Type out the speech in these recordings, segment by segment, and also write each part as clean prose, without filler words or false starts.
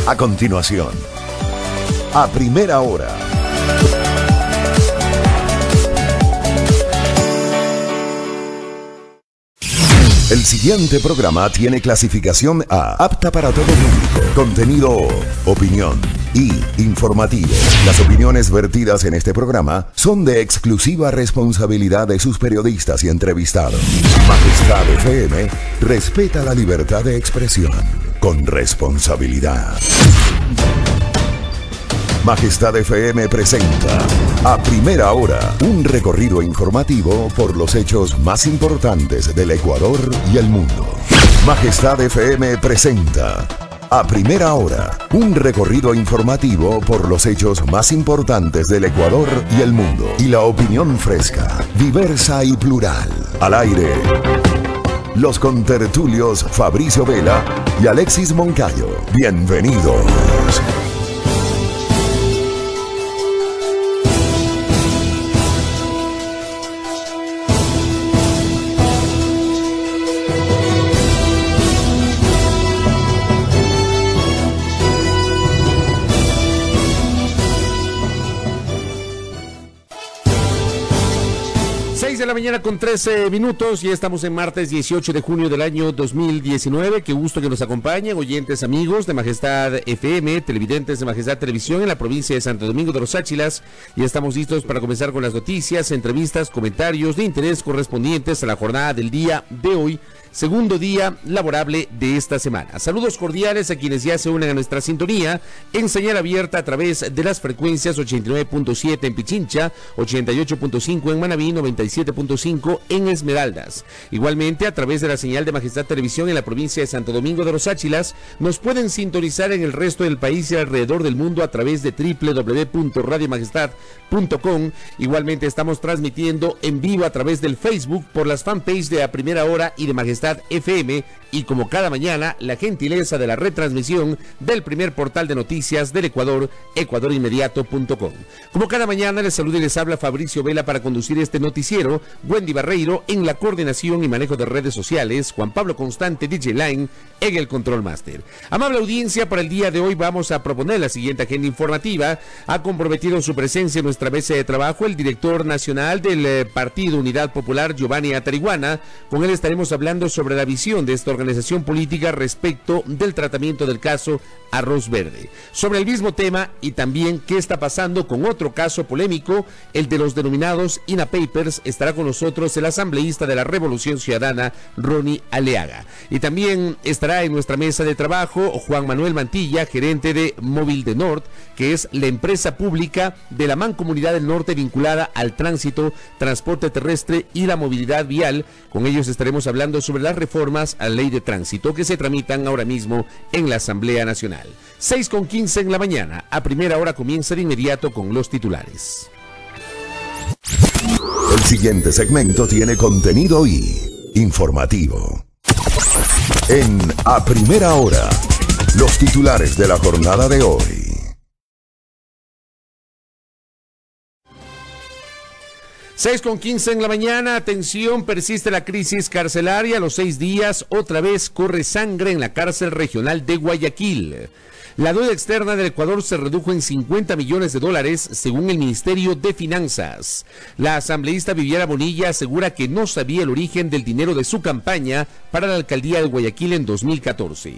A continuación, a primera hora. El siguiente programa tiene clasificación A, apta para todo público. Contenido, opinión y informativo. Las opiniones vertidas en este programa son de exclusiva responsabilidad de sus periodistas y entrevistados. Majestad FM respeta la libertad de expresión con responsabilidad. Majestad FM presenta a primera hora un recorrido informativo por los hechos más importantes del Ecuador y el mundo. Majestad FM presenta a primera hora un recorrido informativo por los hechos más importantes del Ecuador y el mundo. Y la opinión fresca, diversa y plural. Al aire, los contertulios Fabricio Vela y Alexis Moncayo. Bienvenidos. 6 de la mañana con 13 minutos, ya estamos en martes 18 de junio del año 2019. Qué gusto que nos acompañen, oyentes amigos de Majestad FM, televidentes de Majestad Televisión en la provincia de Santo Domingo de los Áchilas. Ya estamos listos para comenzar con las noticias, entrevistas, comentarios de interés correspondientes a la jornada del día de hoy, segundo día laborable de esta semana. Saludos cordiales a quienes ya se unen a nuestra sintonía en señal abierta a través de las frecuencias 89.7 en Pichincha, 88.5 en Manabí, 97.5 en Esmeraldas. Igualmente a través de la señal de Majestad Televisión en la provincia de Santo Domingo de los Áchilas, nos pueden sintonizar en el resto del país y alrededor del mundo a través de www.radiomajestad.com. Igualmente estamos transmitiendo en vivo a través del Facebook por las fanpages de A Primera Hora y de Majestad FM, y como cada mañana, la gentileza de la retransmisión del primer portal de noticias del Ecuador, ecuadorinmediato.com. Como cada mañana, les saluda y les habla Fabricio Vela para conducir este noticiero, Wendy Barreiro en la coordinación y manejo de redes sociales, Juan Pablo Constante DJ Line en el Control Master. Amable audiencia, para el día de hoy vamos a proponer la siguiente agenda informativa. Ha comprometido su presencia en nuestra mesa de trabajo el director nacional del Partido Unidad Popular, Giovanni Atariguana. Con él estaremos hablando sobre la visión de esta organización política respecto del tratamiento del caso Arroz Verde. Sobre el mismo tema y también qué está pasando con otro caso polémico, el de los denominados INA Papers, estará con nosotros el asambleísta de la Revolución Ciudadana, Ronnie Aleaga. Y también estará en nuestra mesa de trabajo Juan Manuel Mantilla, gerente de Móvil de Nord, que es la empresa pública de la Mancomunidad del Norte vinculada al tránsito, transporte terrestre y la movilidad vial. Con ellos estaremos hablando sobre las reformas a la ley de tránsito que se tramitan ahora mismo en la Asamblea Nacional. 6:15 en la mañana. A primera hora comienza de inmediato con los titulares. El siguiente segmento tiene contenido y informativo. En A Primera Hora, los titulares de la jornada de hoy. 6:15 en la mañana. Atención, persiste la crisis carcelaria. A los 6 días, otra vez corre sangre en la cárcel regional de Guayaquil. La deuda externa del Ecuador se redujo en $50 millones, según el Ministerio de Finanzas. La asambleísta Viviana Bonilla asegura que no sabía el origen del dinero de su campaña para la alcaldía de Guayaquil en 2014.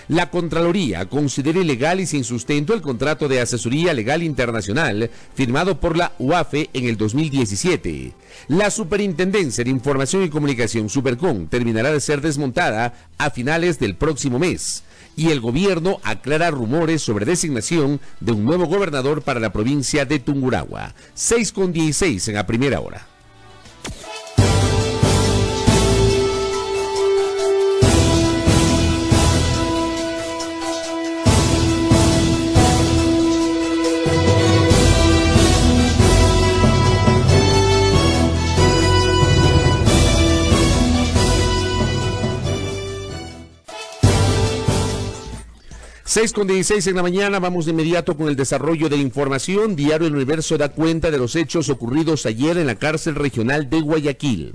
La Contraloría considera ilegal y sin sustento el contrato de asesoría legal internacional firmado por la UAFE en el 2017. La Superintendencia de Información y Comunicación, Supercom, terminará de ser desmontada a finales del próximo mes. Y el gobierno aclara rumores sobre designación de un nuevo gobernador para la provincia de Tungurahua. 6:16 en A Primera Hora. 6:16 en la mañana, vamos de inmediato con el desarrollo de información. Diario El Universo da cuenta de los hechos ocurridos ayer en la cárcel regional de Guayaquil.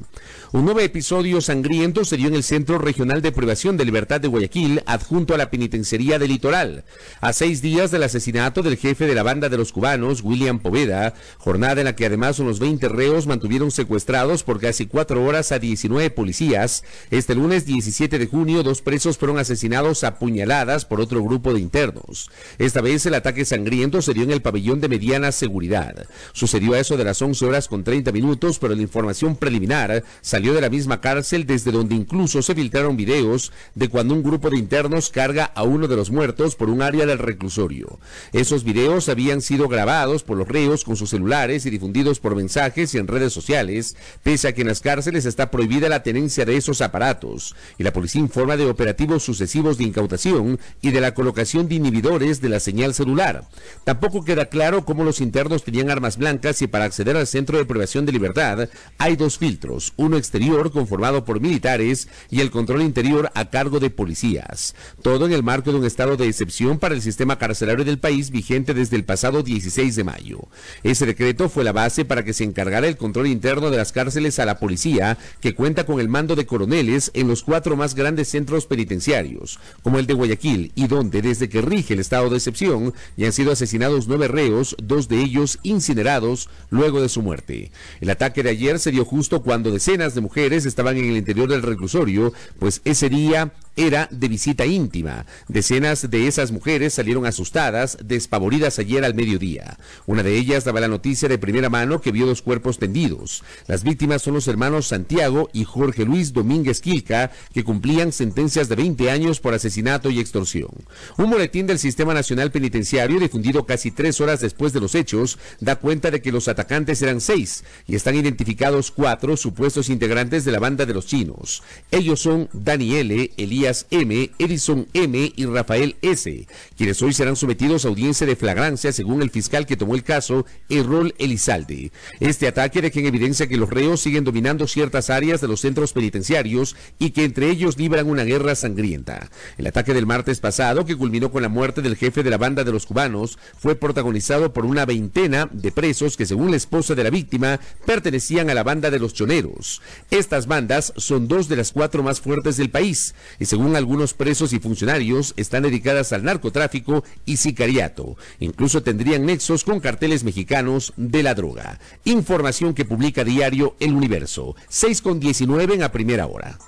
Un nuevo episodio sangriento se dio en el Centro Regional de Privación de Libertad de Guayaquil, adjunto a la Penitenciaría del Litoral. A 6 días del asesinato del jefe de la banda de los cubanos, William Poveda, jornada en la que además unos 20 reos mantuvieron secuestrados por casi 4 horas a 19 policías, este lunes 17 de junio 2 presos fueron asesinados a puñaladas por otro grupo de internos. Esta vez el ataque sangriento se dio en el pabellón de mediana seguridad. Sucedió a eso de las 11:30, pero la información preliminar salió de la misma cárcel, desde donde incluso se filtraron videos de cuando un grupo de internos carga a uno de los muertos por un área del reclusorio. Esos videos habían sido grabados por los reos con sus celulares y difundidos por mensajes y en redes sociales, pese a que en las cárceles está prohibida la tenencia de esos aparatos, y la policía informa de operativos sucesivos de incautación y de la colocación de inhibidores de la señal celular. Tampoco queda claro cómo los internos tenían armas blancas, y para acceder al Centro de Privación de Libertad hay 2 filtros, uno exterior conformado por militares y el control interior a cargo de policías. Todo en el marco de un estado de excepción para el sistema carcelario del país vigente desde el pasado 16 de mayo. Ese decreto fue la base para que se encargara el control interno de las cárceles a la policía, que cuenta con el mando de coroneles en los 4 más grandes centros penitenciarios, como el de Guayaquil, y donde desde que rige el estado de excepción ya han sido asesinados 9 reos, 2 de ellos incinerados luego de su muerte. El ataque de ayer se dio justo cuando decenas de mujeres estaban en el interior del reclusorio, pues ese día era de visita íntima. Decenas de esas mujeres salieron asustadas, despavoridas ayer al mediodía. Una de ellas daba la noticia de primera mano que vio 2 cuerpos tendidos. Las víctimas son los hermanos Santiago y Jorge Luis Domínguez Quilca, que cumplían sentencias de 20 años por asesinato y extorsión. Un boletín del Sistema Nacional Penitenciario, difundido casi 3 horas después de los hechos, da cuenta de que los atacantes eran 6 y están identificados 4 supuestos integrantes de la banda de los chinos. Ellos son Daniele, Elías M, Edison M y Rafael S, quienes hoy serán sometidos a audiencia de flagrancia según el fiscal que tomó el caso, Errol Elizalde. Este ataque deja en evidencia que los reos siguen dominando ciertas áreas de los centros penitenciarios y que entre ellos libran una guerra sangrienta. El ataque del martes pasado, que culminó con la muerte del jefe de la banda de los cubanos, fue protagonizado por una veintena de presos que, según la esposa de la víctima, pertenecían a la banda de los choneros. Estas bandas son 2 de las 4 más fuertes del país y, según algunos presos y funcionarios, están dedicadas al narcotráfico y sicariato. Incluso tendrían nexos con carteles mexicanos de la droga. Información que publica diario El Universo. 6:19 en a primera hora.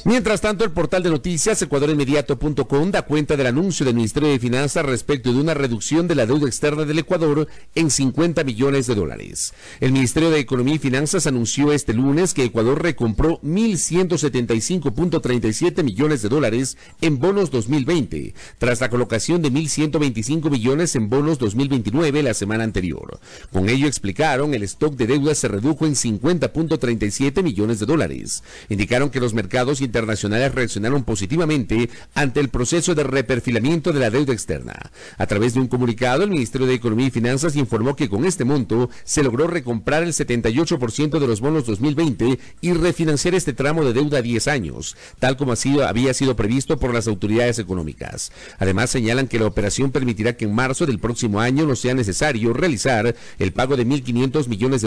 Mientras tanto, el portal de noticias ecuadorinmediato.com da cuenta del anuncio del Ministerio de Finanzas respecto de una reducción de la deuda externa del Ecuador en $50 millones. El Ministerio de Economía y Finanzas anunció este lunes que Ecuador recompró $1.175.37 millones en bonos 2020, tras la colocación de $1.125 millones en bonos 2029 la semana anterior. Con ello, explicaron, el stock de deuda se redujo en $50.37 millones. Indicaron que los mercados internacionales reaccionaron positivamente ante el proceso de reperfilamiento de la deuda externa. A través de un comunicado, el Ministerio de Economía y Finanzas informó que con este monto se logró recomprar el 78% de los bonos 2020 y refinanciar este tramo de deuda a 10 años, tal como había sido previsto por las autoridades económicas. Además, señalan que la operación permitirá que en marzo del próximo año no sea necesario realizar el pago de $1.500 millones,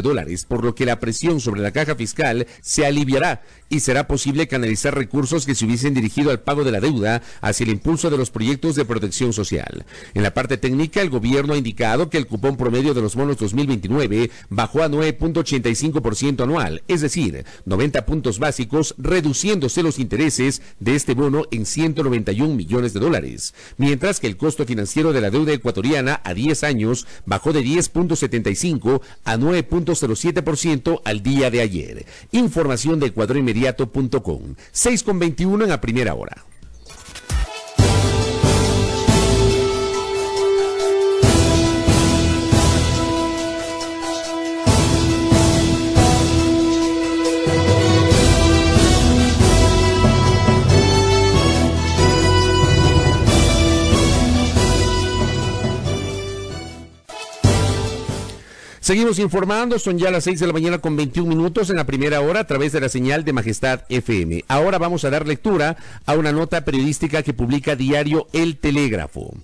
por lo que la presión sobre la caja fiscal se aliviará y será posible canalizar recursos que se hubiesen dirigido al pago de la deuda hacia el impulso de los proyectos de protección social. En la parte técnica, el gobierno ha indicado que el cupón promedio de los bonos 2029 bajó a 9.85% anual, es decir, 90 puntos básicos, reduciéndose los intereses de este bono en $191 millones, mientras que el costo financiero de la deuda ecuatoriana a 10 años bajó de 10.75 a 9.07% al día de ayer. Información de ecuadorinmediato.com. 6:21 en la primera hora. Seguimos informando, son ya las 6 de la mañana con 21 minutos en la primera hora a través de la señal de Majestad FM. Ahora vamos a dar lectura a una nota periodística que publica diario El Telégrafo.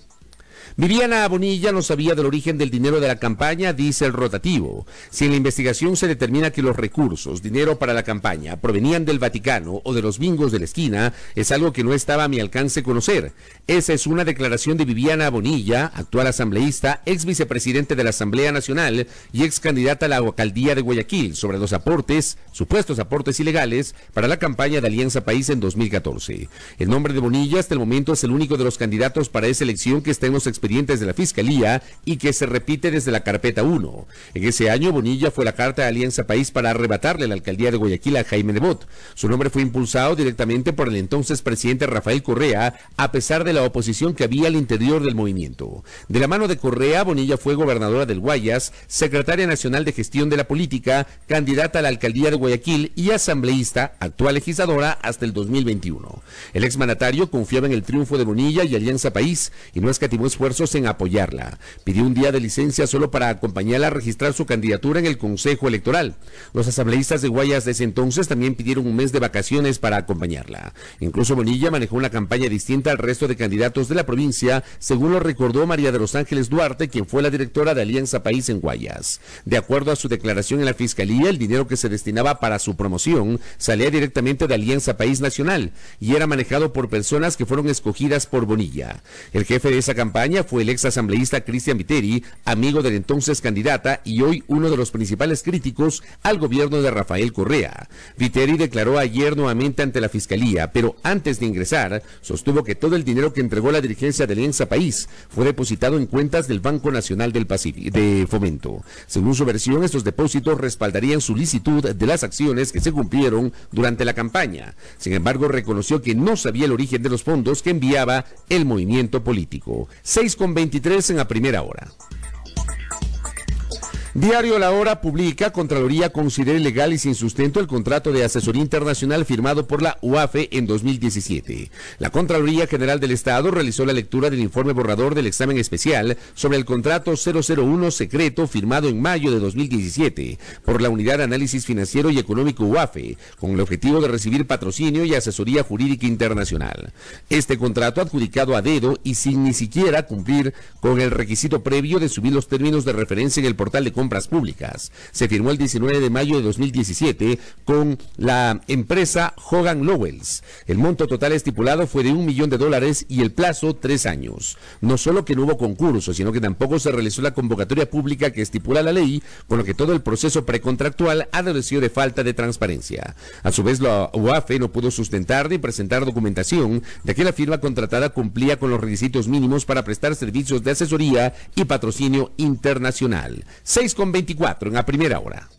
Viviana Bonilla no sabía del origen del dinero de la campaña, dice el rotativo. Si en la investigación se determina que los recursos, dinero para la campaña, provenían del Vaticano o de los bingos de la esquina, es algo que no estaba a mi alcance conocer. Esa es una declaración de Viviana Bonilla, actual asambleísta, ex vicepresidente de la Asamblea Nacional y ex candidata a la alcaldía de Guayaquil, sobre los aportes, supuestos aportes ilegales, para la campaña de Alianza País en 2014. El nombre de Bonilla hasta el momento es el único de los candidatos para esa elección que está en los expedientes de la Fiscalía y que se repite desde la carpeta 1. En ese año, Bonilla fue la carta de Alianza País para arrebatarle la alcaldía de Guayaquil a Jaime Nebot. Su nombre fue impulsado directamente por el entonces presidente Rafael Correa, a pesar de la oposición que había al interior del movimiento. De la mano de Correa, Bonilla fue gobernadora del Guayas, secretaria nacional de gestión de la política, candidata a la alcaldía de Guayaquil y asambleísta, actual legisladora hasta el 2021. El exmandatario confiaba en el triunfo de Bonilla y Alianza País y no escatimó esfuerzos en apoyarla. Pidió un día de licencia solo para acompañarla a registrar su candidatura en el Consejo Electoral. Los asambleístas de Guayas de ese entonces también pidieron un mes de vacaciones para acompañarla. Incluso Bonilla manejó una campaña distinta al resto de candidatos de la provincia, según lo recordó María de los Ángeles Duarte, quien fue la directora de Alianza País en Guayas. De acuerdo a su declaración en la Fiscalía, el dinero que se destinaba para su promoción salía directamente de Alianza País Nacional y era manejado por personas que fueron escogidas por Bonilla. El jefe de esa campaña fue el ex asambleísta Cristian Viteri, amigo de la entonces candidata y hoy uno de los principales críticos al gobierno de Rafael Correa. Viteri declaró ayer nuevamente ante la Fiscalía, pero antes de ingresar, sostuvo que todo el dinero que entregó la dirigencia de Alianza País fue depositado en cuentas del Banco Nacional del Pacífico de Fomento. Según su versión, estos depósitos respaldarían su licitud de las acciones que se cumplieron durante la campaña. Sin embargo, reconoció que no sabía el origen de los fondos que enviaba el movimiento político. 6:23 en la primera hora. Diario La Hora publica: Contraloría considera ilegal y sin sustento el contrato de asesoría internacional firmado por la UAFE en 2017. La Contraloría General del Estado realizó la lectura del informe borrador del examen especial sobre el contrato 001 secreto firmado en mayo de 2017 por la Unidad de Análisis Financiero y Económico UAFE, con el objetivo de recibir patrocinio y asesoría jurídica internacional. Este contrato, adjudicado a dedo y sin ni siquiera cumplir con el requisito previo de subir los términos de referencia en el portal de compras públicas, se firmó el 19 de mayo de 2017 con la empresa Hogan Lovells. El monto total estipulado fue de $1 millón y el plazo 3 años. No solo que no hubo concurso, sino que tampoco se realizó la convocatoria pública que estipula la ley, con lo que todo el proceso precontractual adoleció de falta de transparencia. A su vez, la UAFE no pudo sustentar ni presentar documentación de que la firma contratada cumplía con los requisitos mínimos para prestar servicios de asesoría y patrocinio internacional. 6:24 en la primera hora.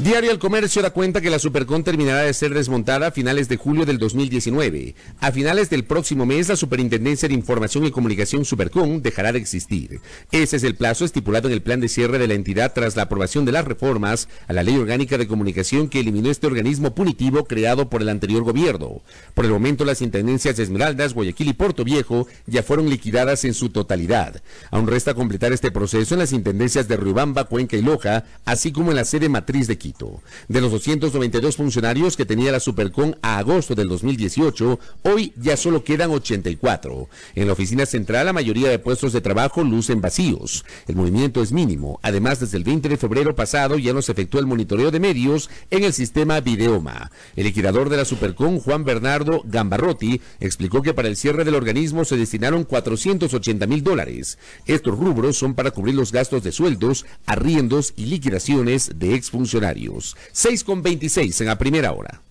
Diario El Comercio da cuenta que la Supercon terminará de ser desmontada a finales de julio del 2019. A finales del próximo mes, la Superintendencia de Información y Comunicación Supercon dejará de existir. Ese es el plazo estipulado en el plan de cierre de la entidad tras la aprobación de las reformas a la Ley Orgánica de Comunicación que eliminó este organismo punitivo creado por el anterior gobierno. Por el momento, las intendencias de Esmeraldas, Guayaquil y Puerto Viejo ya fueron liquidadas en su totalidad. Aún resta completar este proceso en las intendencias de Riobamba, Cuenca y Loja, así como en la sede matriz de Quito. De los 292 funcionarios que tenía la Supercon a agosto del 2018, hoy ya solo quedan 84. En la oficina central, la mayoría de puestos de trabajo lucen vacíos. El movimiento es mínimo. Además, desde el 20 de febrero pasado ya no se efectúa el monitoreo de medios en el sistema Videoma. El liquidador de la Supercon, Juan Bernardo Gambarrotti, explicó que para el cierre del organismo se destinaron $480,000. Estos rubros son para cubrir los gastos de sueldos, arriendos y liquidaciones de exfuncionarios. 6:26 en la primera hora.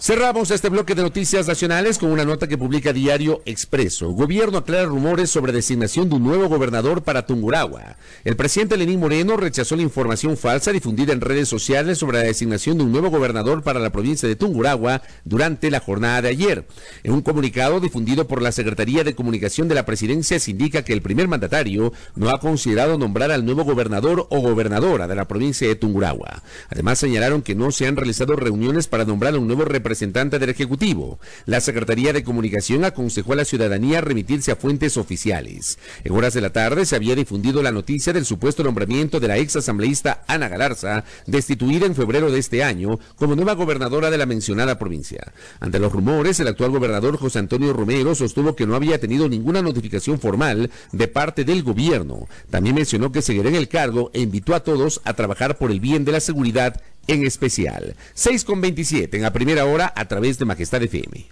Cerramos este bloque de noticias nacionales con una nota que publica Diario Expreso. Gobierno aclara rumores sobre designación de un nuevo gobernador para Tungurahua. El presidente Lenín Moreno rechazó la información falsa difundida en redes sociales sobre la designación de un nuevo gobernador para la provincia de Tungurahua durante la jornada de ayer. En un comunicado difundido por la Secretaría de Comunicación de la Presidencia se indica que el primer mandatario no ha considerado nombrar al nuevo gobernador o gobernadora de la provincia de Tungurahua. Además señalaron que no se han realizado reuniones para nombrar a un nuevo representante del Ejecutivo. La Secretaría de Comunicación aconsejó a la ciudadanía remitirse a fuentes oficiales. En horas de la tarde se había difundido la noticia del supuesto nombramiento de la ex asambleísta Ana Galarza, destituida en febrero de este año como nueva gobernadora de la mencionada provincia. Ante los rumores, el actual gobernador José Antonio Romero sostuvo que no había tenido ninguna notificación formal de parte del gobierno. También mencionó que seguirá en el cargo e invitó a todos a trabajar por el bien de la seguridad en especial. 6:27 en la primera hora a través de Majestad FM.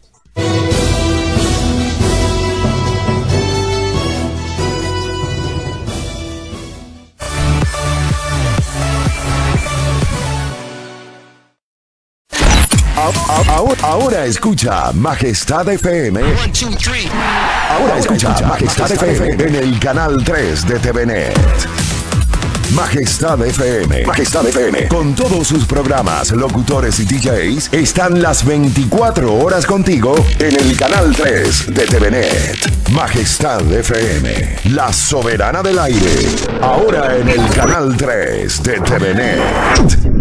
Ahora escucha Majestad FM. Ahora escucha Majestad FM en el canal 3 de TVNet. Majestad FM. Majestad FM. Con todos sus programas, locutores y DJs, están las 24 horas contigo en el canal 3 de TVNet. Majestad FM. La soberana del aire. Ahora en el canal 3 de TVNet.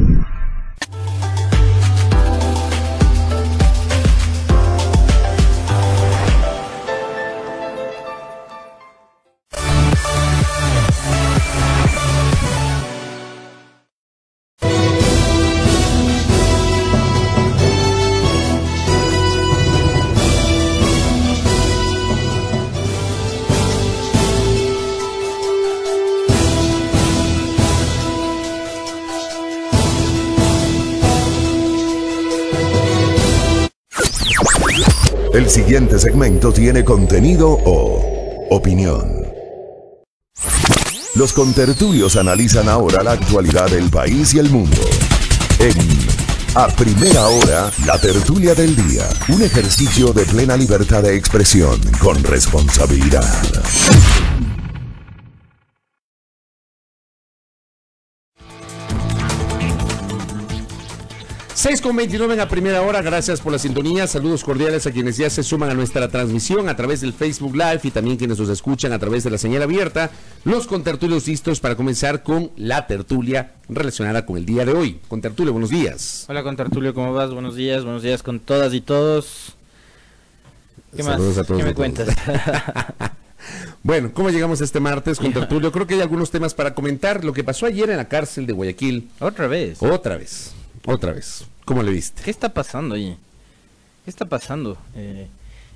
El siguiente segmento tiene contenido o opinión. Los contertulios analizan ahora la actualidad del país y el mundo. En A Primera Hora, la tertulia del día. Un ejercicio de plena libertad de expresión con responsabilidad. 6:29 en la primera hora, gracias por la sintonía, saludos cordiales a quienes ya se suman a nuestra transmisión a través del Facebook Live y también quienes nos escuchan a través de la señal abierta, los contertulios listos para comenzar con la tertulia relacionada con el día de hoy. Contertulio, buenos días. Hola Contertulio, ¿cómo vas? Buenos días con todas y todos. ¿Qué saludos más? A todos, ¿Qué me cuentas? Bueno, ¿cómo llegamos este martes, Contertulio? Creo que hay algunos temas para comentar. Lo que pasó ayer en la cárcel de Guayaquil. ¿Otra vez? Otra vez. ¿Cómo le viste? ¿Qué está pasando ahí? ¿Qué está pasando?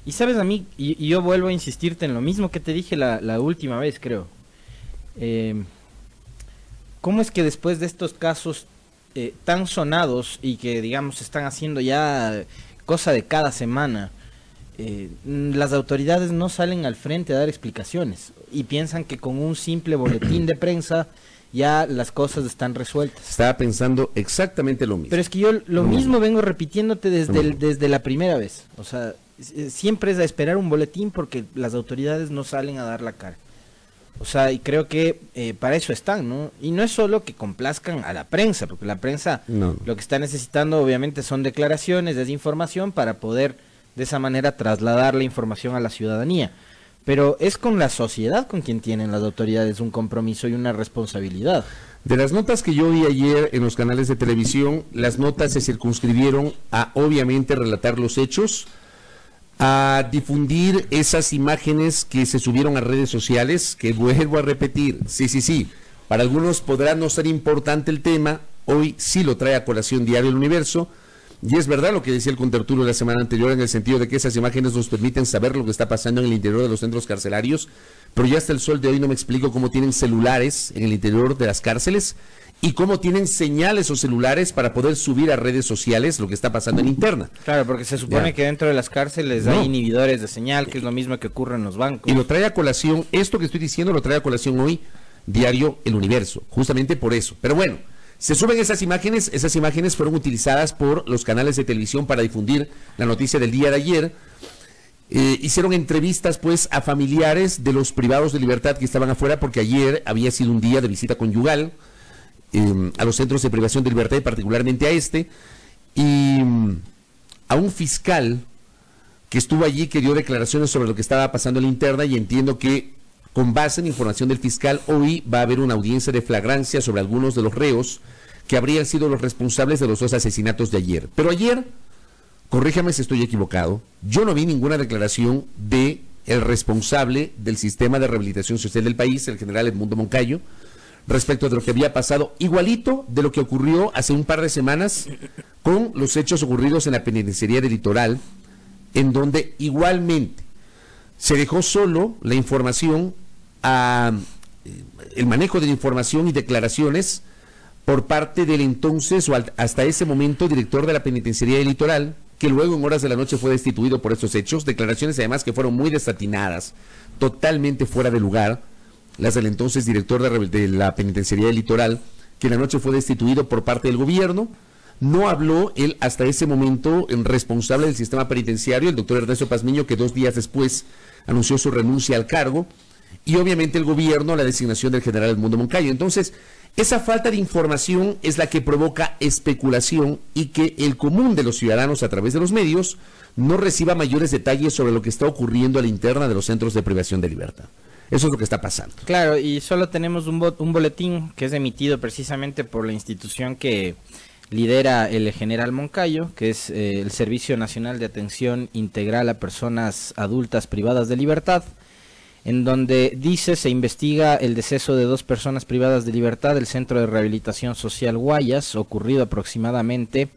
Y sabes, a mí, y yo vuelvo a insistirte en lo mismo que te dije la última vez, creo. ¿Cómo es que después de estos casos tan sonados y que, digamos, se están haciendo ya cosa de cada semana, las autoridades no salen al frente a dar explicaciones y piensan que con un simple boletín de prensa ya las cosas están resueltas? Estaba pensando exactamente lo mismo. Pero es que yo lo mismo vengo repitiéndote desde la primera vez. O sea, siempre es a esperar un boletín porque las autoridades no salen a dar la cara. O sea, y creo que para eso están, ¿no? Y no es solo que complazcan a la prensa, porque la prensa lo que está necesitando obviamente son declaraciones, desinformación para poder de esa manera trasladar la información a la ciudadanía. Pero es con la sociedad con quien tienen las autoridades un compromiso y una responsabilidad. De las notas que yo vi ayer en los canales de televisión, las notas se circunscribieron a obviamente relatar los hechos, a difundir esas imágenes que se subieron a redes sociales, que vuelvo a repetir, sí, para algunos podrá no ser importante el tema, hoy sí lo trae a colación Diario El Universo. Y es verdad lo que decía el contertulio la semana anterior, en el sentido de que esas imágenes nos permiten saber lo que está pasando en el interior de los centros carcelarios, pero ya hasta el sol de hoy no me explico cómo tienen celulares en el interior de las cárceles y cómo tienen señales o celulares para poder subir a redes sociales lo que está pasando en interna. Claro, porque se supone que dentro de las cárceles hay inhibidores de señal, que es lo mismo que ocurre en los bancos. Y lo trae a colación, esto que estoy diciendo lo trae a colación hoy Diario El Universo, justamente por eso. Pero bueno, Se suben esas imágenes fueron utilizadas por los canales de televisión para difundir la noticia del día de ayer. Hicieron entrevistas pues a familiares de los privados de libertad que estaban afuera, porque ayer había sido un día de visita conyugal a los centros de privación de libertad y particularmente a y a un fiscal que estuvo allí, que dio declaraciones sobre lo que estaba pasando en la interna, y entiendo que con base en información del fiscal, hoy va a haber una audiencia de flagrancia sobre algunos de los reos que habrían sido los responsables de los 2 asesinatos de ayer. Pero ayer, corríjame si estoy equivocado, yo no vi ninguna declaración de el responsable del sistema de rehabilitación social del país, el general Edmundo Moncayo, respecto de lo que había pasado, igualito de lo que ocurrió hace un par de semanas con los hechos ocurridos en la penitenciaría del Litoral, en donde igualmente se dejó solo la información, el manejo de la información y declaraciones por parte del entonces o hasta ese momento director de la penitenciaría del Litoral, que luego en horas de la noche fue destituido por estos hechos, declaraciones además que fueron muy desatinadas, totalmente fuera de lugar, las del entonces director de la penitenciaría del Litoral, que en la noche fue destituido por parte del gobierno. No habló él hasta ese momento el responsable del sistema penitenciario, el doctor Ernesto Pazmiño, que 2 días después anunció su renuncia al cargo, y obviamente el gobierno la designación del general Edmundo Moncayo. Entonces, esa falta de información es la que provoca especulación y que el común de los ciudadanos a través de los medios no reciba mayores detalles sobre lo que está ocurriendo a la interna de los centros de privación de libertad. Eso es lo que está pasando. Claro, y solo tenemos un boletín que es emitido precisamente por la institución que lidera el general Moncayo, que es el Servicio Nacional de Atención Integral a Personas Adultas Privadas de Libertad, en donde dice se investiga el deceso de 2 personas privadas de libertad del Centro de Rehabilitación Social Guayas, ocurrido aproximadamente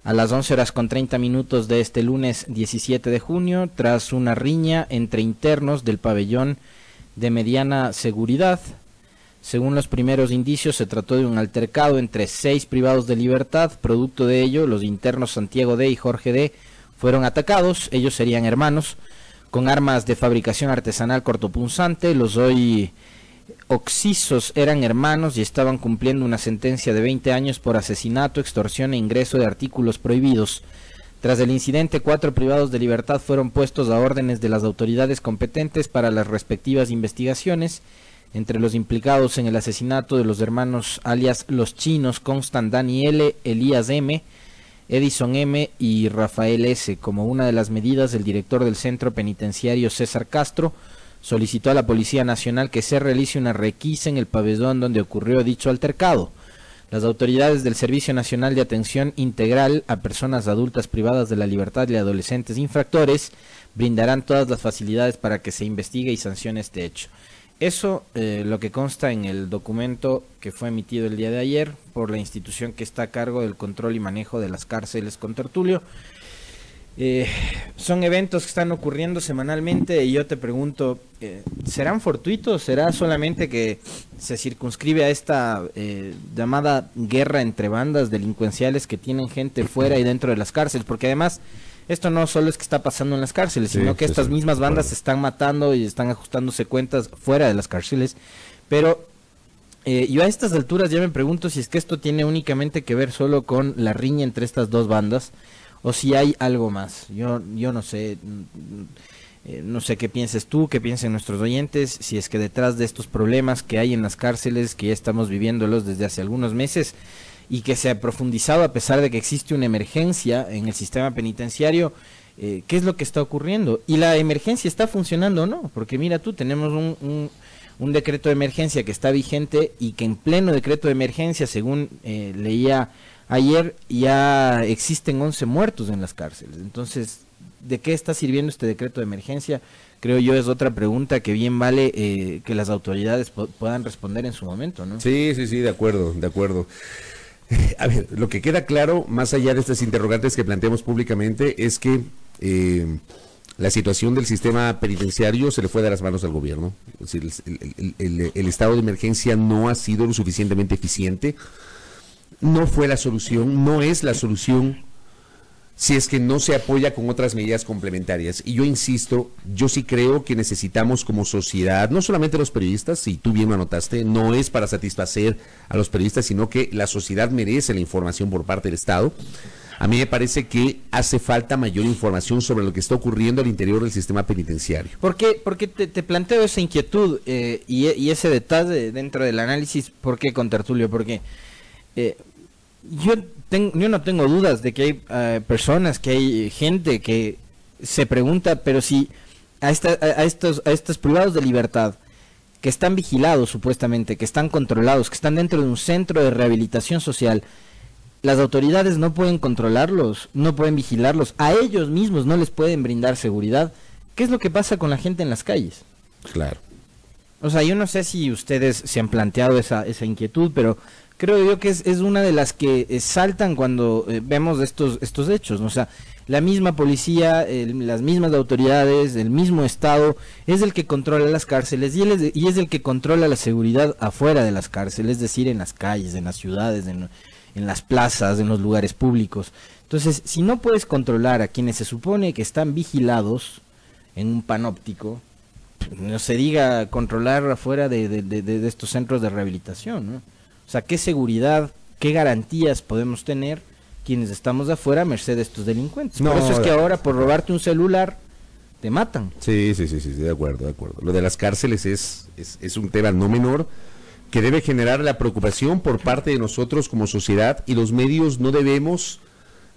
a las 11:30 de este lunes 17 de junio, tras una riña entre internos del pabellón de mediana seguridad. Según los primeros indicios, se trató de un altercado entre 6 privados de libertad. Producto de ello, los internos Santiago D. y Jorge D. fueron atacados. Ellos serían hermanos, con armas de fabricación artesanal cortopunzante. Los hoy occisos eran hermanos y estaban cumpliendo una sentencia de 20 años por asesinato, extorsión e ingreso de artículos prohibidos. Tras el incidente, 4 privados de libertad fueron puestos a órdenes de las autoridades competentes para las respectivas investigaciones. Entre los implicados en el asesinato de los hermanos alias Los Chinos constan Dani L., Elías M., Edison M. y Rafael S. Como una de las medidas, el director del centro penitenciario César Castro solicitó a la Policía Nacional que se realice una requisa en el pabellón donde ocurrió dicho altercado. Las autoridades del Servicio Nacional de Atención Integral a Personas Adultas Privadas de la Libertad y adolescentes infractores brindarán todas las facilidades para que se investigue y sancione este hecho. Eso lo que consta en el documento que fue emitido el día de ayer por la institución que está a cargo del control y manejo de las cárceles con tertulio. Son eventos que están ocurriendo semanalmente y yo te pregunto, ¿serán fortuitos? ¿Será solamente que se circunscribe a esta llamada guerra entre bandas delincuenciales que tienen gente fuera y dentro de las cárceles? Porque además esto no solo es que está pasando en las cárceles, sino que estas mismas bandas se están matando y están ajustándose cuentas fuera de las cárceles. Pero yo a estas alturas ya me pregunto si es que esto tiene únicamente que ver solo con la riña entre estas 2 bandas o si hay algo más. Yo no sé, no sé qué pienses tú, qué piensen nuestros oyentes, si es que detrás de estos problemas que hay en las cárceles, que ya estamos viviéndolos desde hace algunos meses, y que se ha profundizado a pesar de que existe una emergencia en el sistema penitenciario, ¿qué es lo que está ocurriendo? ¿Y la emergencia está funcionando o no? Porque mira tú, tenemos un decreto de emergencia que está vigente y que en pleno decreto de emergencia, según leía ayer, ya existen 11 muertos en las cárceles. Entonces, ¿de qué está sirviendo este decreto de emergencia? Creo yo es otra pregunta que bien vale que las autoridades puedan responder en su momento, ¿no? Sí, de acuerdo. A ver, lo que queda claro, más allá de estas interrogantes que planteamos públicamente, es que la situación del sistema penitenciario se le fue de las manos al gobierno. Es decir, el estado de emergencia no ha sido lo suficientemente eficiente, no fue la solución, no es la solución si es que no se apoya con otras medidas complementarias. Y yo insisto, yo sí creo que necesitamos como sociedad, no solamente los periodistas, si tú bien lo anotaste, no es para satisfacer a los periodistas, sino que la sociedad merece la información por parte del Estado. A mí me parece que hace falta mayor información sobre lo que está ocurriendo al interior del sistema penitenciario. Porque te planteo esa inquietud y ese detalle dentro del análisis. ¿Por qué, Contertulio? Porque yo no tengo dudas de que hay personas, que hay gente que se pregunta, pero si a estos privados de libertad, que están vigilados supuestamente, que están controlados, que están dentro de un centro de rehabilitación social, las autoridades no pueden controlarlos, no pueden vigilarlos, a ellos mismos no les pueden brindar seguridad. ¿Qué es lo que pasa con la gente en las calles? Claro. O sea, yo no sé si ustedes se han planteado esa inquietud, pero creo yo que es una de las que saltan cuando vemos estos hechos, ¿no? O sea, la misma policía, las mismas autoridades, el mismo Estado es el que controla las cárceles y es el que controla la seguridad afuera de las cárceles, es decir, en las calles, en las ciudades, en las plazas, en los lugares públicos. Entonces, si no puedes controlar a quienes se supone que están vigilados en un panóptico, no se diga controlar afuera de estos centros de rehabilitación, ¿no? O sea, ¿qué seguridad, qué garantías podemos tener quienes estamos de afuera a merced de estos delincuentes? No, por eso es que ahora por robarte un celular te matan. Sí, de acuerdo. Lo de las cárceles es un tema no menor que debe generar la preocupación por parte de nosotros como sociedad, y los medios no debemos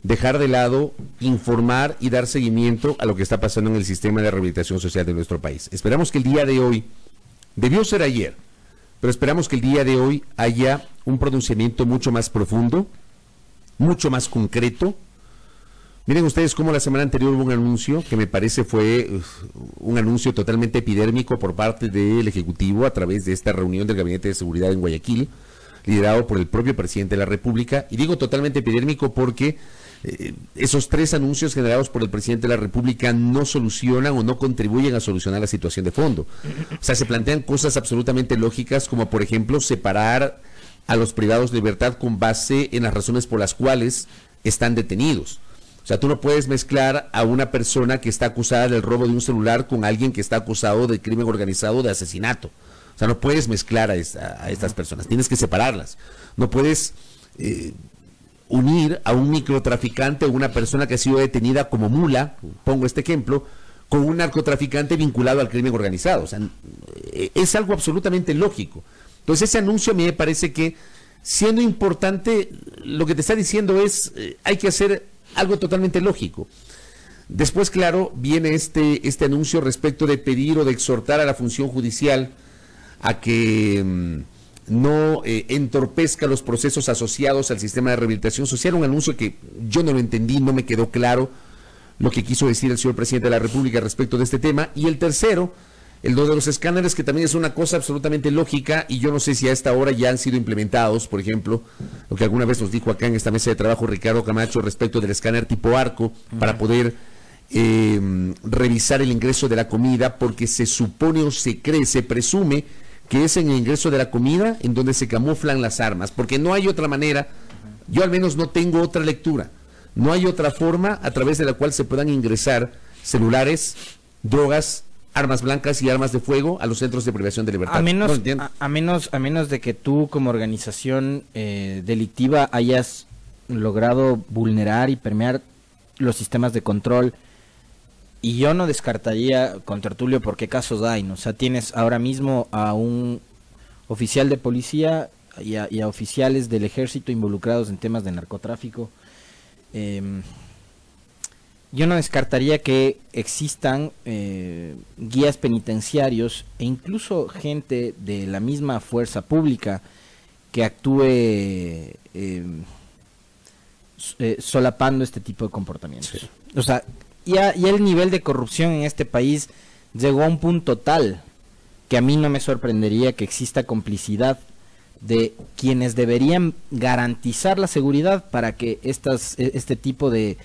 dejar de lado informar y dar seguimiento a lo que está pasando en el sistema de rehabilitación social de nuestro país. Esperamos que el día de hoy, debió ser ayer, pero esperamos que el día de hoy haya un pronunciamiento mucho más profundo, mucho más concreto. Miren ustedes cómo la semana anterior hubo un anuncio que me parece fue un anuncio totalmente epidérmico por parte del Ejecutivo a través de esta reunión del Gabinete de Seguridad en Guayaquil, liderado por el propio presidente de la República. Y digo totalmente epidérmico porque esos 3 anuncios generados por el presidente de la República no solucionan o no contribuyen a solucionar la situación de fondo. O sea, se plantean cosas absolutamente lógicas, como por ejemplo separar a los privados de libertad con base en las razones por las cuales están detenidos. O sea, tú no puedes mezclar a una persona que está acusada del robo de un celular con alguien que está acusado de crimen organizado, de asesinato. O sea, no puedes mezclar a estas personas, tienes que separarlas. No puedes unir a un microtraficante o una persona que ha sido detenida como mula, pongo este ejemplo, con un narcotraficante vinculado al crimen organizado. O sea, es algo absolutamente lógico. Entonces, ese anuncio a mí me parece que, siendo importante, lo que te está diciendo es, hay que hacer algo totalmente lógico. Después, claro, viene este anuncio respecto de pedir o de exhortar a la función judicial a que no entorpezca los procesos asociados al sistema de rehabilitación social. Un anuncio que yo no lo entendí, no me quedó claro lo que quiso decir el señor presidente de la República respecto de este tema. Y el tercero, el de los escáneres, que también es una cosa absolutamente lógica, y yo no sé si a esta hora ya han sido implementados. Por ejemplo, lo que alguna vez nos dijo acá en esta mesa de trabajo Ricardo Camacho respecto del escáner tipo arco, para poder revisar el ingreso de la comida, porque se supone o se cree, se presume que es en el ingreso de la comida en donde se camuflan las armas, porque no hay otra manera, yo al menos no tengo otra lectura, no hay otra forma a través de la cual se puedan ingresar celulares, drogas, armas blancas y armas de fuego a los centros de privación de libertad. A menos de que tú como organización delictiva hayas logrado vulnerar y permear los sistemas de control. Y yo no descartaría, Contertulio, porque casos hay, ¿no? O sea, tienes ahora mismo a un oficial de policía y a oficiales del ejército involucrados en temas de narcotráfico. Yo no descartaría que existan guías penitenciarios e incluso gente de la misma fuerza pública que actúe solapando este tipo de comportamientos. Sí. O sea, ya el nivel de corrupción en este país llegó a un punto tal que a mí no me sorprendería que exista complicidad de quienes deberían garantizar la seguridad para que este tipo de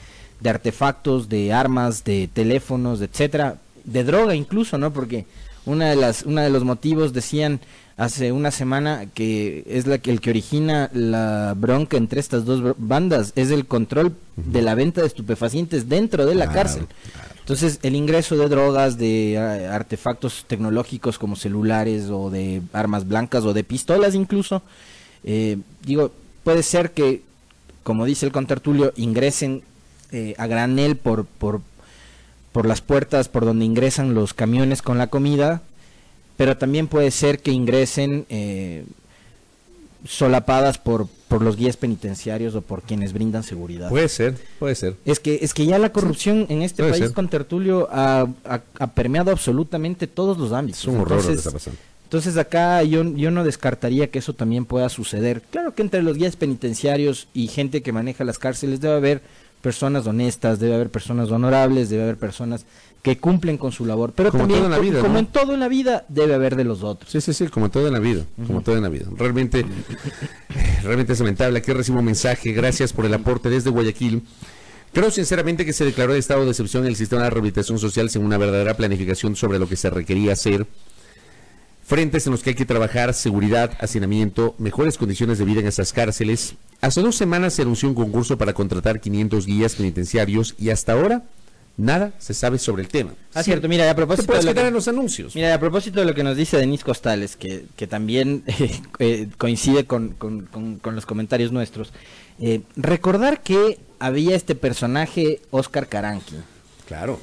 artefactos, de armas, de teléfonos, etcétera, droga incluso, ¿no? Porque una de los motivos decían hace una semana que es el que origina la bronca entre estas dos bandas, es el control de la venta de estupefacientes dentro de la cárcel. Claro. Entonces, el ingreso de drogas, de artefactos tecnológicos como celulares o de armas blancas o de pistolas incluso, puede ser que, como dice el contertulio, ingresen a granel por las puertas por donde ingresan los camiones con la comida, pero también puede ser que ingresen solapadas por los guías penitenciarios o por quienes brindan seguridad. Puede ser. Es que ya la corrupción en este país, contertulio, ha permeado absolutamente todos los ámbitos. Es un horror lo que está pasando. Entonces acá yo no descartaría que eso también pueda suceder. Claro que entre los guías penitenciarios y gente que maneja las cárceles debe haber personas honestas, debe haber personas honorables, debe haber personas que cumplen con su labor, pero como también, todo en la vida, como ¿no? En todo en la vida, debe haber de los otros. Sí, como todo en la vida, como todo en la vida. Realmente es lamentable. Aquí recibo un mensaje, gracias por el aporte desde Guayaquil. Creo sinceramente que se declaró de estado de excepción en el sistema de rehabilitación social sin una verdadera planificación sobre lo que se requería hacer. Frentes en los que hay que trabajar, seguridad, hacinamiento, mejores condiciones de vida en estas cárceles. Hace 2 semanas se anunció un concurso para contratar 500 guías penitenciarios y hasta ahora nada se sabe sobre el tema. Cierto, mira, a propósito de quedar en los anuncios. Mira, a propósito de lo que nos dice Denise Costales, que también coincide con los comentarios nuestros, recordar que había este personaje, Oscar Caranqui. Claro.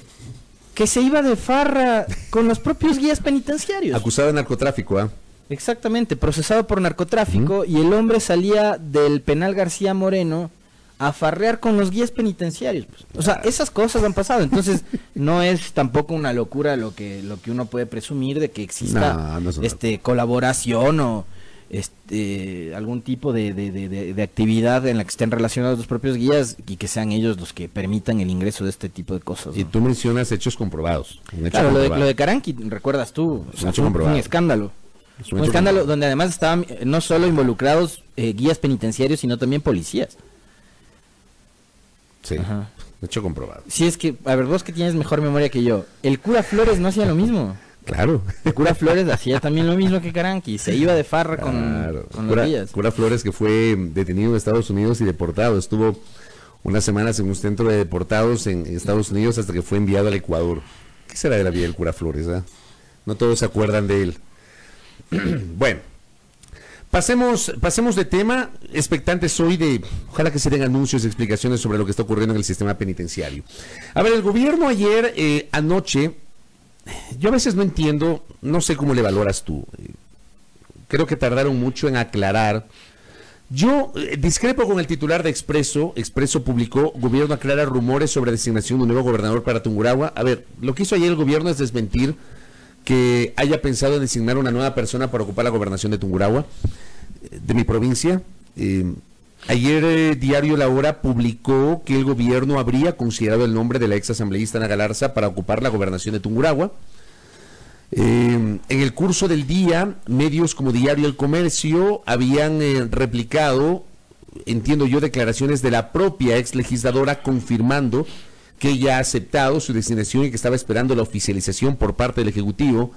Que se iba de farra con los propios guías penitenciarios. Acusado de narcotráfico, ¿ah? Exactamente, procesado por narcotráfico, y el hombre salía del penal García Moreno a farrear con los guías penitenciarios. Pues. O sea, esas cosas han pasado, entonces no es tampoco una locura lo que uno puede presumir de que exista colaboración o algún tipo de actividad en la que estén relacionados los propios guías y que sean ellos los que permitan el ingreso de este tipo de cosas, ¿no? Y tú mencionas hechos comprobados. Claro, lo de Caranqui, recuerdas tú, fue un escándalo. Un escándalo donde además estaban no solo involucrados guías penitenciarios, sino también policías. Sí, hecho comprobado. Sí, es que, a ver, vos que tienes mejor memoria que yo, el cura Flores no hacía lo mismo. Claro. El cura Flores hacía también lo mismo que Caranqui, se iba de farra con los guías. Cura Flores, que fue detenido en Estados Unidos y deportado, estuvo unas semanas en un centro de deportados en Estados Unidos hasta que fue enviado al Ecuador. ¿Qué será de la vida del cura Flores? No todos se acuerdan de él. Bueno, pasemos de tema. Expectantes hoy de, ojalá que se den anuncios y explicaciones sobre lo que está ocurriendo en el sistema penitenciario. A ver, el gobierno ayer, anoche, yo a veces no entiendo, no sé cómo le valoras tú. Creo que tardaron mucho en aclarar. Yo discrepo con el titular de Expreso. Expreso publicó, gobierno aclara rumores sobre designación de un nuevo gobernador para Tungurahua. A ver, lo que hizo ayer el gobierno es desmentir que haya pensado en designar una nueva persona para ocupar la gobernación de Tungurahua, de mi provincia. Ayer Diario La Hora publicó que el gobierno habría considerado el nombre de la ex asambleísta Ana Galarza para ocupar la gobernación de Tungurahua. En el curso del día, medios como Diario El Comercio habían replicado, entiendo yo, declaraciones de la propia ex legisladora confirmando que ella ha aceptado su designación y que estaba esperando la oficialización por parte del Ejecutivo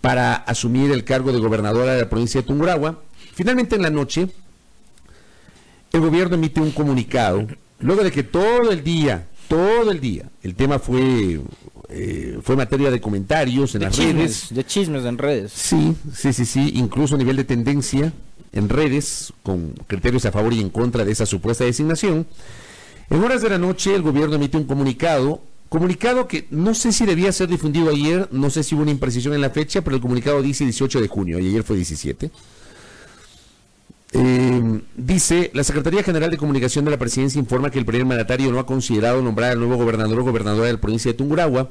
para asumir el cargo de gobernadora de la provincia de Tungurahua. Finalmente, en la noche, el gobierno emite un comunicado, luego de que todo el día, el tema fue materia de comentarios en las redes. De chismes en redes. Sí, incluso a nivel de tendencia en redes, con criterios a favor y en contra de esa supuesta designación. En horas de la noche el gobierno emite un comunicado que no sé si debía ser difundido ayer, no sé si hubo una imprecisión en la fecha, pero el comunicado dice 18 de junio y ayer fue 17. Dice, la Secretaría General de Comunicación de la Presidencia informa que el primer mandatario no ha considerado nombrar al nuevo gobernador o gobernadora de la provincia de Tungurahua.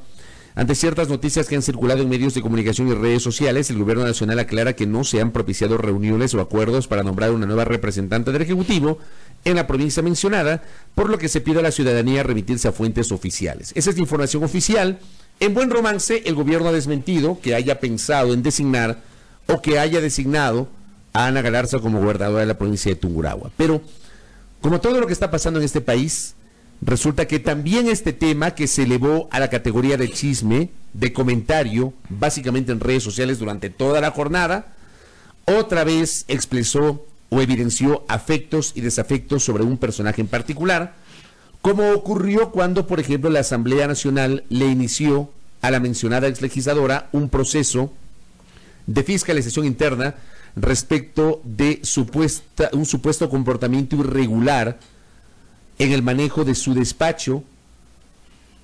Ante ciertas noticias que han circulado en medios de comunicación y redes sociales, el gobierno nacional aclara que no se han propiciado reuniones o acuerdos para nombrar una nueva representante del Ejecutivo en la provincia mencionada, por lo que se pide a la ciudadanía remitirse a fuentes oficiales. Esa es la información oficial. En buen romance, el gobierno ha desmentido que haya pensado en designar o que haya designado a Ana Galarza como gobernadora de la provincia de Tungurahua. Pero, como todo lo que está pasando en este país, resulta que también este tema, que se elevó a la categoría de chisme, de comentario, básicamente en redes sociales durante toda la jornada, otra vez expresó o evidenció afectos y desafectos sobre un personaje en particular, como ocurrió cuando, por ejemplo, la Asamblea Nacional le inició a la mencionada exlegisladora un proceso de fiscalización interna respecto de un supuesto comportamiento irregular en el manejo de su despacho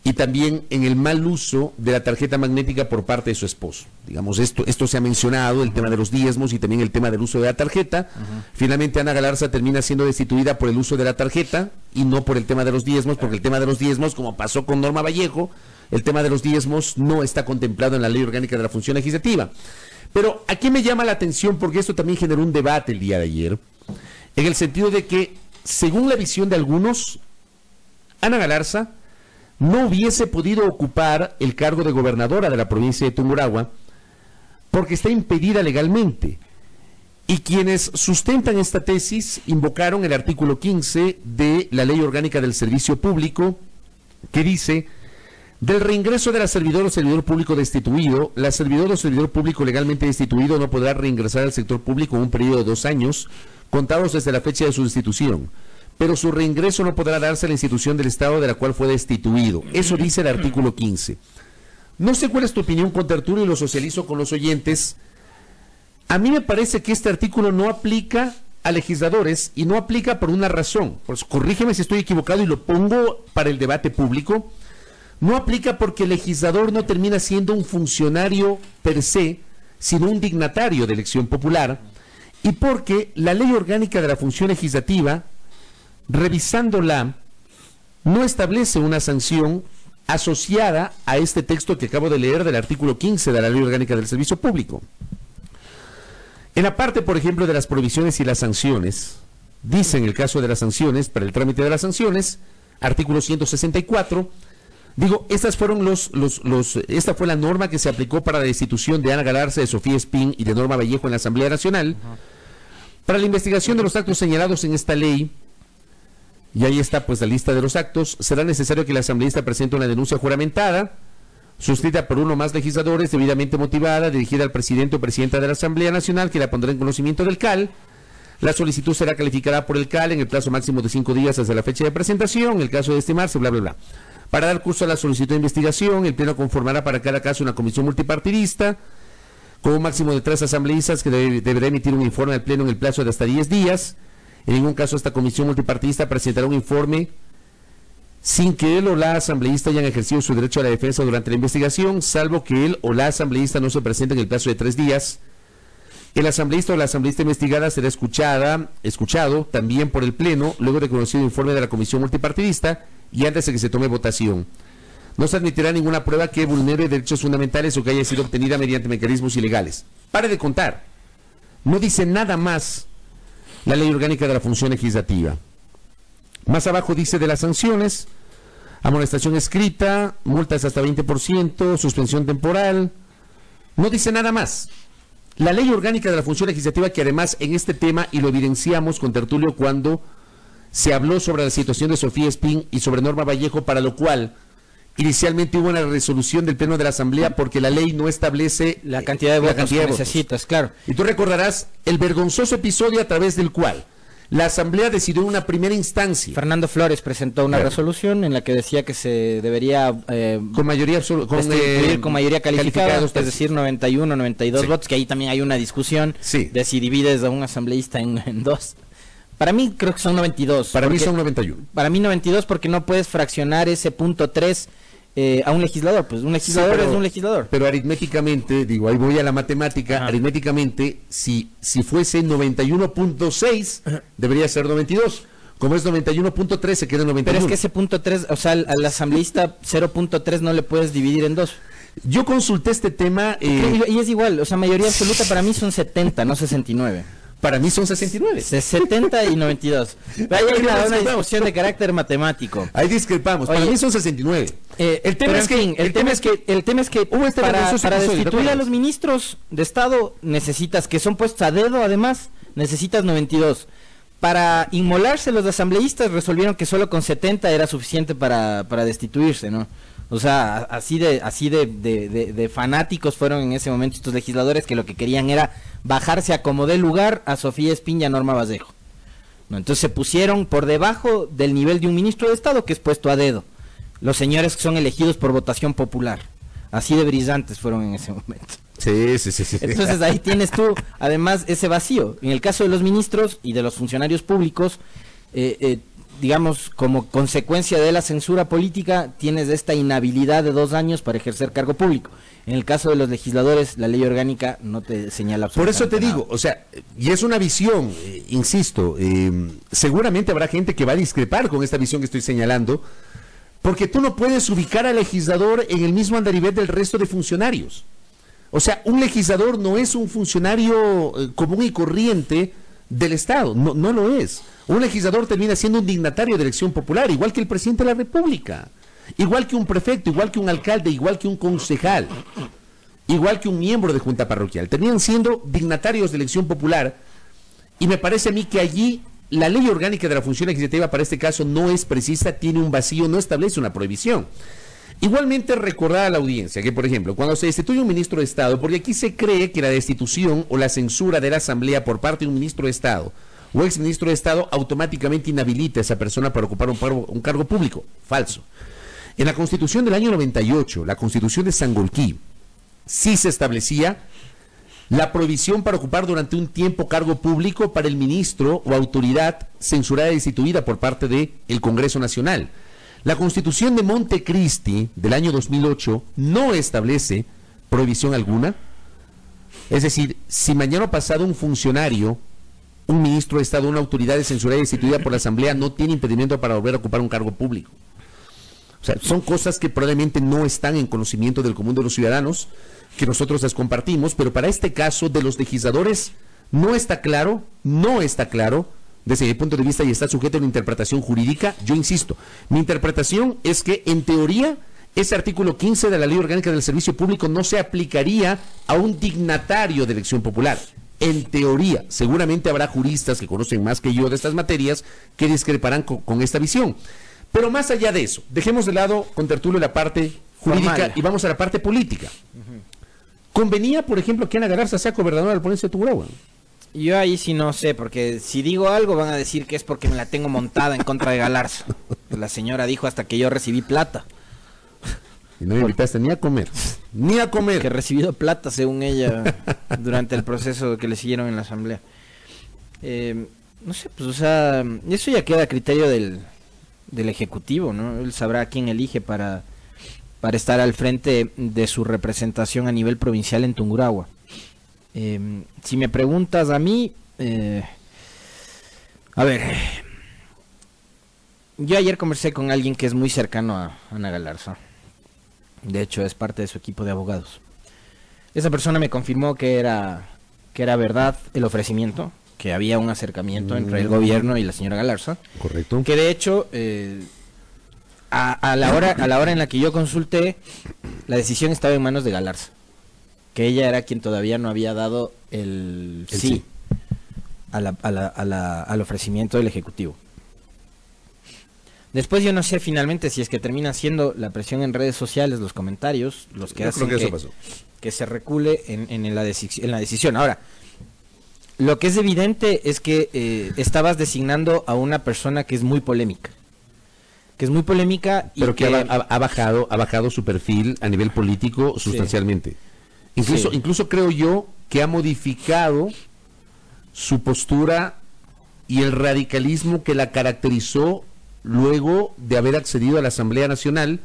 y también en el mal uso de la tarjeta magnética por parte de su esposo. Digamos, esto se ha mencionado, el tema de los diezmos y también el tema del uso de la tarjeta. Finalmente Ana Galarza termina siendo destituida por el uso de la tarjeta y no por el tema de los diezmos, porque el tema de los diezmos, como pasó con Norma Vallejo, el tema de los diezmos no está contemplado en la Ley Orgánica de la Función Legislativa. Pero aquí me llama la atención porque esto también generó un debate el día de ayer, en el sentido de que, según la visión de algunos, Ana Galarza no hubiese podido ocupar el cargo de gobernadora de la provincia de Tungurahua porque está impedida legalmente. Y quienes sustentan esta tesis invocaron el artículo 15 de la Ley Orgánica del Servicio Público, que dice: del reingreso de la servidora o servidor público destituido, la servidora o servidor público legalmente destituido no podrá reingresar al sector público en un periodo de 2 años, contados desde la fecha de su destitución, pero su reingreso no podrá darse a la institución del Estado de la cual fue destituido. Eso dice el artículo 15. No sé cuál es tu opinión, contertulio, y lo socializo con los oyentes. A mí me parece que este artículo no aplica a legisladores y no aplica por una razón. Pues, corrígeme si estoy equivocado y lo pongo para el debate público. No aplica porque el legislador no termina siendo un funcionario per se, sino un dignatario de elección popular, y porque la Ley Orgánica de la Función Legislativa, revisándola, no establece una sanción asociada a este texto que acabo de leer del artículo 15 de la Ley Orgánica del Servicio Público. En la parte, por ejemplo, de las prohibiciones y las sanciones, dice en el caso de las sanciones, para el trámite de las sanciones, artículo 164, esta fue la norma que se aplicó para la destitución de Ana Galarza, de Sofía Espín y de Norma Vallejo en la Asamblea Nacional. Para la investigación de los actos señalados en esta ley, y ahí está pues la lista de los actos, será necesario que el asambleísta presente una denuncia juramentada, suscrita por uno o más legisladores, debidamente motivada, dirigida al presidente o presidenta de la Asamblea Nacional, que la pondrá en conocimiento del CAL. La solicitud será calificada por el CAL en el plazo máximo de 5 días desde la fecha de presentación, en el caso de estimarse, bla, bla, bla. Para dar curso a la solicitud de investigación, el Pleno conformará para cada caso una comisión multipartidista, con un máximo de 3 asambleístas que deberá emitir un informe al Pleno en el plazo de hasta 10 días. En ningún caso esta comisión multipartidista presentará un informe sin que él o la asambleísta hayan ejercido su derecho a la defensa durante la investigación, salvo que él o la asambleísta no se presente en el plazo de 3 días. El asambleísta o la asambleísta investigada será escuchado también por el Pleno, luego de conocido el informe de la comisión multipartidista y antes de que se tome votación. No se admitirá ninguna prueba que vulnere derechos fundamentales o que haya sido obtenida mediante mecanismos ilegales. Pare de contar. No dice nada más la Ley Orgánica de la Función Legislativa. Más abajo dice de las sanciones: amonestación escrita, multas hasta 20%, suspensión temporal. No dice nada más. La Ley Orgánica de la Función Legislativa, que además en este tema, y lo evidenciamos con tertulio cuando se habló sobre la situación de Sofía Espín y sobre Norma Vallejo, para lo cual inicialmente hubo una resolución del Pleno de la Asamblea porque la ley no establece la cantidad de votos que necesitas, claro. Y tú recordarás el vergonzoso episodio a través del cual la Asamblea decidió en una primera instancia. Fernando Flores presentó una resolución en la que decía que se debería con mayoría con mayoría calificada, es decir, 91, 92 votos, que ahí también hay una discusión de si divides a un asambleísta en dos. Para mí creo que son 92. Para mí son 91. Para mí 92 porque no puedes fraccionar ese punto 3 a un legislador. Pues un legislador es un legislador. Pero aritméticamente, ahí voy a la matemática, aritméticamente, si fuese 91.6, debería ser 92. Como es 91.3, se queda en 91. Pero es que ese punto 3, o sea, al asambleísta 0.3 no le puedes dividir en dos. Yo consulté este tema. Y es igual, o sea, mayoría absoluta para mí son 70, no 69. Para mí son 69. 70 y 92. Ahí hay una discusión de carácter matemático. Ahí discrepamos. Para mí son 69. El tema es que para destituir a los ministros de Estado necesitas, que son puestos a dedo además, necesitas 92. para inmolarse los asambleístas resolvieron que solo con 70 era suficiente para destituirse, ¿no? O sea, así de fanáticos fueron en ese momento estos legisladores, que lo que querían era bajarse a como dé lugar a Sofía Espín y a Norma Vallejo, ¿no? Entonces se pusieron por debajo del nivel de un ministro de Estado, que es puesto a dedo. Los señores que son elegidos por votación popular. Así de brillantes fueron en ese momento. Sí. Entonces ahí tienes tú, además, ese vacío. En el caso de los ministros y de los funcionarios públicos, digamos, como consecuencia de la censura política, tienes esta inhabilidad de 2 años para ejercer cargo público. En el caso de los legisladores, la ley orgánica no te señala absolutamente Por eso te nada. digo, o sea, y es una visión, insisto, seguramente habrá gente que va a discrepar con esta visión que estoy señalando, porque tú no puedes ubicar al legislador en el mismo andarivel del resto de funcionarios. O sea, un legislador no es un funcionario común y corriente del Estado, no lo es. Un legislador termina siendo un dignatario de elección popular, igual que el presidente de la República, igual que un prefecto, igual que un alcalde, igual que un concejal, igual que un miembro de junta parroquial. Terminan siendo dignatarios de elección popular, y me parece a mí que allí la ley orgánica de la función legislativa para este caso no es precisa, tiene un vacío, no establece una prohibición. Igualmente recordar a la audiencia que, por ejemplo, cuando se destituye un ministro de Estado, porque aquí se cree que la destitución o la censura de la Asamblea por parte de un ministro de Estado o exministro de Estado automáticamente inhabilita a esa persona para ocupar un cargo público. Falso. En la Constitución del año 98, la Constitución de Sangolquí, sí se establecía la prohibición para ocupar durante un tiempo cargo público para el ministro o autoridad censurada y destituida por parte del Congreso Nacional. La Constitución de Montecristi del año 2008 no establece prohibición alguna. Es decir, si mañana pasado un funcionario, un ministro de Estado, una autoridad censurada y destituida por la Asamblea, no tiene impedimento para volver a ocupar un cargo público. O sea, son cosas que probablemente no están en conocimiento del común de los ciudadanos, que nosotros las compartimos, pero para este caso de los legisladores no está claro, desde mi punto de vista, y está sujeto a una interpretación jurídica. Yo insisto, mi interpretación es que en teoría ese artículo 15 de la Ley Orgánica del Servicio Público no se aplicaría a un dignatario de elección popular. En teoría, seguramente habrá juristas que conocen más que yo de estas materias que discreparán con esta visión. Pero más allá de eso, dejemos de lado con Tertulio la parte jurídica formal y vamos a la parte política. ¿Convenía, por ejemplo, que Ana Galarza sea gobernadora del provincia de Tungurahua? Yo ahí sí no sé, porque si digo algo van a decir que es porque me la tengo montada en contra de Galarza. La señora dijo hasta que yo recibí plata. Y no me invitaste ni a comer, ni a comer. Que he recibido plata, según ella, durante el proceso que le siguieron en la asamblea. No sé, pues, o sea, eso ya queda a criterio del Ejecutivo, ¿no? Él sabrá a quién elige para estar al frente de su representación a nivel provincial en Tungurahua. Si me preguntas a mí, a ver, yo ayer conversé con alguien que es muy cercano a Ana Galarza. De hecho, es parte de su equipo de abogados. Esa persona me confirmó que era verdad el ofrecimiento, que había un acercamiento entre el gobierno y la señora Galarza. Correcto. Que de hecho, a la hora en la que yo consulté, la decisión estaba en manos de Galarza. Que ella era quien todavía no había dado el sí al ofrecimiento del Ejecutivo. Después yo no sé finalmente si es que termina siendo la presión en redes sociales, los comentarios, los que hacen que se recule en la decisión. Ahora, lo que es evidente es que estabas designando a una persona que es muy polémica. Pero que ha bajado su perfil a nivel político sustancialmente. Sí. Incluso creo yo que ha modificado su postura y el radicalismo que la caracterizó luego de haber accedido a la Asamblea Nacional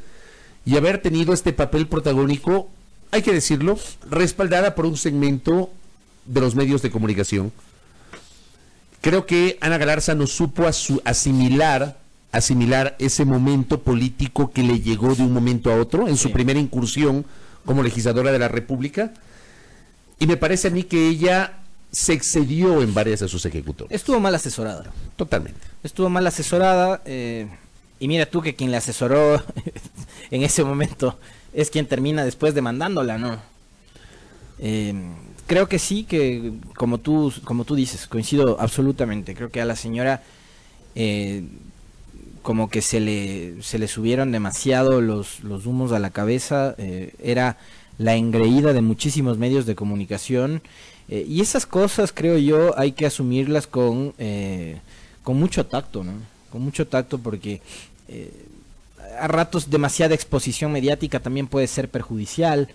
y haber tenido este papel protagónico, hay que decirlo, respaldada por un segmento de los medios de comunicación. Creo que Ana Galarza no supo asimilar ese momento político que le llegó de un momento a otro en su primera incursión como legisladora de la República, y me parece a mí que ella se excedió en varias de sus ejecutores. Estuvo mal asesorada. Totalmente. Estuvo mal asesorada, y mira tú que quien le asesoró en ese momento es quien termina después demandándola, ¿no? creo que sí, que como tú dices, coincido absolutamente. Creo que a la señora como que se le subieron demasiado los humos a la cabeza. Era la engreída de muchísimos medios de comunicación, y esas cosas, creo yo, hay que asumirlas con mucho tacto, ¿no? Con mucho tacto, porque a ratos demasiada exposición mediática también puede ser perjudicial.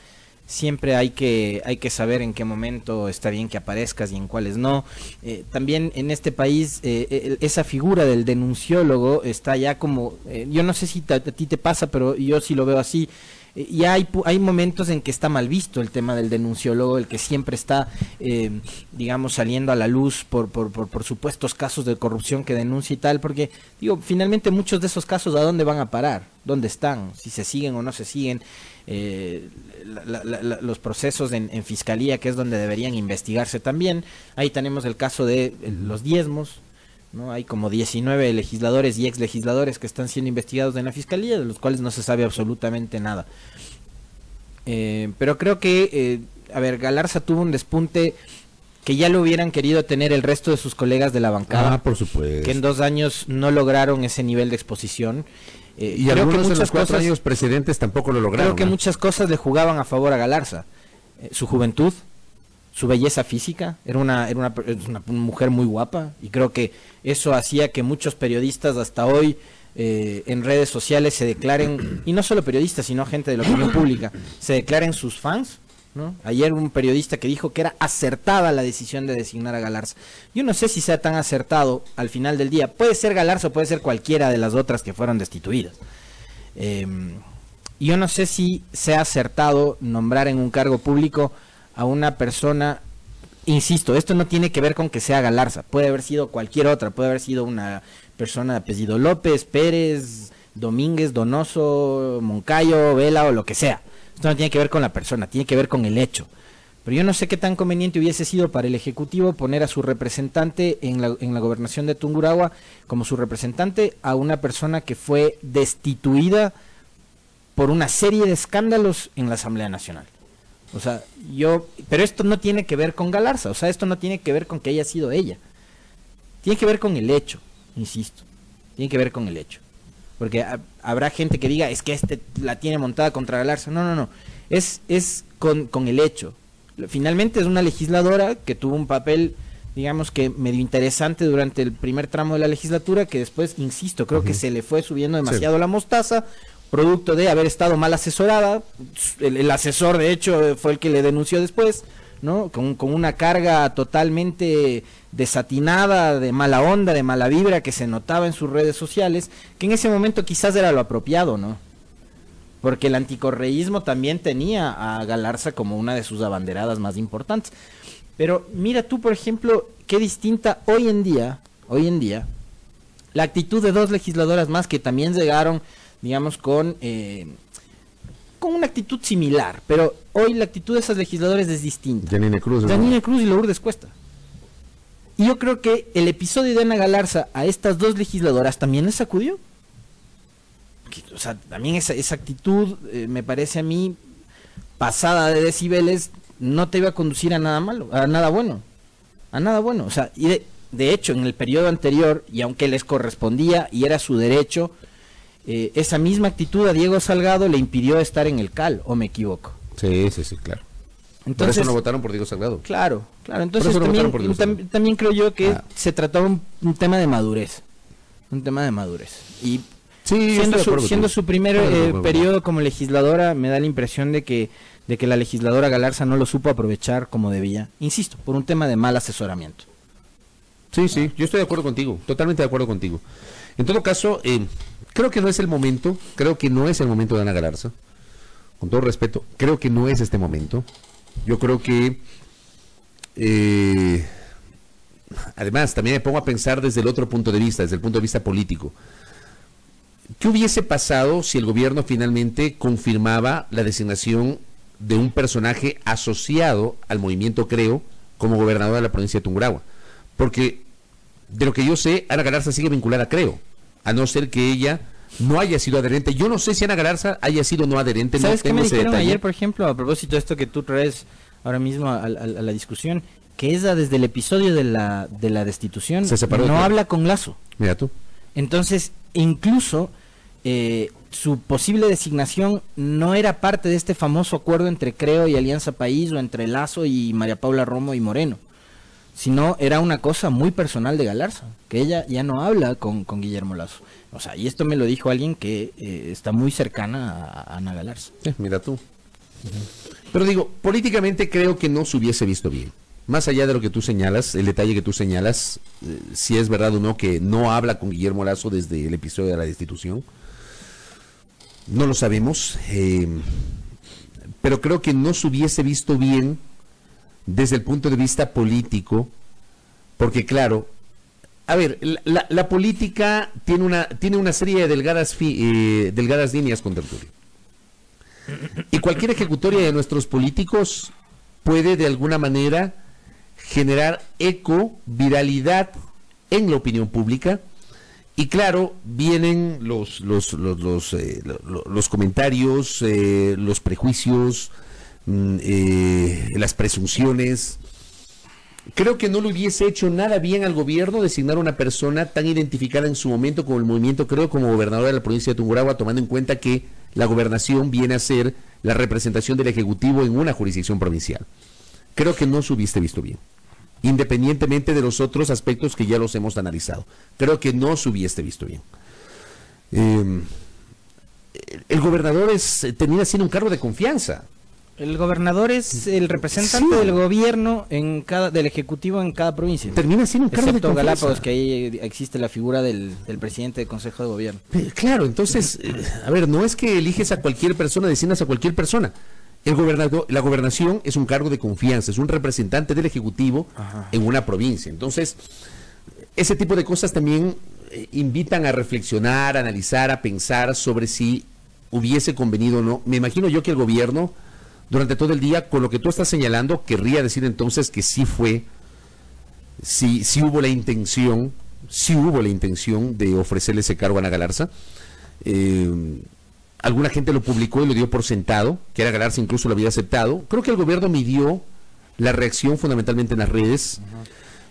Siempre hay que saber en qué momento está bien que aparezcas y en cuáles no. También en este país esa figura del denunciólogo está ya como, yo no sé si a ti te pasa, pero yo sí lo veo así. Y hay momentos en que está mal visto el tema del denunciólogo, el que siempre está, digamos, saliendo a la luz por supuestos casos de corrupción que denuncia y tal, porque, digo, finalmente muchos de esos casos, ¿a dónde van a parar? ¿Dónde están? Si se siguen o no se siguen. Los procesos en fiscalía, que es donde deberían investigarse también. Ahí tenemos el caso de los diezmos, ¿no? Hay como 19 legisladores y ex legisladores que están siendo investigados en la fiscalía, de los cuales no se sabe absolutamente nada. Pero creo que, Galarza tuvo un despunte que ya lo hubieran querido tener el resto de sus colegas de la bancada. Por supuesto. Que en 2 años no lograron ese nivel de exposición. Y creo algunos que de muchas los 4 cosas, años precedentes tampoco lo lograron. Creo que muchas cosas le jugaban a favor a Galarza. Su juventud, su belleza física, era una mujer muy guapa, y creo que eso hacía que muchos periodistas hasta hoy en redes sociales se declaren, y no solo periodistas, sino gente de la opinión pública, se declaren sus fans, ¿no? Ayer un periodista que dijo que era acertada la decisión de designar a Galarza. Yo no sé si sea tan acertado al final del día. Puede ser Galarza o puede ser cualquiera de las otras que fueron destituidas. Yo no sé si sea acertado nombrar en un cargo público a una persona, insisto, esto no tiene que ver con que sea Galarza, puede haber sido cualquier otra, puede haber sido una persona de apellido López, Pérez, Domínguez, Donoso, Moncayo, Vela o lo que sea. Esto no tiene que ver con la persona, tiene que ver con el hecho. Pero yo no sé qué tan conveniente hubiese sido para el Ejecutivo poner a su representante en la gobernación de Tungurahua como su representante a una persona que fue destituida por una serie de escándalos en la Asamblea Nacional. O sea, pero esto no tiene que ver con Galarza, o sea, esto no tiene que ver con que haya sido ella. Tiene que ver con el hecho, insisto. Tiene que ver con el hecho. Porque habrá gente que diga, es que la tiene montada contra Galarza. No. Es con el hecho. Finalmente es una legisladora que tuvo un papel, digamos que medio interesante durante el primer tramo de la legislatura, que después, insisto, creo que se le fue subiendo demasiado la mostaza, producto de haber estado mal asesorada. El asesor, de hecho, fue el que le denunció después, ¿no? Con una carga totalmente desatinada, de mala onda, de mala vibra, que se notaba en sus redes sociales, que en ese momento quizás era lo apropiado, ¿no? Porque el anticorreísmo también tenía a Galarza como una de sus abanderadas más importantes. Pero mira tú, por ejemplo, qué distinta hoy en día, la actitud de 2 legisladoras más que también llegaron, digamos, con una actitud similar, pero hoy la actitud de esas legisladoras es distinta. Janine Cruz y Lourdes Cuesta. Y yo creo que el episodio de Ana Galarza a estas 2 legisladoras también les sacudió. O sea, también esa actitud, me parece a mí, pasada de decibeles, no te iba a conducir a nada malo, a nada bueno. O sea, y de hecho, en el periodo anterior, y aunque les correspondía y era su derecho, esa misma actitud a Diego Salgado le impidió estar en el CAL, ¿o me equivoco? Sí, claro. Entonces, por eso no votaron por Diego Salgado. Claro. Entonces también creo yo que se trataba un tema de madurez. Y sí, siendo su primer periodo como legisladora, me da la impresión de que la legisladora Galarza no lo supo aprovechar como debía. Insisto, por un tema de mal asesoramiento. Sí, yo estoy de acuerdo contigo, totalmente de acuerdo contigo. En todo caso, creo que no es el momento de Ana Galarza. Con todo respeto, creo que no es este momento. Yo creo que además también me pongo a pensar desde el otro punto de vista, desde el punto de vista político. ¿Qué hubiese pasado si el gobierno finalmente confirmaba la designación de un personaje asociado al movimiento Creo como gobernador de la provincia de Tungurahua? Porque de lo que yo sé, Ana Galarza sigue vinculada a Creo, a no ser que ella no haya sido adherente. Yo no sé si Ana Galarza haya sido no adherente. ¿Sabes qué me dijeron ayer, por ejemplo, a propósito de esto que tú traes ahora mismo a la discusión, que ella desde el episodio de la destitución se separó, no habla con Lasso. Mira tú. Entonces, incluso su posible designación no era parte de este famoso acuerdo entre Creo y Alianza País, o entre Lasso y María Paula Romo y Moreno, sino era una cosa muy personal de Galarza, que ella ya no habla con Guillermo Lasso. O sea, y esto me lo dijo alguien que está muy cercana a Ana Galarza. Mira tú. Pero digo, políticamente creo que no se hubiese visto bien. Más allá de lo que tú señalas, el detalle que tú señalas, si es verdad o no que no habla con Guillermo Lasso desde el episodio de la destitución, no lo sabemos, pero creo que no se hubiese visto bien desde el punto de vista político, porque claro, a ver, la política tiene una serie de delgadas líneas con tertulia. Y cualquier ejecutoria de nuestros políticos puede de alguna manera generar eco, viralidad en la opinión pública. Y claro, vienen los comentarios, los prejuicios, las presunciones. Creo que no le hubiese hecho nada bien al gobierno designar a una persona tan identificada en su momento con el movimiento Creo como gobernadora de la provincia de Tungurahua, tomando en cuenta que la gobernación viene a ser la representación del Ejecutivo en una jurisdicción provincial. Creo que no se hubiese visto bien, independientemente de los otros aspectos que ya los hemos analizado. Creo que no se hubiese visto bien. El gobernador termina siendo un cargo de confianza. El gobernador es el representante del gobierno del ejecutivo en cada provincia. Termina siendo un cargo de confianza. Galápagos, que ahí existe la figura del presidente del Consejo de Gobierno. Claro, entonces, a ver, no es que eliges a cualquier persona, designas a cualquier persona. La gobernación es un cargo de confianza, es un representante del Ejecutivo en una provincia. Entonces, ese tipo de cosas también invitan a reflexionar, a analizar, a pensar sobre si hubiese convenido o no. Me imagino yo que el gobierno, durante todo el día, con lo que tú estás señalando, querría decir entonces que sí hubo la intención de ofrecerle ese cargo a Ana Galarza. Alguna gente lo publicó y lo dio por sentado, que Ana Galarza incluso lo había aceptado. Creo que el gobierno midió la reacción fundamentalmente en las redes.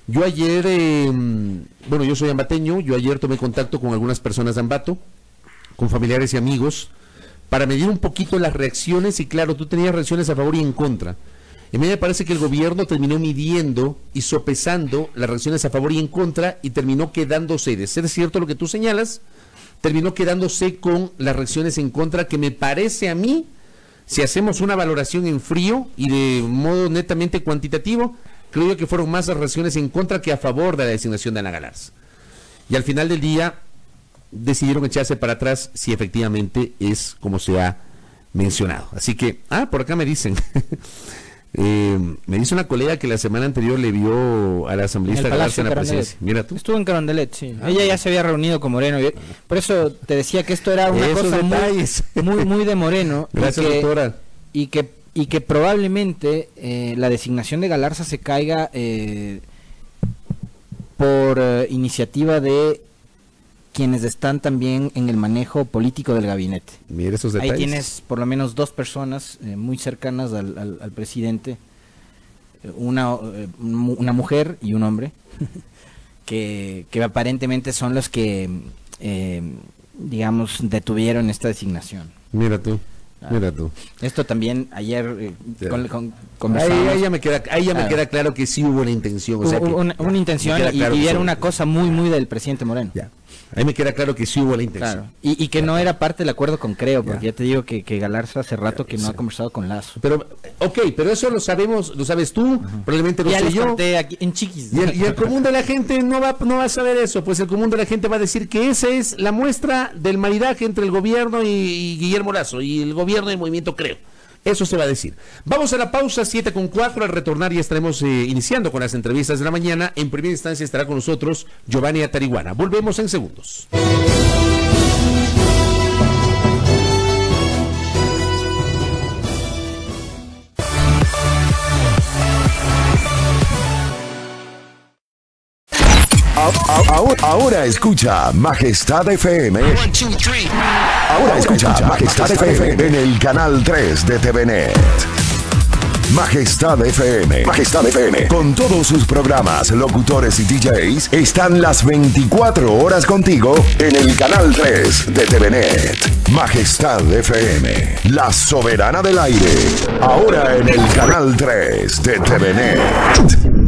Yo ayer, yo soy ambateño, yo ayer tomé contacto con algunas personas de Ambato, con familiares y amigos, para medir un poquito las reacciones. Y claro, tú tenías reacciones a favor y en contra. A mí me parece que el gobierno terminó midiendo y sopesando las reacciones a favor y en contra, y terminó quedándose, de ser cierto lo que tú señalas, terminó quedándose con las reacciones en contra, que me parece a mí, si hacemos una valoración en frío y de modo netamente cuantitativo, creo yo que fueron más las reacciones en contra que a favor de la designación de Ana Galarza. Y al final del día decidieron echarse para atrás si efectivamente es como se ha mencionado. Así que, por acá me dicen, me dice una colega que la semana anterior le vio a la asambleísta Galarza en la presidencia. Mira tú. Estuvo en Carondelet, sí. Ella ya se había reunido con Moreno. Por eso te decía que esto era una cosa muy de Moreno. Gracias, doctora. Y que probablemente la designación de Galarza se caiga por iniciativa de quienes están también en el manejo político del gabinete. Mira esos detalles. Ahí tienes por lo menos dos personas muy cercanas al presidente, una mujer y un hombre, que aparentemente son los que, digamos, detuvieron esta designación. Mira tú. Mira tú. Esto también ayer conversamos. Ahí ya me queda claro que sí hubo una intención. O sea, una intención, y era una cosa muy del presidente Moreno. Ya. Ahí me queda claro que sí hubo la intención. Claro. Y que no era parte del acuerdo con Creo, porque ya te digo que Galarza hace rato que no ha conversado con Lasso. Pero, pero eso lo sabemos, lo sabes tú, probablemente lo sé yo. Aquí en chiquis. Y el común de la gente no va a saber eso, pues el común de la gente va a decir que esa es la muestra del maridaje entre el gobierno y Guillermo Lasso, y el gobierno y el movimiento Creo. Eso se va a decir. Vamos a la pausa, 7:04. Al retornar ya estaremos iniciando con las entrevistas de la mañana. En primera instancia estará con nosotros Giovanni Atariguana. Volvemos en segundos. Ahora escucha Majestad FM. Ahora escucha Majestad FM en el canal 3 de TVNet. Majestad FM. Majestad FM. Con todos sus programas, locutores y DJs, están las 24 horas contigo en el canal 3 de TVNet. Majestad FM, la soberana del aire. Ahora en el canal 3 de TVNet.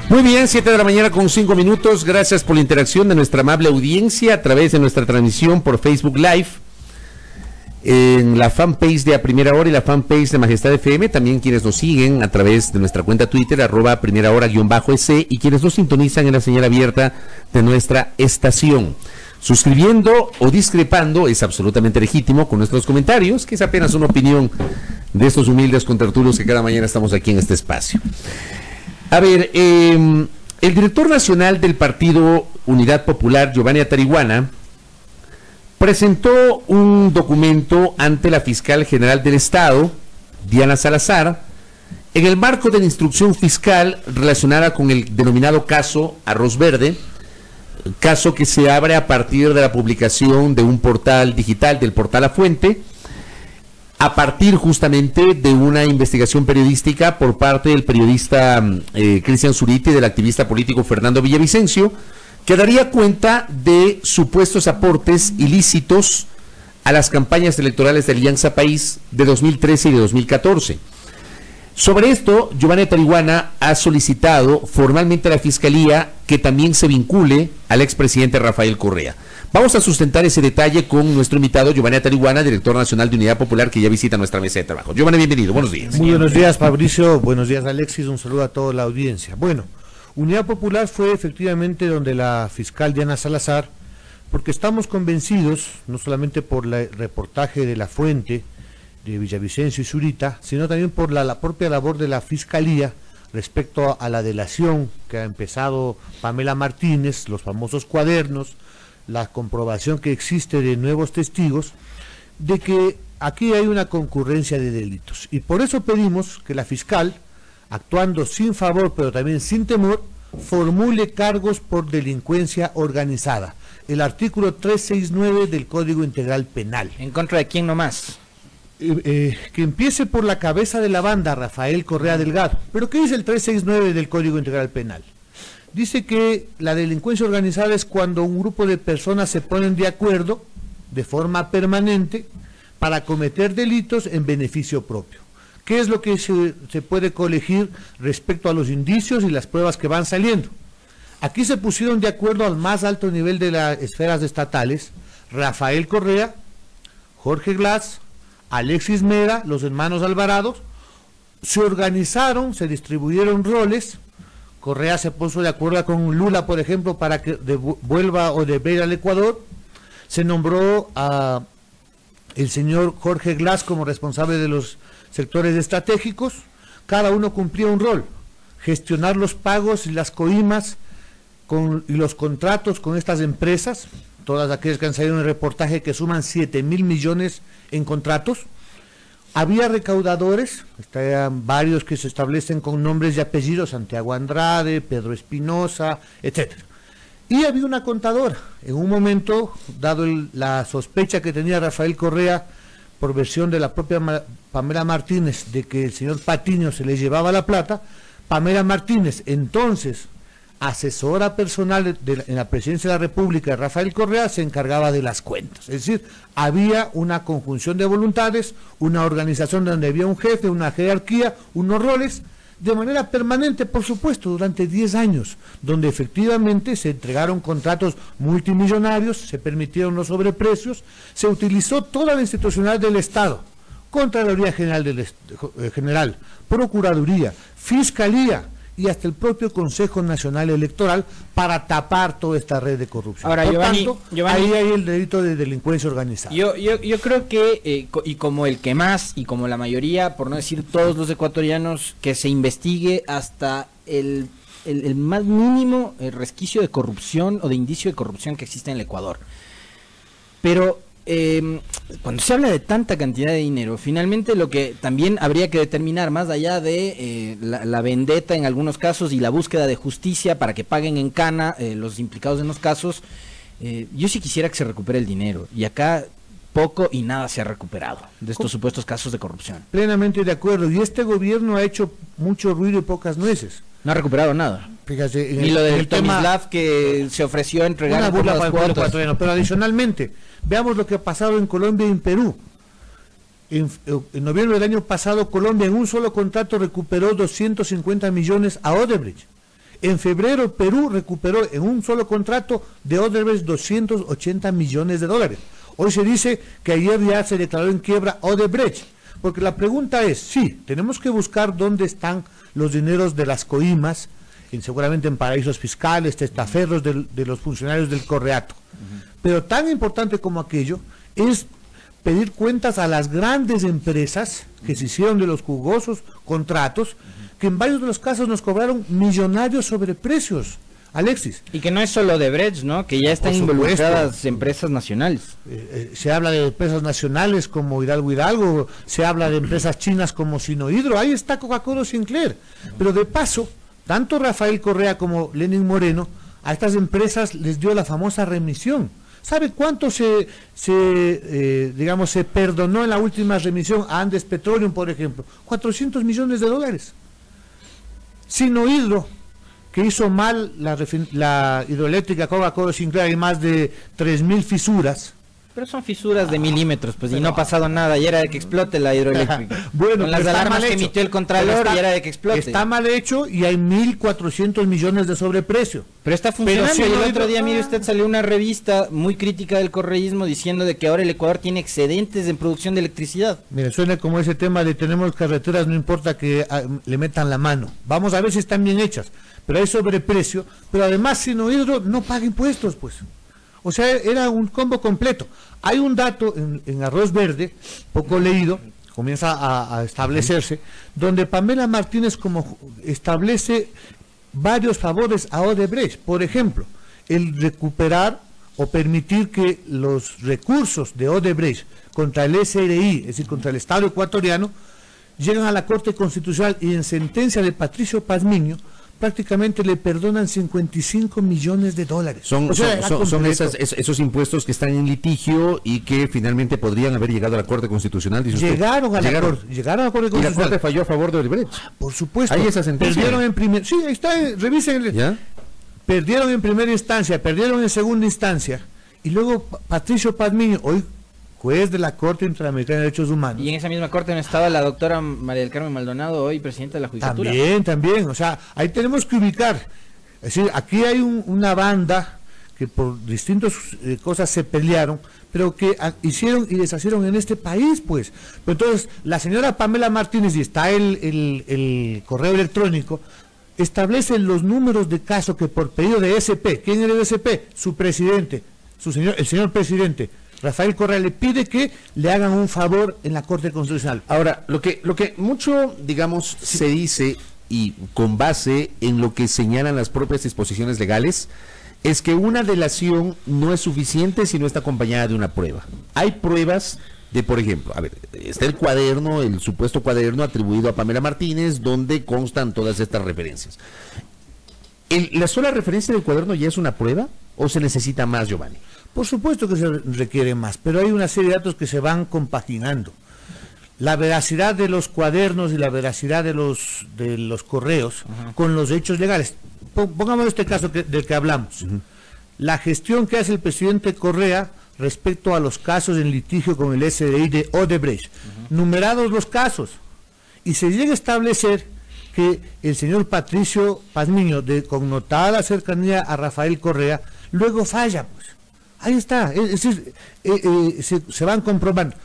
Muy bien, 7 de la mañana con 5 minutos. Gracias por la interacción de nuestra amable audiencia a través de nuestra transmisión por Facebook Live, en la fanpage de A Primera Hora y la fanpage de Majestad FM. También quienes nos siguen a través de nuestra cuenta Twitter, @primerahora_EC, y quienes nos sintonizan en la señal abierta de nuestra estación. Suscribiendo o discrepando es absolutamente legítimo con nuestros comentarios, que es apenas una opinión de estos humildes contertulios que cada mañana estamos aquí en este espacio. A ver, el director nacional del Partido Unidad Popular, Giovanni Atariguana, presentó un documento ante la fiscal general del Estado, Diana Salazar, en el marco de la instrucción fiscal relacionada con el denominado caso Arroz Verde, caso que se abre a partir de la publicación de un portal digital, del portal La Fuente, a partir justamente de una investigación periodística por parte del periodista Cristian Zurita y del activista político Fernando Villavicencio, que daría cuenta de supuestos aportes ilícitos a las campañas electorales de Alianza País de 2013 y de 2014. Sobre esto, Giovanni Atariguana ha solicitado formalmente a la Fiscalía que también se vincule al expresidente Rafael Correa. Vamos a sustentar ese detalle con nuestro invitado Giovanni Atariguana, director nacional de Unidad Popular, que ya visita nuestra mesa de trabajo. Giovanni, bienvenido, buenos días. Muy buenos días, Fabricio, buenos días, Alexis, un saludo a toda la audiencia. Bueno, Unidad Popular fue efectivamente donde la fiscal Diana Salazar, porque estamos convencidos, no solamente por el reportaje de La Fuente, de Villavicencio y Zurita, sino también por la propia labor de la Fiscalía respecto a la delación que ha empezado Pamela Martínez, los famosos cuadernos, la comprobación que existe de nuevos testigos, de que aquí hay una concurrencia de delitos. Y por eso pedimos que la fiscal, actuando sin favor pero también sin temor, formule cargos por delincuencia organizada. El artículo 369 del Código Integral Penal. ¿En contra de quién nomás? Que empiece por la cabeza de la banda, Rafael Correa Delgado. ¿Pero qué dice el 369 del Código Integral Penal? Dice que la delincuencia organizada es cuando un grupo de personas se ponen de acuerdo de forma permanente para cometer delitos en beneficio propio. ¿Qué es lo que se puede colegir respecto a los indicios y las pruebas que van saliendo? Aquí se pusieron de acuerdo al más alto nivel de las esferas estatales, Rafael Correa, Jorge Glass, Alexis Mera, los hermanos Alvarado, se organizaron, se distribuyeron roles. Correa se puso de acuerdo con Lula, por ejemplo, para que vuelva o deba ir al Ecuador. Se nombró a el señor Jorge Glass como responsable de los sectores estratégicos. Cada uno cumplía un rol: gestionar los pagos y las coimas y los contratos con estas empresas, todas aquellas que han salido en el reportaje, que suman 7.000 millones en contratos. Había recaudadores, estaban varios que se establecen con nombres y apellidos: Santiago Andrade, Pedro Espinosa, etcétera. Y había una contadora. En un momento, dado la sospecha que tenía Rafael Correa, por versión de la propia Pamela Martínez, de que el señor Patiño se le llevaba la plata, Pamela Martínez, entonces asesora personal en la presidencia de la República, Rafael Correa, se encargaba de las cuentas. Es decir, había una conjunción de voluntades, una organización donde había un jefe, una jerarquía, unos roles, de manera permanente, por supuesto, durante 10 años, donde efectivamente se entregaron contratos multimillonarios, se permitieron los sobreprecios, se utilizó toda la institucionalidad del Estado, Contraloría General, Procuraduría, Fiscalía y hasta el propio Consejo Nacional Electoral para tapar toda esta red de corrupción. Ahora, por Giovanni, tanto, ahí hay el delito de delincuencia organizada. Yo creo que, y como el que más, y como la mayoría, por no decir todos los ecuatorianos, que se investigue hasta el más mínimo resquicio de corrupción o de indicio de corrupción que existe en el Ecuador. Pero cuando se habla de tanta cantidad de dinero, finalmente lo que también habría que determinar, más allá de la vendetta en algunos casos y la búsqueda de justicia para que paguen en cana los implicados en los casos, yo sí quisiera que se recupere el dinero, y acá poco y nada se ha recuperado de estos supuestos casos de corrupción. Plenamente de acuerdo, y este gobierno ha hecho mucho ruido y pocas nueces. No ha recuperado nada. Fíjate, Ni lo del Tomislav que se ofreció a entregar una burla las para el pueblo cuotas. ecuatoriano. Pero adicionalmente, veamos lo que ha pasado en Colombia y en Perú. En noviembre del año pasado, Colombia en un solo contrato recuperó 250 millones a Odebrecht. En febrero, Perú recuperó en un solo contrato de Odebrecht 280 millones de dólares. Hoy se dice que ayer ya se declaró en quiebra Odebrecht. Porque la pregunta es, sí, tenemos que buscar dónde están los dineros de las coimas, seguramente en paraísos fiscales, testaferros de los funcionarios del Correato. Pero tan importante como aquello es pedir cuentas a las grandes empresas que se hicieron de los jugosos contratos, que en varios de los casos nos cobraron millonarios sobreprecios. Alexis. Y que no es solo de Brecht, ¿no? Que ya están involucradas empresas nacionales. Se habla de empresas nacionales como Hidalgo, se habla de empresas chinas como Sinohydro, ahí está Coca-Cola Sinclair. Pero de paso, tanto Rafael Correa como Lenín Moreno, a estas empresas les dio la famosa remisión. ¿Sabe cuánto se perdonó en la última remisión a Andes Petroleum, por ejemplo? 400 millones de dólares. Sinohydro, que hizo mal la hidroeléctrica Coca-Cola Sinclair, hay más de 3.000 fisuras. Pero son fisuras de milímetros, pues, y no ha pasado nada, y era de que explote la hidroeléctrica. Bueno, con las alarmas que emitió el Contralor, y era de que explote. Está mal hecho y hay 1.400 millones de sobreprecio. Pero está funcionando. Pero y el otro día, mire usted, salió una revista muy crítica del correísmo diciendo de que ahora el Ecuador tiene excedentes en producción de electricidad. Mire, suena como ese tema de tenemos carreteras, no importa que le metan la mano. Vamos a ver si están bien hechas. Pero hay sobreprecio, pero además Sinohydro no paga impuestos, pues. O sea, era un combo completo. Hay un dato en Arroz Verde, poco leído, comienza a establecerse, donde Pamela Martínez como establece varios favores a Odebrecht. Por ejemplo, el recuperar o permitir que los recursos de Odebrecht contra el SRI, es decir, contra el Estado ecuatoriano, llegan a la Corte Constitucional y en sentencia de Patricio Pazmiño, prácticamente le perdonan 55 millones de dólares. Son esos impuestos que están en litigio y que finalmente podrían haber llegado a la Corte Constitucional. Llegaron a la Corte Constitucional. ¿Y la Corte falló a favor de Odebrecht? Por supuesto. Hay esa sentencia. Perdieron en primera... Sí, ahí está, revisen. ¿Ya? Perdieron en primera instancia, perdieron en segunda instancia. Y luego Patricio Pazmiño, hoy juez de la Corte Interamericana de Derechos Humanos. Y en esa misma corte no estaba la doctora María del Carmen Maldonado, hoy presidenta de la Judicatura. También, o sea, ahí tenemos que ubicar. Es decir, aquí hay una banda que por distintas cosas se pelearon, pero que hicieron y deshacieron en este país, pues. Pero entonces, la señora Pamela Martínez, y está el correo electrónico, establece los números de caso que por pedido de SP, ¿quién era el SP? Su presidente, el señor presidente, Rafael Correa, le pide que le hagan un favor en la Corte Constitucional. Ahora, lo que mucho, digamos, se dice, y con base en lo que señalan las propias disposiciones legales, es que una delación no es suficiente si no está acompañada de una prueba. Hay pruebas de, por ejemplo, a ver, está el cuaderno, el supuesto cuaderno atribuido a Pamela Martínez, donde constan todas estas referencias. ¿La sola referencia del cuaderno ya es una prueba o se necesita más, Giovanni? Por supuesto que se requiere más, pero hay una serie de datos que se van compaginando. La veracidad de los cuadernos y la veracidad de los correos con los hechos legales. pongamos este caso del que hablamos. La gestión que hace el presidente Correa respecto a los casos en litigio con el SDI de Odebrecht. Numerados los casos. Y se llega a establecer que el señor Patricio Pazmiño, de connotada cercanía a Rafael Correa, luego falla, pues. Ahí está, se van comprobando.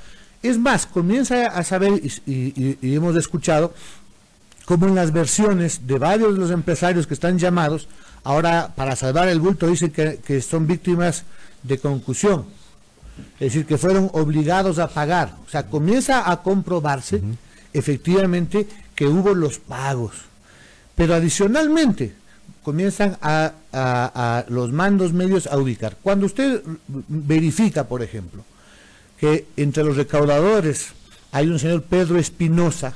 Es más, comienza a saber, y hemos escuchado, como en las versiones de varios de los empresarios que están llamados, ahora para salvar el bulto dicen que son víctimas de concusión, es decir, que fueron obligados a pagar. O sea, comienza a comprobarse efectivamente que hubo los pagos, pero adicionalmente comienzan a los mandos medios a ubicar. Cuando usted verifica, por ejemplo, que entre los recaudadores hay un señor Pedro Espinosa,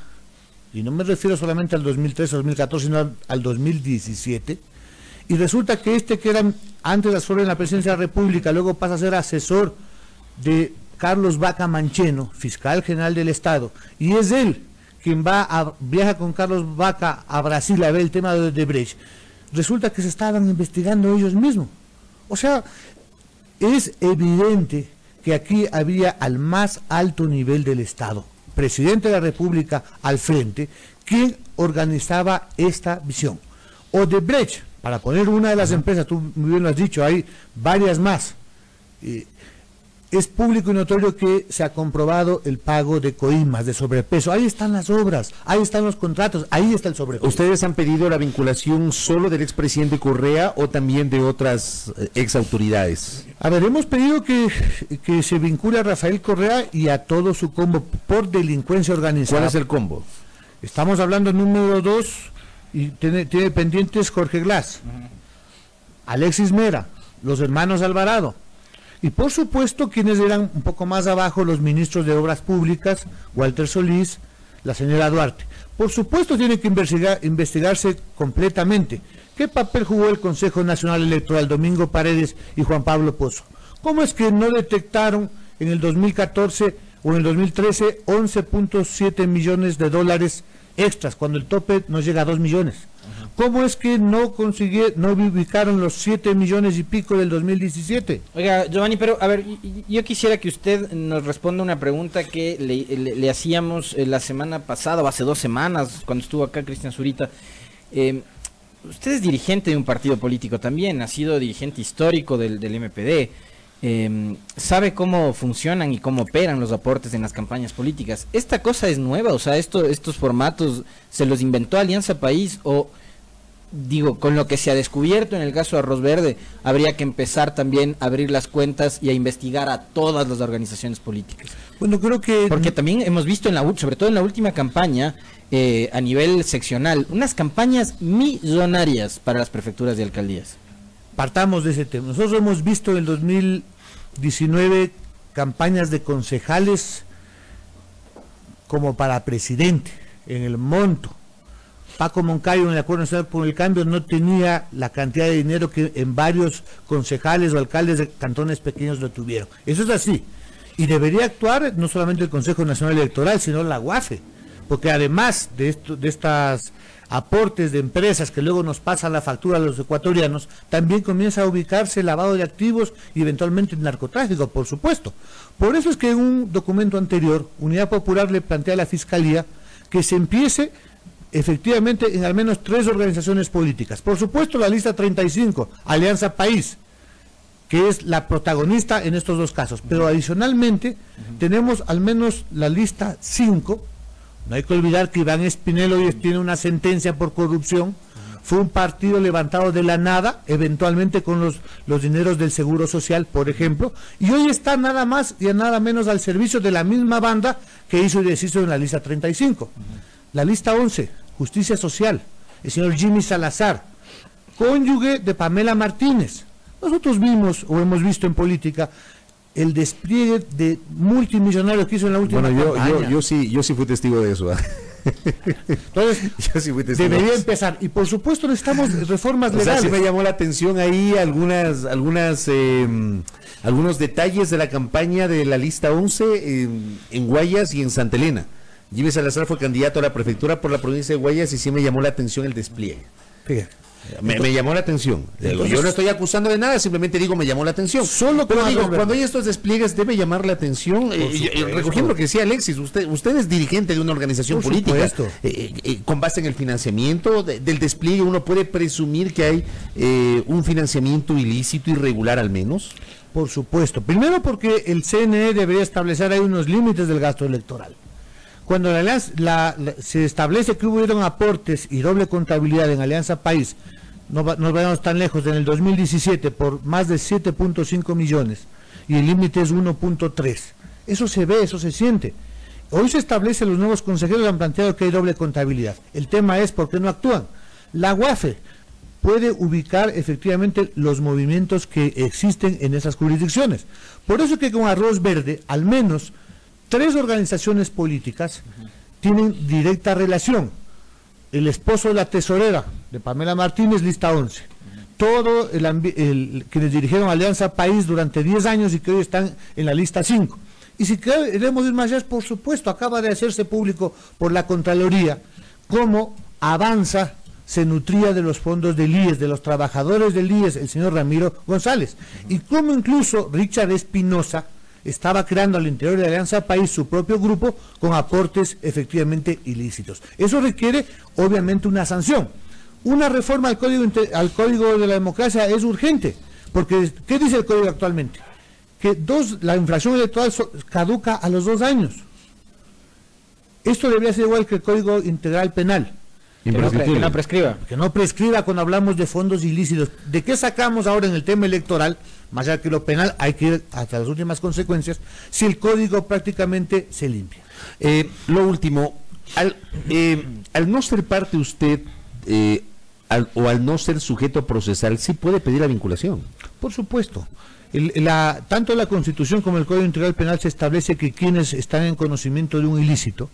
y no me refiero solamente al 2013 o 2014, sino al 2017, y resulta que que era antes de asumir en la presidencia de la República, luego pasa a ser asesor de Carlos Vaca Mancheno, fiscal general del Estado, y es él quien viaja con Carlos Vaca a Brasil a ver el tema de Odebrecht. Resulta que se estaban investigando ellos mismos. O sea, es evidente que aquí había al más alto nivel del Estado, presidente de la República al frente, quien organizaba esta visión. Odebrecht, para poner una de las empresas, tú muy bien lo has dicho, hay varias más, es público y notorio que se ha comprobado el pago de coimas, de sobrepeso. Ahí están las obras, ahí están los contratos, ahí está el sobrepeso. ¿Ustedes han pedido la vinculación solo del expresidente Correa o también de otras exautoridades? A ver, hemos pedido que se vincule a Rafael Correa y a todo su combo por delincuencia organizada. ¿Cuál es el combo? Estamos hablando número 2 y tiene pendientes Jorge Glass, Alexis Mera, los hermanos Alvarado. Y por supuesto, quienes eran un poco más abajo, los ministros de Obras Públicas, Walter Solís, la señora Duarte. Por supuesto, tiene que investigarse completamente. ¿Qué papel jugó el Consejo Nacional Electoral, Domingo Paredes y Juan Pablo Pozo? ¿Cómo es que no detectaron en el 2014 o en el 2013 11.7 millones de dólares extras, cuando el tope nos llega a 2 millones? ¿Cómo es que no ubicaron los 7 millones y pico del 2017? Oiga, Giovanni, pero a ver, yo quisiera que usted nos responda una pregunta que le hacíamos la semana pasada, o hace 2 semanas, cuando estuvo acá Cristian Zurita. Usted es dirigente de un partido político también, ha sido dirigente histórico del MPD. Sabe cómo funcionan y cómo operan los aportes en las campañas políticas. ¿Esta cosa es nueva? O sea, estos formatos se los inventó Alianza País, o digo, con lo que se ha descubierto en el caso de Arroz Verde, habría que empezar también a abrir las cuentas y a investigar a todas las organizaciones políticas? Bueno, creo que... Porque también hemos visto, sobre todo en la última campaña, a nivel seccional, unas campañas millonarias para las prefecturas y alcaldías. Partamos de ese tema. Nosotros hemos visto en el 2019 campañas de concejales como para presidente, en el monto. Paco Moncayo, en el Acuerdo Nacional por el Cambio, no tenía la cantidad de dinero que en varios concejales o alcaldes de cantones pequeños lo tuvieron. Eso es así. Y debería actuar no solamente el Consejo Nacional Electoral, sino la UAFE, porque además de estas aportes de empresas que luego nos pasan la factura a los ecuatorianos, también comienza a ubicarse el lavado de activos y eventualmente el narcotráfico, por supuesto. Por eso es que en un documento anterior, Unidad Popular le plantea a la Fiscalía que se empiece efectivamente en al menos 3 organizaciones políticas. Por supuesto, la lista 35, Alianza País, que es la protagonista en estos 2 casos, pero adicionalmente tenemos al menos la lista 5. No hay que olvidar que Iván Espinel hoy tiene una sentencia por corrupción. Fue un partido levantado de la nada, eventualmente con los dineros del Seguro Social, por ejemplo, y hoy está nada más y nada menos al servicio de la misma banda que hizo y deshizo en la lista 35. La lista 11, Justicia Social, el señor Jimmy Salazar, cónyuge de Pamela Martínez. Nosotros vimos o hemos visto en política el despliegue de multimillonarios que hizo en la última campaña. Yo sí fui testigo de eso. Entonces, yo sí fui testigo. Debería empezar. Y por supuesto necesitamos reformas legales. O sea, sí me llamó la atención ahí algunos detalles de la campaña de la lista 11 en Guayas y en Santa Elena. Jimmy Salazar fue candidato a la prefectura por la provincia de Guayas y sí me llamó la atención el despliegue. Fíjate. Me llamó la atención. Entonces, yo no estoy acusando de nada, simplemente digo me llamó la atención. Pero digo, cuando hay estos despliegues debe llamar la atención. Recogiendo lo que decía Alexis, usted es dirigente de una organización política. Con base en el financiamiento del despliegue, ¿uno puede presumir que hay un financiamiento ilícito, irregular al menos? Por supuesto. Primero porque el CNE debería establecer ahí unos límites del gasto electoral. Cuando se establece que hubieron aportes y doble contabilidad en Alianza País, no vayamos tan lejos, en el 2017 por más de 7.5 millones y el límite es 1.3. Eso se ve, eso se siente. Hoy se establece, los nuevos consejeros han planteado que hay doble contabilidad. El tema es por qué no actúan. La UAFE puede ubicar efectivamente los movimientos que existen en esas jurisdicciones. Por eso que con Arroz Verde, al menos 3 organizaciones políticas tienen directa relación. El esposo de la tesorera, de Pamela Martínez, lista 11. Todo quienes dirigieron Alianza País durante 10 años y que hoy están en la lista 5. Y si queremos ir más allá, por supuesto, acaba de hacerse público por la Contraloría cómo Avanza se nutría de los fondos del IES, de los trabajadores del IES, el señor Ramiro González. Y cómo incluso Richard Espinosa estaba creando al interior de Alianza País su propio grupo con aportes efectivamente ilícitos. Eso requiere obviamente una sanción. Una reforma al Código de la Democracia es urgente, porque ¿qué dice el Código actualmente? Que la infracción electoral caduca a los 2 años. Esto debería ser igual que el Código Integral Penal. Que no prescriba. Que no prescriba cuando hablamos de fondos ilícitos. ¿De qué sacamos ahora en el tema electoral? Más allá que lo penal, hay que ir hasta las últimas consecuencias, si el código prácticamente se limpia. Lo último, al no ser parte usted, al no ser sujeto procesal, ¿sí puede pedir la vinculación? Por supuesto. Tanto la Constitución como el Código Integral Penal se establece que quienes están en conocimiento de un ilícito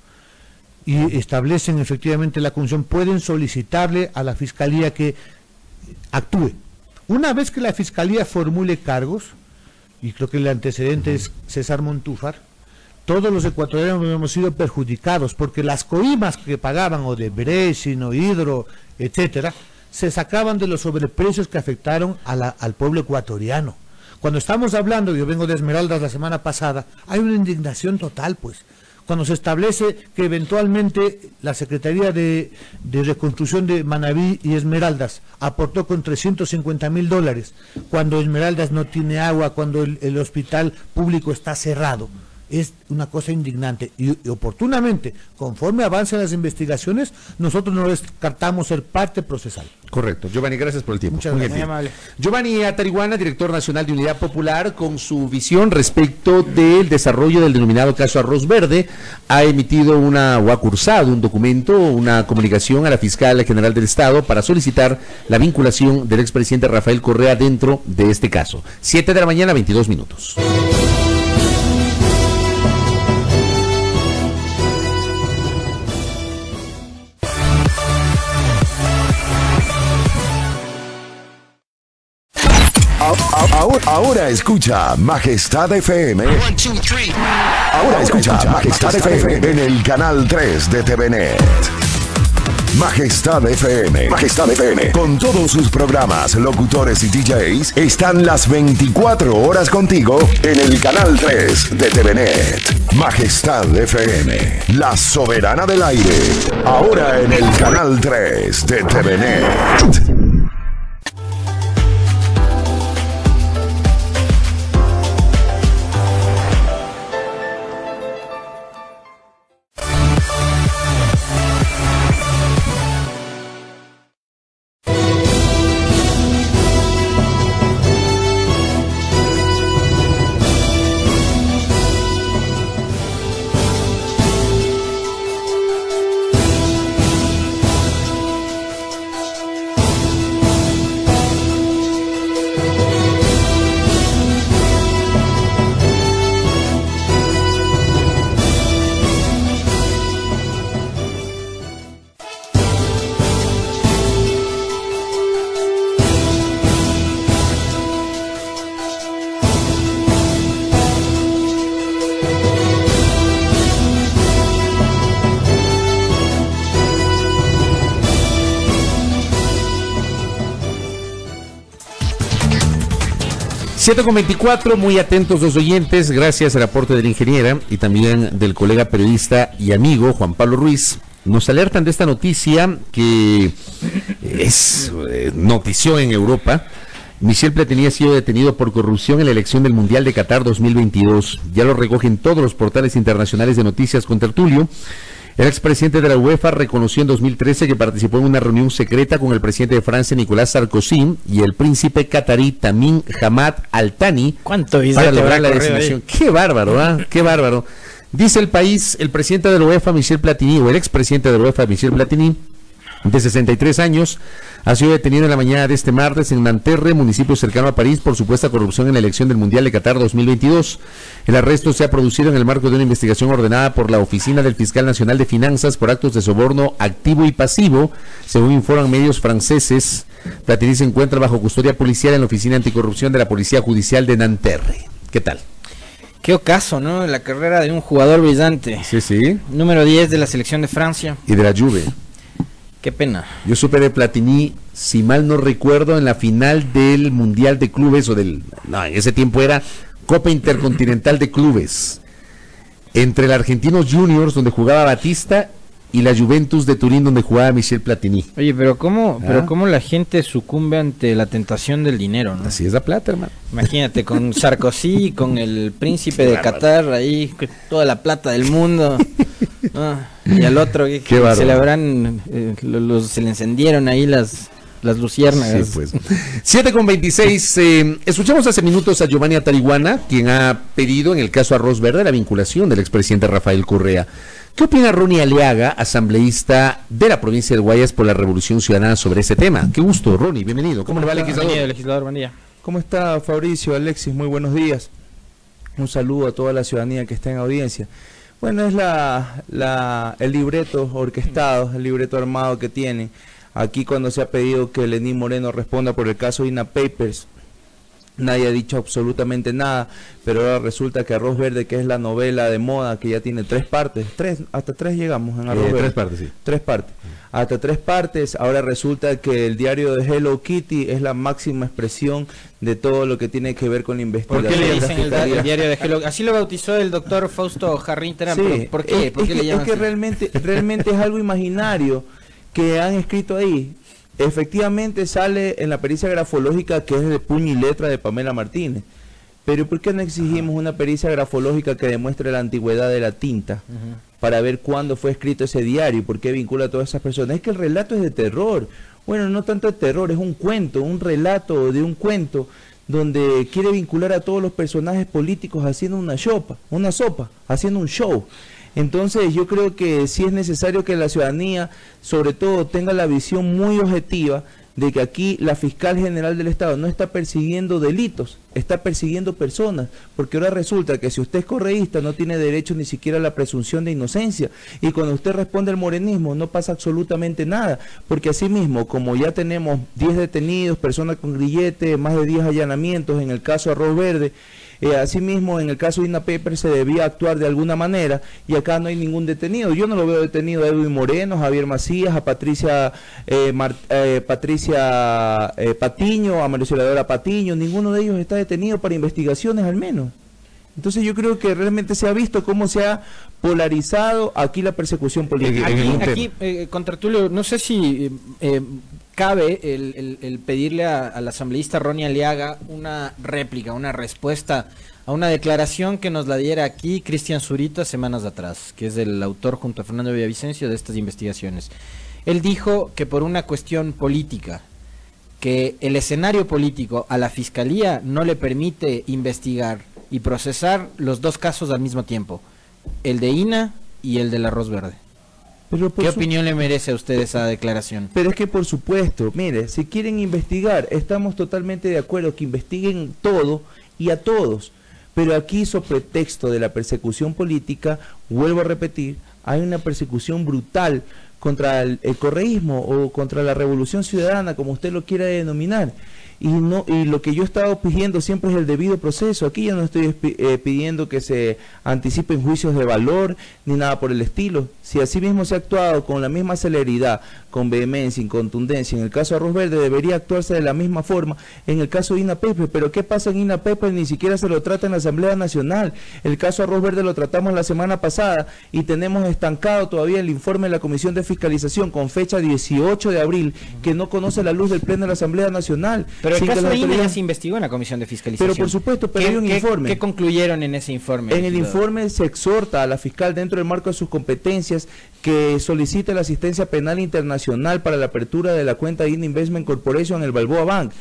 y establecen efectivamente la condición, pueden solicitarle a la Fiscalía que actúe. Una vez que la Fiscalía formule cargos, y creo que el antecedente es César Montúfar, todos los ecuatorianos hemos sido perjudicados, porque las coimas que pagaban, o de Brescia, o Hidro, etcétera, se sacaban de los sobreprecios que afectaron al pueblo ecuatoriano. Cuando estamos hablando, yo vengo de Esmeraldas la semana pasada, hay una indignación total, pues. Cuando se establece que eventualmente la Secretaría de Reconstrucción de Manabí y Esmeraldas aportó con $350,000, cuando Esmeraldas no tiene agua, cuando el hospital público está cerrado, es una cosa indignante. Y oportunamente, conforme avancen las investigaciones, nosotros no descartamos ser parte procesal. Correcto. Giovanni, gracias por el tiempo. Muchas gracias. Muy amable. Giovanni Atariguana, director nacional de Unidad Popular, con su visión respecto del desarrollo del denominado caso Arroz Verde, ha emitido o ha cursado un documento, una comunicación a la Fiscal General del Estado para solicitar la vinculación del expresidente Rafael Correa dentro de este caso. 7 de la mañana, 22 minutos. Ahora escucha Majestad FM. Ahora escucha Majestad FM en el canal 3 de TVNet. Majestad FM. Majestad FM. Con todos sus programas, locutores y DJs, están las 24 horas contigo en el canal 3 de TVNet. Majestad FM. La soberana del aire. Ahora en el canal 3 de TVNet. 7:24, muy atentos los oyentes, gracias al aporte de la ingeniera y también del colega periodista y amigo Juan Pablo Ruiz. Nos alertan de esta noticia que es notición en Europa. Michel Platini ha sido detenido por corrupción en la elección del Mundial de Qatar 2022. Ya lo recogen todos los portales internacionales de noticias con tertulio. El expresidente de la UEFA reconoció en 2013 que participó en una reunión secreta con el presidente de Francia, Nicolás Sarkozy, y el príncipe catarí Tamim Hamad Al Thani para lograr la designación. ¡Qué bárbaro! ¿Ah? ¡Qué bárbaro! Dice el país, el presidente de la UEFA, Michel Platini, o el expresidente de la UEFA, Michel Platini, de 63 años, ha sido detenido en la mañana de este martes en Nanterre, municipio cercano a París, por supuesta corrupción en la elección del Mundial de Qatar 2022. El arresto se ha producido en el marco de una investigación ordenada por la Oficina del Fiscal Nacional de Finanzas por actos de soborno activo y pasivo, según informan medios franceses. Platini se encuentra bajo custodia policial en la Oficina Anticorrupción de la Policía Judicial de Nanterre. ¿Qué tal? Qué ocaso, ¿no? La carrera de un jugador brillante. Sí, sí. Número 10 de la selección de Francia. Y de la Juve. Qué pena. Yo supe de Platini, si mal no recuerdo, en la final del Mundial de Clubes, en ese tiempo era Copa Intercontinental de Clubes, entre el Argentinos Juniors, donde jugaba Batista, y la Juventus de Turín, donde jugaba Michel Platini. Oye, pero cómo la gente sucumbe ante la tentación del dinero, ¿no? Así es la plata, hermano. Imagínate, con Sarkozy, con el príncipe de Qatar, ahí, toda la plata del mundo. Y al otro, que se le habrán, se le encendieron ahí las luciérnagas. Sí, pues. 7:26, escuchamos hace minutos a Giovanni Atariguana, quien ha pedido, en el caso Arroz Verde, la vinculación del expresidente Rafael Correa. ¿Qué opina Ronnie Aliaga, asambleísta de la provincia de Guayas por la Revolución Ciudadana, sobre ese tema? Qué gusto, Ronnie, bienvenido. ¿Cómo le va, legislador? Bienvenido, legislador, buen día. ¿Cómo está, Fabricio, Alexis? Muy buenos días. Un saludo a toda la ciudadanía que está en audiencia. Bueno, es el libreto orquestado, el libreto armado que tienen. Aquí cuando se ha pedido que Lenín Moreno responda por el caso INA Papers, nadie ha dicho absolutamente nada, pero ahora resulta que Arroz Verde, que es la novela de moda que ya tiene 3 partes, hasta 3 llegamos en Arroz Verde. 3 partes, sí. 3 partes. Hasta 3 partes, ahora resulta que el diario de Hello Kitty es la máxima expresión de todo lo que tiene que ver con la investigación. ¿Por qué le dicen el diario de Hello? Así lo bautizó el doctor Fausto Jarrín Terán. Sí, ¿Por qué? ¿Por qué le llaman así? Realmente es algo imaginario que han escrito ahí. Efectivamente sale en la pericia grafológica, que es de puño y letra de Pamela Martínez. Pero ¿por qué no exigimos una pericia grafológica que demuestre la antigüedad de la tinta? Para ver cuándo fue escrito ese diario y por qué vincula a todas esas personas. Es que el relato es de terror. Bueno, no tanto de terror, es un cuento, un relato de un cuento donde quiere vincular a todos los personajes políticos haciendo una sopa, haciendo un show. Entonces yo creo que sí es necesario que la ciudadanía, sobre todo, tenga la visión muy objetiva de que aquí la fiscal general del Estado no está persiguiendo delitos, está persiguiendo personas, porque ahora resulta que si usted es correísta no tiene derecho ni siquiera a la presunción de inocencia, y cuando usted responde al morenismo no pasa absolutamente nada, porque así mismo, como ya tenemos 10 detenidos, personas con grillete, más de 10 allanamientos en el caso Arroz Verde, asimismo, en el caso de INA Paper se debía actuar de alguna manera y acá no hay ningún detenido. Yo no lo veo detenido a Edwin Moreno, a Javier Macías, a Patricia Patiño, a María Auxiliadora Patiño. Ninguno de ellos está detenido para investigaciones al menos. Entonces yo creo que realmente se ha visto cómo se ha polarizado aquí la persecución política. Aquí contra Tulio, no sé si cabe el pedirle al asambleísta Ronnie Aliaga una réplica, una respuesta a una declaración que nos la diera aquí Cristian Zurita semanas atrás, que es el autor junto a Fernando Villavicencio de estas investigaciones. Él dijo que por una cuestión política, que el escenario político a la fiscalía no le permite investigar y procesar los 2 casos al mismo tiempo, el de INA y el del Arroz Verde. ¿Qué opinión le merece a usted esa declaración? Pero es que por supuesto, mire, si quieren investigar, estamos totalmente de acuerdo que investiguen todo y a todos, pero aquí sobre pretexto de la persecución política, vuelvo a repetir, hay una persecución brutal contra el correísmo o contra la revolución ciudadana, como usted lo quiera denominar. y lo que yo he estado pidiendo siempre es el debido proceso. Aquí ya no estoy pidiendo que se anticipen juicios de valor ni nada por el estilo. Si así mismo se ha actuado con la misma celeridad, con vehemencia y contundencia en el caso de Arroz Verde, debería actuarse de la misma forma en el caso de INA Papers. Pero ¿qué pasa en INA Papers? Ni siquiera se lo trata en la Asamblea Nacional. El caso Arroz Verde lo tratamos la semana pasada y tenemos estancado todavía el informe de la Comisión de Fiscalización con fecha 18 de abril que no conoce la luz del Pleno de la Asamblea Nacional. Pero el caso de INA ya se investigó en la Comisión de Fiscalización. Pero por supuesto, pero hay un informe. ¿Qué concluyeron en ese informe? En el informe se exhorta a la fiscal, dentro del marco de sus competencias, que solicite la asistencia penal internacional para la apertura de la cuenta de INA Investment Corporation en el Balboa Bank,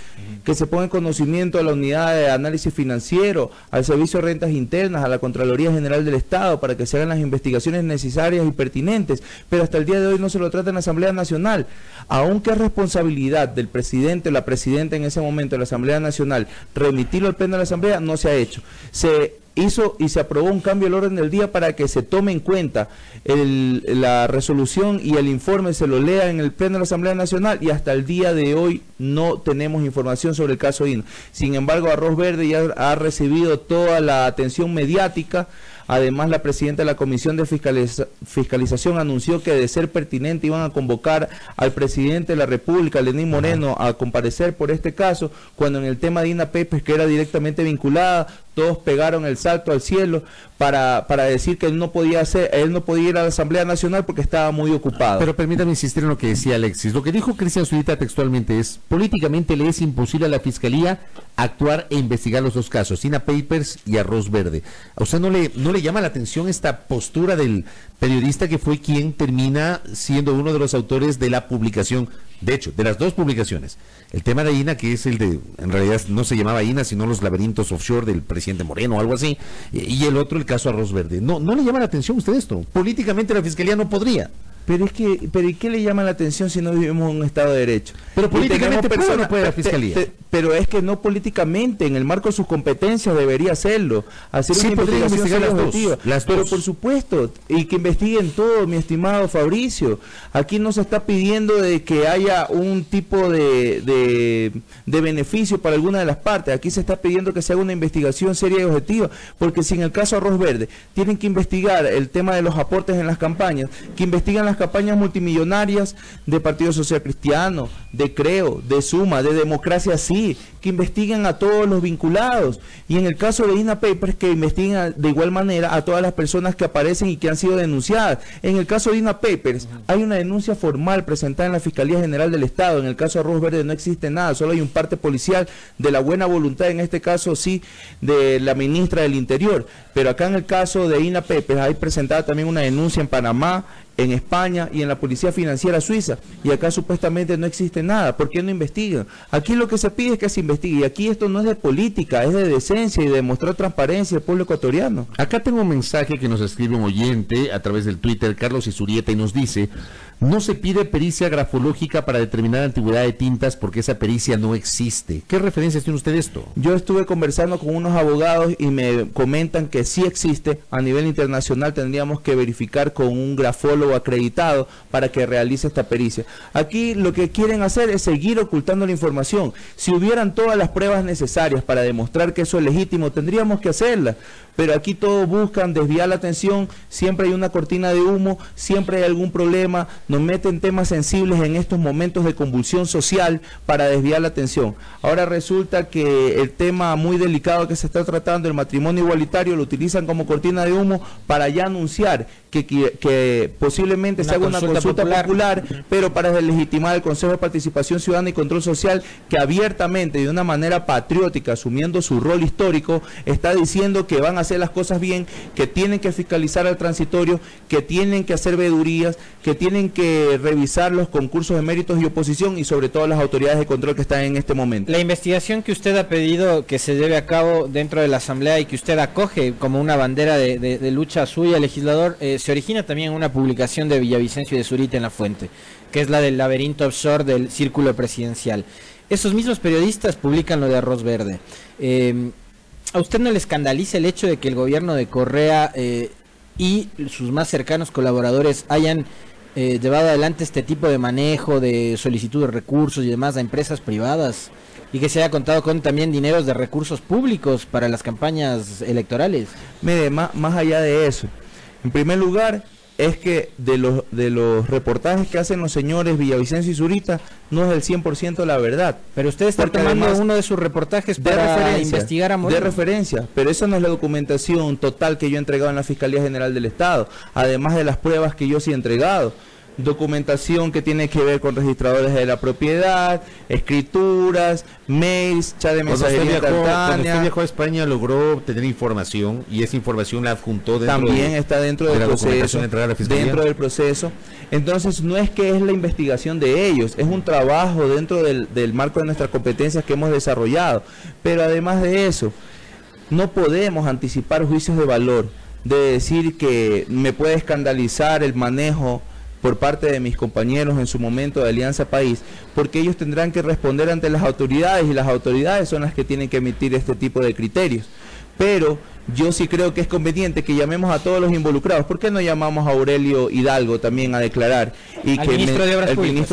que se ponga en conocimiento a la unidad de análisis financiero, al Servicio de Rentas Internas, a la Contraloría General del Estado, para que se hagan las investigaciones necesarias y pertinentes, pero hasta el día de hoy no se lo trata en la Asamblea Nacional, aunque es responsabilidad del presidente o la presidenta en ese momento de la Asamblea Nacional remitirlo al Pleno de la Asamblea. No se ha hecho. Se hizo y se aprobó un cambio del orden del día para que se tome en cuenta la resolución y el informe se lo lea en el Pleno de la Asamblea Nacional, y hasta el día de hoy no tenemos información sobre el caso INA. Sin embargo, Arroz Verde ya ha recibido toda la atención mediática. Además, la presidenta de la Comisión de Fiscalización anunció que, de ser pertinente, iban a convocar al presidente de la República, Lenín Moreno, a comparecer por este caso, cuando en el tema de INA Papers, que era directamente vinculada, todos pegaron el salto al cielo para decir que él no podía ir a la Asamblea Nacional porque estaba muy ocupado. Pero permítame insistir en lo que decía Alexis. Lo que dijo Cristian Zurita textualmente es: políticamente le es imposible a la Fiscalía actuar e investigar los dos casos, INA Papers y Arroz Verde. ¿A usted no le llama la atención esta postura del periodista que fue quien termina siendo uno de los autores de la publicación? De hecho, de las dos publicaciones, el tema de INA, que es el de, en realidad no se llamaba INA, sino los laberintos offshore del presidente Moreno o algo así, y el otro, el caso Arroz Verde. ¿No le llama la atención a usted esto? Políticamente la Fiscalía no podría. Pero ¿y qué le llama la atención si no vivimos en un Estado de Derecho? Pero políticamente no puede la Fiscalía. Pero es que no políticamente, en el marco de sus competencias debería hacerlo. Hacer sí, una investigación objetiva. Pero por supuesto, y que investiguen todo, mi estimado Fabricio. Aquí no se está pidiendo de que haya un tipo de beneficio para alguna de las partes. Aquí se está pidiendo que se haga una investigación seria y objetiva. Porque si en el caso Arroz Verde tienen que investigar el tema de los aportes en las campañas, que investiguen las campañas multimillonarias de Partido Social Cristiano, de Creo, de Suma, de Democracia Sí, que investiguen a todos los vinculados, y en el caso de INA Papers que investiguen de igual manera a todas las personas que aparecen y que han sido denunciadas. En el caso de INA Papers hay una denuncia formal presentada en la Fiscalía General del Estado. En el caso de Arroz Verde no existe nada, solo hay un parte policial de la buena voluntad, en este caso sí, de la ministra del Interior, pero acá en el caso de INA Papers hay presentada también una denuncia en Panamá, en España y en la Policía Financiera Suiza, y acá supuestamente no existe nada. ¿Por qué no investigan? Aquí lo que se pide es que se investigue, y aquí esto no es de política, es de decencia y de demostrar transparencia al pueblo ecuatoriano. Acá tengo un mensaje que nos escribe un oyente a través del Twitter, Carlos Isurieta, y nos dice: no se pide pericia grafológica para determinar antigüedad de tintas porque esa pericia no existe. ¿Qué referencias tiene usted de esto? Yo estuve conversando con unos abogados y me comentan que sí existe. A nivel internacional tendríamos que verificar con un grafólogo acreditado para que realice esta pericia. Aquí lo que quieren hacer es seguir ocultando la información. Si hubieran todas las pruebas necesarias para demostrar que eso es legítimo, tendríamos que hacerlas. Pero aquí todos buscan desviar la atención, siempre hay una cortina de humo, siempre hay algún problema, nos meten temas sensibles en estos momentos de convulsión social para desviar la atención. Ahora resulta que el tema muy delicado que se está tratando, el matrimonio igualitario, lo utilizan como cortina de humo para ya anunciar que posiblemente se haga una consulta popular, pero para deslegitimar el Consejo de Participación Ciudadana y Control Social, que abiertamente, de una manera patriótica, asumiendo su rol histórico, está diciendo que van a hacer las cosas bien, que tienen que fiscalizar al transitorio, que tienen que hacer veedurías, que tienen que revisar los concursos de méritos y oposición, y sobre todo las autoridades de control que están en este momento. La investigación que usted ha pedido que se lleve a cabo dentro de la Asamblea y que usted acoge como una bandera de lucha suya, legislador, se origina también en una publicación de Villavicencio y de Zurita en La Fuente, que es la del laberinto offshore del círculo presidencial. Esos mismos periodistas publican lo de Arroz Verde. ¿A usted no le escandaliza el hecho de que el gobierno de Correa y sus más cercanos colaboradores hayan llevado adelante este tipo de manejo de solicitud de recursos y demás a empresas privadas y que se haya contado con también dineros de recursos públicos para las campañas electorales. Mire, más allá de eso, en primer lugar, es que de los reportajes que hacen los señores Villavicencio y Zurita, no es del 100% la verdad. Pero usted está tomando uno de sus reportajes para investigar a Moreno. De referencia, pero esa no es la documentación total que yo he entregado en la Fiscalía General del Estado, además de las pruebas que yo sí he entregado. Documentación que tiene que ver con registradores de la propiedad, escrituras, mails, chat de mensajería instantánea. Cuando usted viajó a España logró obtener información y esa información la adjuntó dentro también está dentro del proceso, dentro del proceso. Entonces no es que es la investigación de ellos, es un trabajo dentro del marco de nuestras competencias que hemos desarrollado. Pero además de eso, no podemos anticipar juicios de valor, de decir que me puede escandalizar el manejo por parte de mis compañeros en su momento de Alianza País, porque ellos tendrán que responder ante las autoridades y las autoridades son las que tienen que emitir este tipo de criterios. Pero yo sí creo que es conveniente que llamemos a todos los involucrados. ¿Por qué no llamamos a Aurelio Hidalgo también a declarar? Y al ministro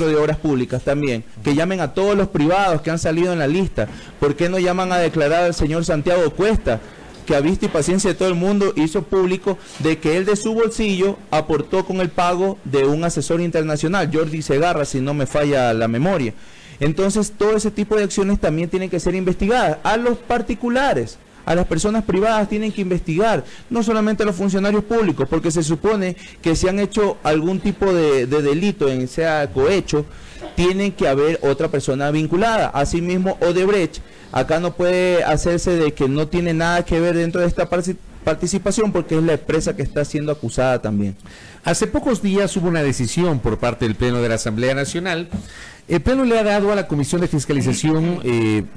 de Obras Públicas también. Que llamen a todos los privados que han salido en la lista. ¿Por qué no llaman a declarar al señor Santiago Cuesta, que a vista y paciencia de todo el mundo hizo público de que él de su bolsillo aportó con el pago de un asesor internacional, Jordi Segarra, si no me falla la memoria? Entonces, todo ese tipo de acciones también tienen que ser investigadas. A los particulares, a las personas privadas tienen que investigar, no solamente a los funcionarios públicos, porque se supone que si han hecho algún tipo de delito, sea cohecho, tienen que haber otra persona vinculada. Asimismo, Odebrecht, acá no puede hacerse de que no tiene nada que ver dentro de esta participación porque es la empresa que está siendo acusada también. Hace pocos días hubo una decisión por parte del Pleno de la Asamblea Nacional. El Pleno le ha dado a la Comisión de Fiscalización,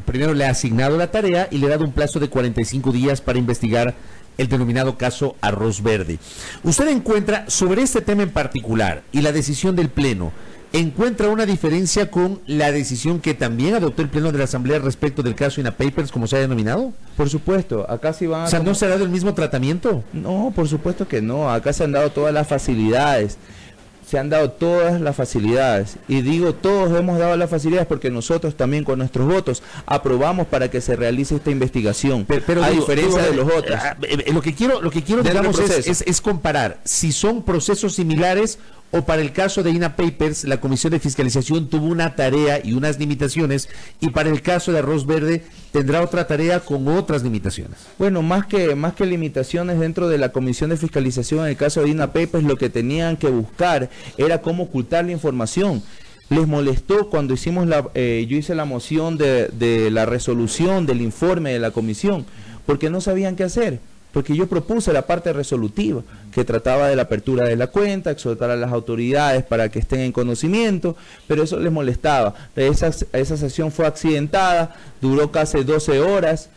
primero le ha asignado la tarea y le ha dado un plazo de 45 días para investigar el denominado caso Arroz Verde. ¿Usted encuentra sobre este tema en particular y la decisión del Pleno, encuentra una diferencia con la decisión que también adoptó el Pleno de la Asamblea respecto del caso INA Papers, como se ha denominado? Por supuesto, acá sí van a... O sea, ¿no se ha dado el mismo tratamiento? No, por supuesto que no, acá se han dado todas las facilidades. Y digo, todos hemos dado las facilidades porque nosotros también con nuestros votos aprobamos para que se realice esta investigación, pero a diferencia de los otros. Lo que quiero digamos, es comparar si son procesos similares o para el caso de INA Papers, la Comisión de Fiscalización tuvo una tarea y unas limitaciones, y para el caso de Arroz Verde tendrá otra tarea con otras limitaciones. Bueno, más que limitaciones dentro de la Comisión de Fiscalización, en el caso de INA Papers, lo que tenían que buscar era cómo ocultar la información. Les molestó cuando hicimos yo hice la moción de la resolución del informe de la comisión, porque no sabían qué hacer. Porque yo propuse la parte resolutiva, que trataba de la apertura de la cuenta, exhortar a las autoridades para que estén en conocimiento, pero eso les molestaba. Esa sesión fue accidentada, duró casi 12 horas,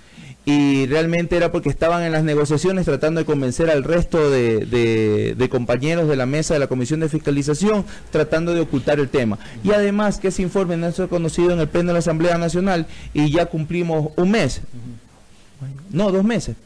y realmente era porque estaban en las negociaciones tratando de convencer al resto de compañeros de la mesa de la Comisión de Fiscalización, tratando de ocultar el tema. Y además que ese informe no se ha conocido en el Pleno de la Asamblea Nacional, y ya cumplimos un mes. No, 2 meses.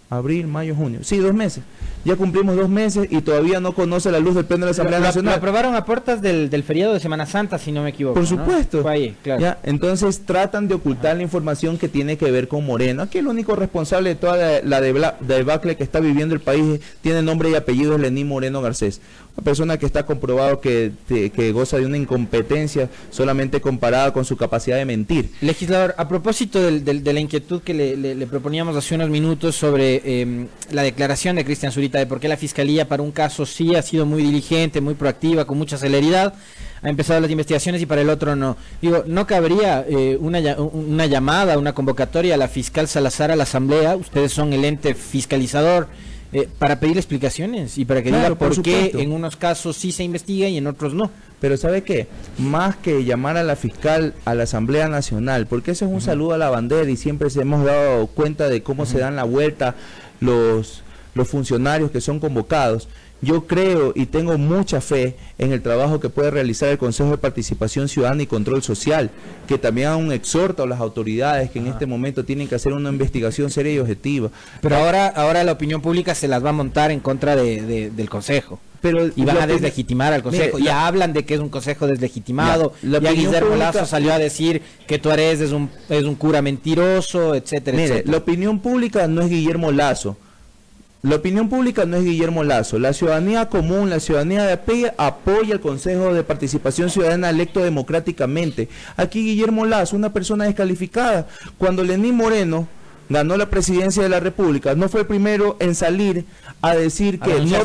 Abril, mayo, junio. Sí, 2 meses. Ya cumplimos 2 meses y todavía no conoce la luz del Pleno de la Asamblea Nacional. Lo aprobaron a puertas del feriado de Semana Santa, si no me equivoco. Por supuesto. ¿No? Fue ahí, claro. Ya, entonces tratan de ocultar la información que tiene que ver con Moreno. Aquí el único responsable de toda la debacle que está viviendo el país tiene nombre y apellido, es Lenín Moreno Garcés. Una persona que está comprobado que goza de una incompetencia solamente comparada con su capacidad de mentir. Legislador, a propósito de la inquietud que le proponíamos hace unos minutos sobre la declaración de Cristian Zurita de por qué la Fiscalía para un caso sí ha sido muy diligente, muy proactiva, con mucha celeridad, ha empezado las investigaciones y para el otro no. Digo, ¿no cabría una llamada, una convocatoria a la fiscal Salazar a la Asamblea? Ustedes son el ente fiscalizador. Para pedir explicaciones y para que diga por qué en unos casos sí se investiga y en otros no. Pero ¿sabe qué? Más que llamar a la fiscal a la Asamblea Nacional, porque eso es un saludo a la bandera y siempre se hemos dado cuenta de cómo se dan la vuelta los funcionarios que son convocados. Yo creo y tengo mucha fe en el trabajo que puede realizar el Consejo de Participación Ciudadana y Control Social, que también haga un exhorto a las autoridades que en este momento tienen que hacer una investigación seria y objetiva. Pero ahora la opinión pública se las va a montar en contra del Consejo. Pero y van a deslegitimar al consejo. Mire, ya hablan de que es un consejo deslegitimado. La ya Guillermo pública, Lazo salió a decir que Tuárez es un cura mentiroso, etcétera, mire, etcétera. la opinión pública no es Guillermo Lazo. La opinión pública no es Guillermo Lazo. La ciudadanía común, la ciudadanía de a pie apoya el Consejo de Participación Ciudadana electo democráticamente. Aquí Guillermo Lazo, una persona descalificada. Cuando Lenín Moreno ganó la presidencia de la República, no fue el primero en salir a decir que no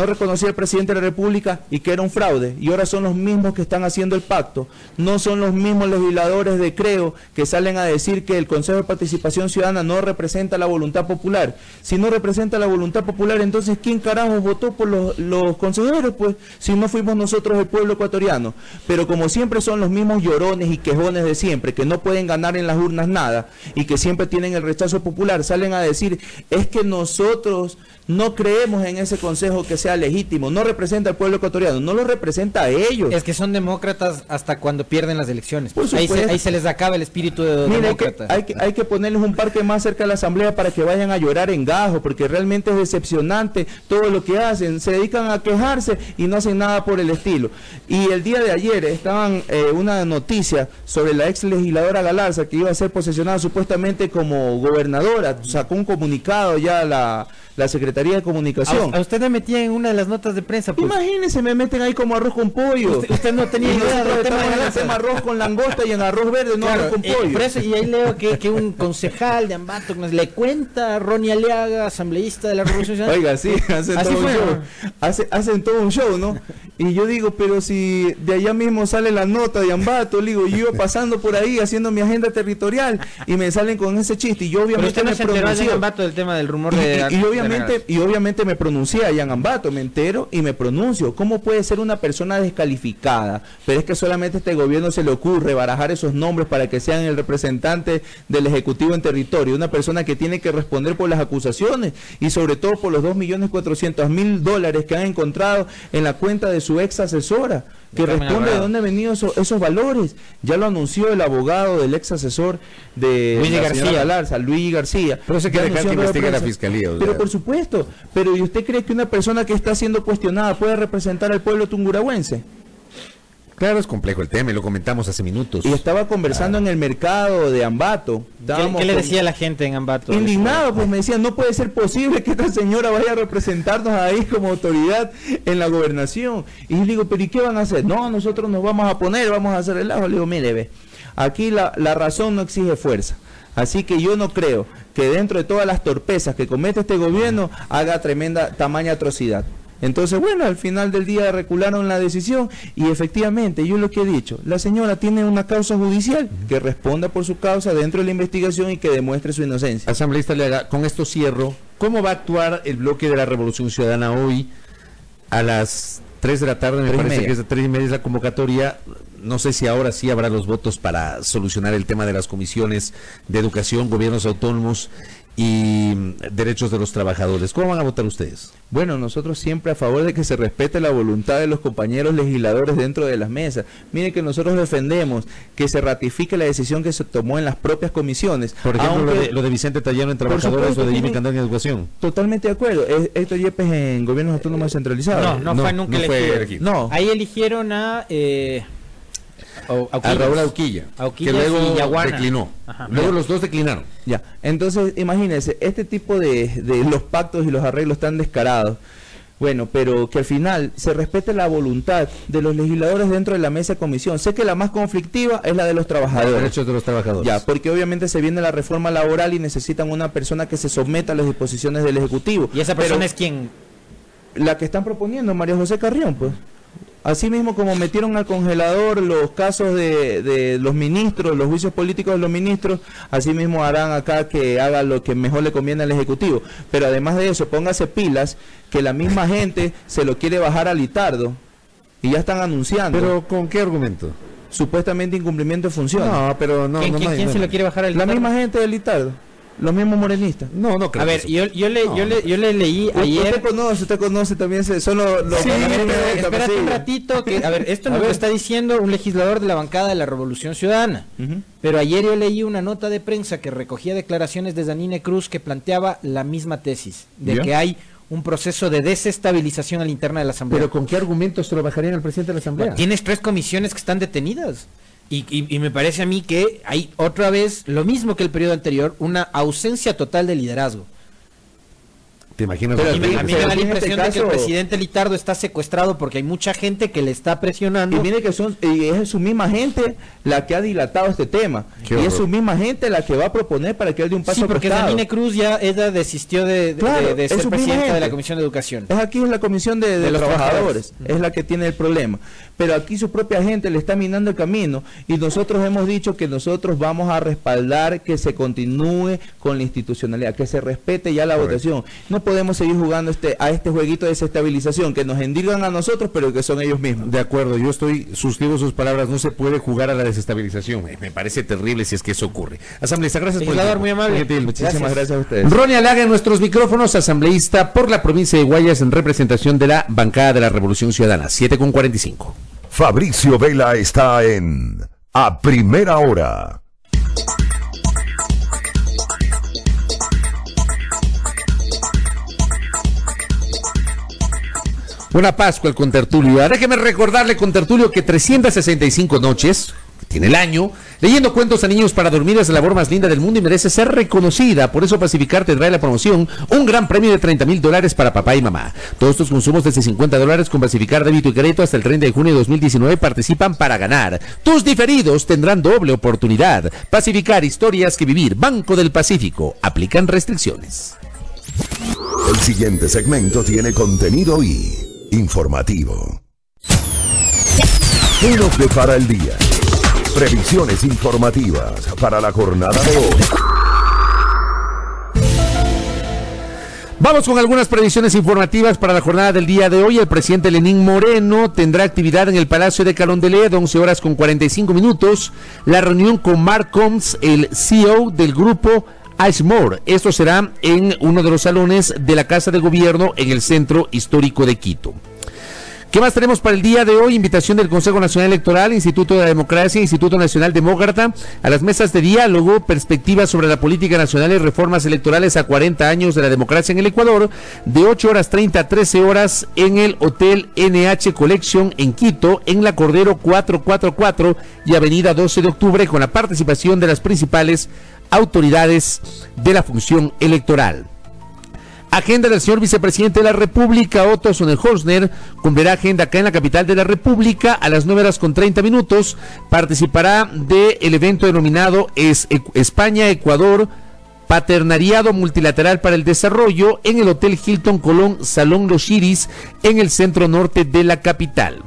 reconocía al presidente de la República y que era un fraude, y ahora son los mismos que están haciendo el pacto. No son los mismos legisladores de Creo que salen a decir que el Consejo de Participación Ciudadana no representa la voluntad popular. Si no representa la voluntad popular, entonces ¿quién carajo votó por los consejeros? Pues si no fuimos nosotros el pueblo ecuatoriano. Pero como siempre son los mismos llorones y quejones de siempre, que no pueden ganar en las urnas nada y que siempre tienen el rechazo popular, salen a decir, es que nosotros no creemos en ese consejo que sea legítimo, no representa al pueblo ecuatoriano, no lo representa a ellos. Es que son demócratas hasta cuando pierden las elecciones. Por Ahí supuesto. se les acaba el espíritu de demócrata. Hay que ponerles un parque más cerca de la asamblea para que vayan a llorar en gajo, porque realmente es decepcionante todo lo que hacen. Se dedican a quejarse y no hacen nada por el estilo. Y el día de ayer estaban una noticia sobre la ex legisladora Galarza, que iba a ser posesionada supuestamente como gobernadora. Sacó un comunicado ya la Secretaría de Comunicación. A usted me metía en una de las notas de prensa. Pues. Imagínense, me meten ahí como arroz con pollo. Usted no tenía idea del tema de en arroz con langosta y en arroz verde, no claro, arroz con pollo. Por eso, y ahí leo que un concejal de Ambato le cuenta a Ronnie Aliaga, asambleísta de la Revolución Ciudadana. Oiga, sí, hacen todo un show, ¿no? Y yo digo, pero si de allá mismo sale la nota de Ambato, digo, yo iba pasando por ahí haciendo mi agenda territorial y me salen con ese chiste y yo obviamente pero usted no se enteró pronuncié de Ambato del tema del rumor de y obviamente me pronuncié allá en Ambato, me entero y me pronuncio. ¿Cómo puede ser una persona descalificada? Pero es que solamente a este gobierno se le ocurre barajar esos nombres para que sean el representante del Ejecutivo en territorio, una persona que tiene que responder por las acusaciones y sobre todo por los $2.400.000 que han encontrado en la cuenta de su ex asesora, que responde de dónde han venido esos valores. Ya lo anunció el abogado del ex asesor de Luigi García Galarza, Luigi García. Pero se quiere dejar que investigue la fiscalía. Pero por supuesto, pero ¿y usted cree que una persona que está siendo cuestionada puede representar al pueblo tungurahüense? Claro, es complejo el tema y lo comentamos hace minutos. Y estaba conversando en el mercado de Ambato. ¿Qué le decía la gente en Ambato? Indignado, pues me decían, no puede ser posible que esta señora vaya a representarnos ahí como autoridad en la gobernación. Y yo digo, pero ¿y qué van a hacer? No, nosotros nos vamos a poner, vamos a hacer el ajo. Le digo, mire, ve, aquí la razón no exige fuerza. Así que yo no creo que dentro de todas las torpezas que comete este gobierno haga tamaña atrocidad. Entonces, bueno, al final del día recularon la decisión y efectivamente, yo lo que he dicho, la señora tiene una causa judicial, que responda por su causa dentro de la investigación y que demuestre su inocencia. Asambleísta Aliaga, con esto cierro. ¿Cómo va a actuar el bloque de la Revolución Ciudadana hoy a las 3 de la tarde? Me parece que es de 3:30 la convocatoria. No sé si ahora sí habrá los votos para solucionar el tema de las comisiones de educación, gobiernos autónomos y derechos de los trabajadores. ¿Cómo van a votar ustedes? Bueno, nosotros siempre a favor de que se respete la voluntad de los compañeros legisladores dentro de las mesas. Miren que nosotros defendemos que se ratifique la decisión que se tomó en las propias comisiones. Por ejemplo, lo de Vicente Tallano en trabajadores o de Jimmy Candán en educación. Totalmente de acuerdo. Héctor Yepes en gobiernos autónomos descentralizados. No fue nunca elegido. No. Ahí eligieron a Raúl Auquilla, que luego declinó. Ajá. Luego los dos declinaron. Ya, entonces imagínense, este tipo de los pactos y los arreglos tan descarados, bueno, pero que al final se respete la voluntad de los legisladores dentro de la mesa de comisión. Sé que la más conflictiva es la de los trabajadores. Los derechos de los trabajadores. Ya, porque obviamente se viene la reforma laboral y necesitan una persona que se someta a las disposiciones del Ejecutivo. ¿Y esa persona es quién? La que están proponiendo, María José Carrión, pues. Así mismo como metieron al congelador los casos de los ministros, los juicios políticos de los ministros, así mismo harán acá que haga lo que mejor le conviene al Ejecutivo. Pero además de eso, póngase pilas, que la misma gente se lo quiere bajar a Litardo y ya están anunciando. ¿Pero con qué argumento? Supuestamente incumplimiento de funciones. No, pero no. ¿Quién se lo quiere bajar a Litardo? La misma gente de Litardo. Los mismos morenistas. No creo. A ver, yo le leí ayer. Usted conoce también, son los sí, espérate un ratito, que, a ver, esto nos lo está diciendo un legislador de la bancada de la Revolución Ciudadana. Pero ayer yo leí una nota de prensa que recogía declaraciones de Zanine Cruz que planteaba la misma tesis, de que hay un proceso de desestabilización a la interna de la Asamblea. ¿Pero con qué argumentos se lo bajarían al presidente de la Asamblea? Bueno, tienes 3 comisiones que están detenidas. Y me parece a mí que hay otra vez, lo mismo que el periodo anterior, una ausencia total de liderazgo. ¿Te imaginas? Pero a mí me da la en impresión este de que caso, el presidente Litardo está secuestrado porque hay mucha gente que le está presionando. Y mire que es su misma gente la que ha dilatado este tema. Qué Y es horror. su misma gente la que va a proponer para que él dé un paso Sí, porque costado. Janine Cruz ella desistió de Claro, de es ser su misma presidenta de la gente. Comisión de Educación. Aquí es la comisión de los trabajadores, trabajadores. es la que tiene el problema. Pero aquí su propia gente le está minando el camino y nosotros hemos dicho que nosotros vamos a respaldar que se continúe con la institucionalidad, que se respete ya la votación. No podemos seguir jugando a este jueguito de desestabilización, que nos endilgan a nosotros, pero que son ellos mismos. De acuerdo, yo suscribo sus palabras, no se puede jugar a la desestabilización. Me parece terrible si es que eso ocurre. Asambleísta, gracias por el Legislador, tiempo. muy amable. Gentil. Muchísimas gracias a ustedes. Ronnie Alaga en nuestros micrófonos, asambleísta por la provincia de Guayas en representación de la bancada de la Revolución Ciudadana, 7:45. Fabricio Vela está en A Primera Hora. Buena Pascua el contertulio. Déjeme recordarle, contertulio, que 365 noches tiene el año, leyendo cuentos a niños para dormir es la labor más linda del mundo y merece ser reconocida. Por eso Pacificar te trae la promoción, un gran premio de $30,000 para papá y mamá. Todos tus consumos desde $50 con Pacificar débito y crédito hasta el 30 de junio de 2019 participan para ganar. Tus diferidos tendrán doble oportunidad. Pacificar, historias que vivir. Banco del Pacífico. Aplican restricciones. El siguiente segmento tiene contenido y informativo. Uno prepara el día. Previsiones informativas para la jornada de hoy. Vamos con algunas previsiones informativas para la jornada del día de hoy. El presidente Lenín Moreno tendrá actividad en el Palacio de Carondelet, 11:45. La reunión con Mark Combs, el CEO del grupo Ashmore. Esto será en uno de los salones de la Casa de Gobierno en el Centro Histórico de Quito. ¿Qué más tenemos para el día de hoy? Invitación del Consejo Nacional Electoral, Instituto de la Democracia, Instituto Nacional Demócrata, a las mesas de diálogo, perspectivas sobre la política nacional y reformas electorales a 40 años de la democracia en el Ecuador, de 8:30 a 13 horas en el Hotel NH Collection en Quito, en la Cordero 444 y Avenida 12 de Octubre, con la participación de las principales autoridades de la función electoral. Agenda del señor vicepresidente de la República, Otto Sonnenhorstner, cumplirá agenda acá en la capital de la República a las 9:30. Participará del evento denominado España-Ecuador, Paternariado Multilateral para el Desarrollo, en el Hotel Hilton Colón Salón Los Iris, en el centro norte de la capital.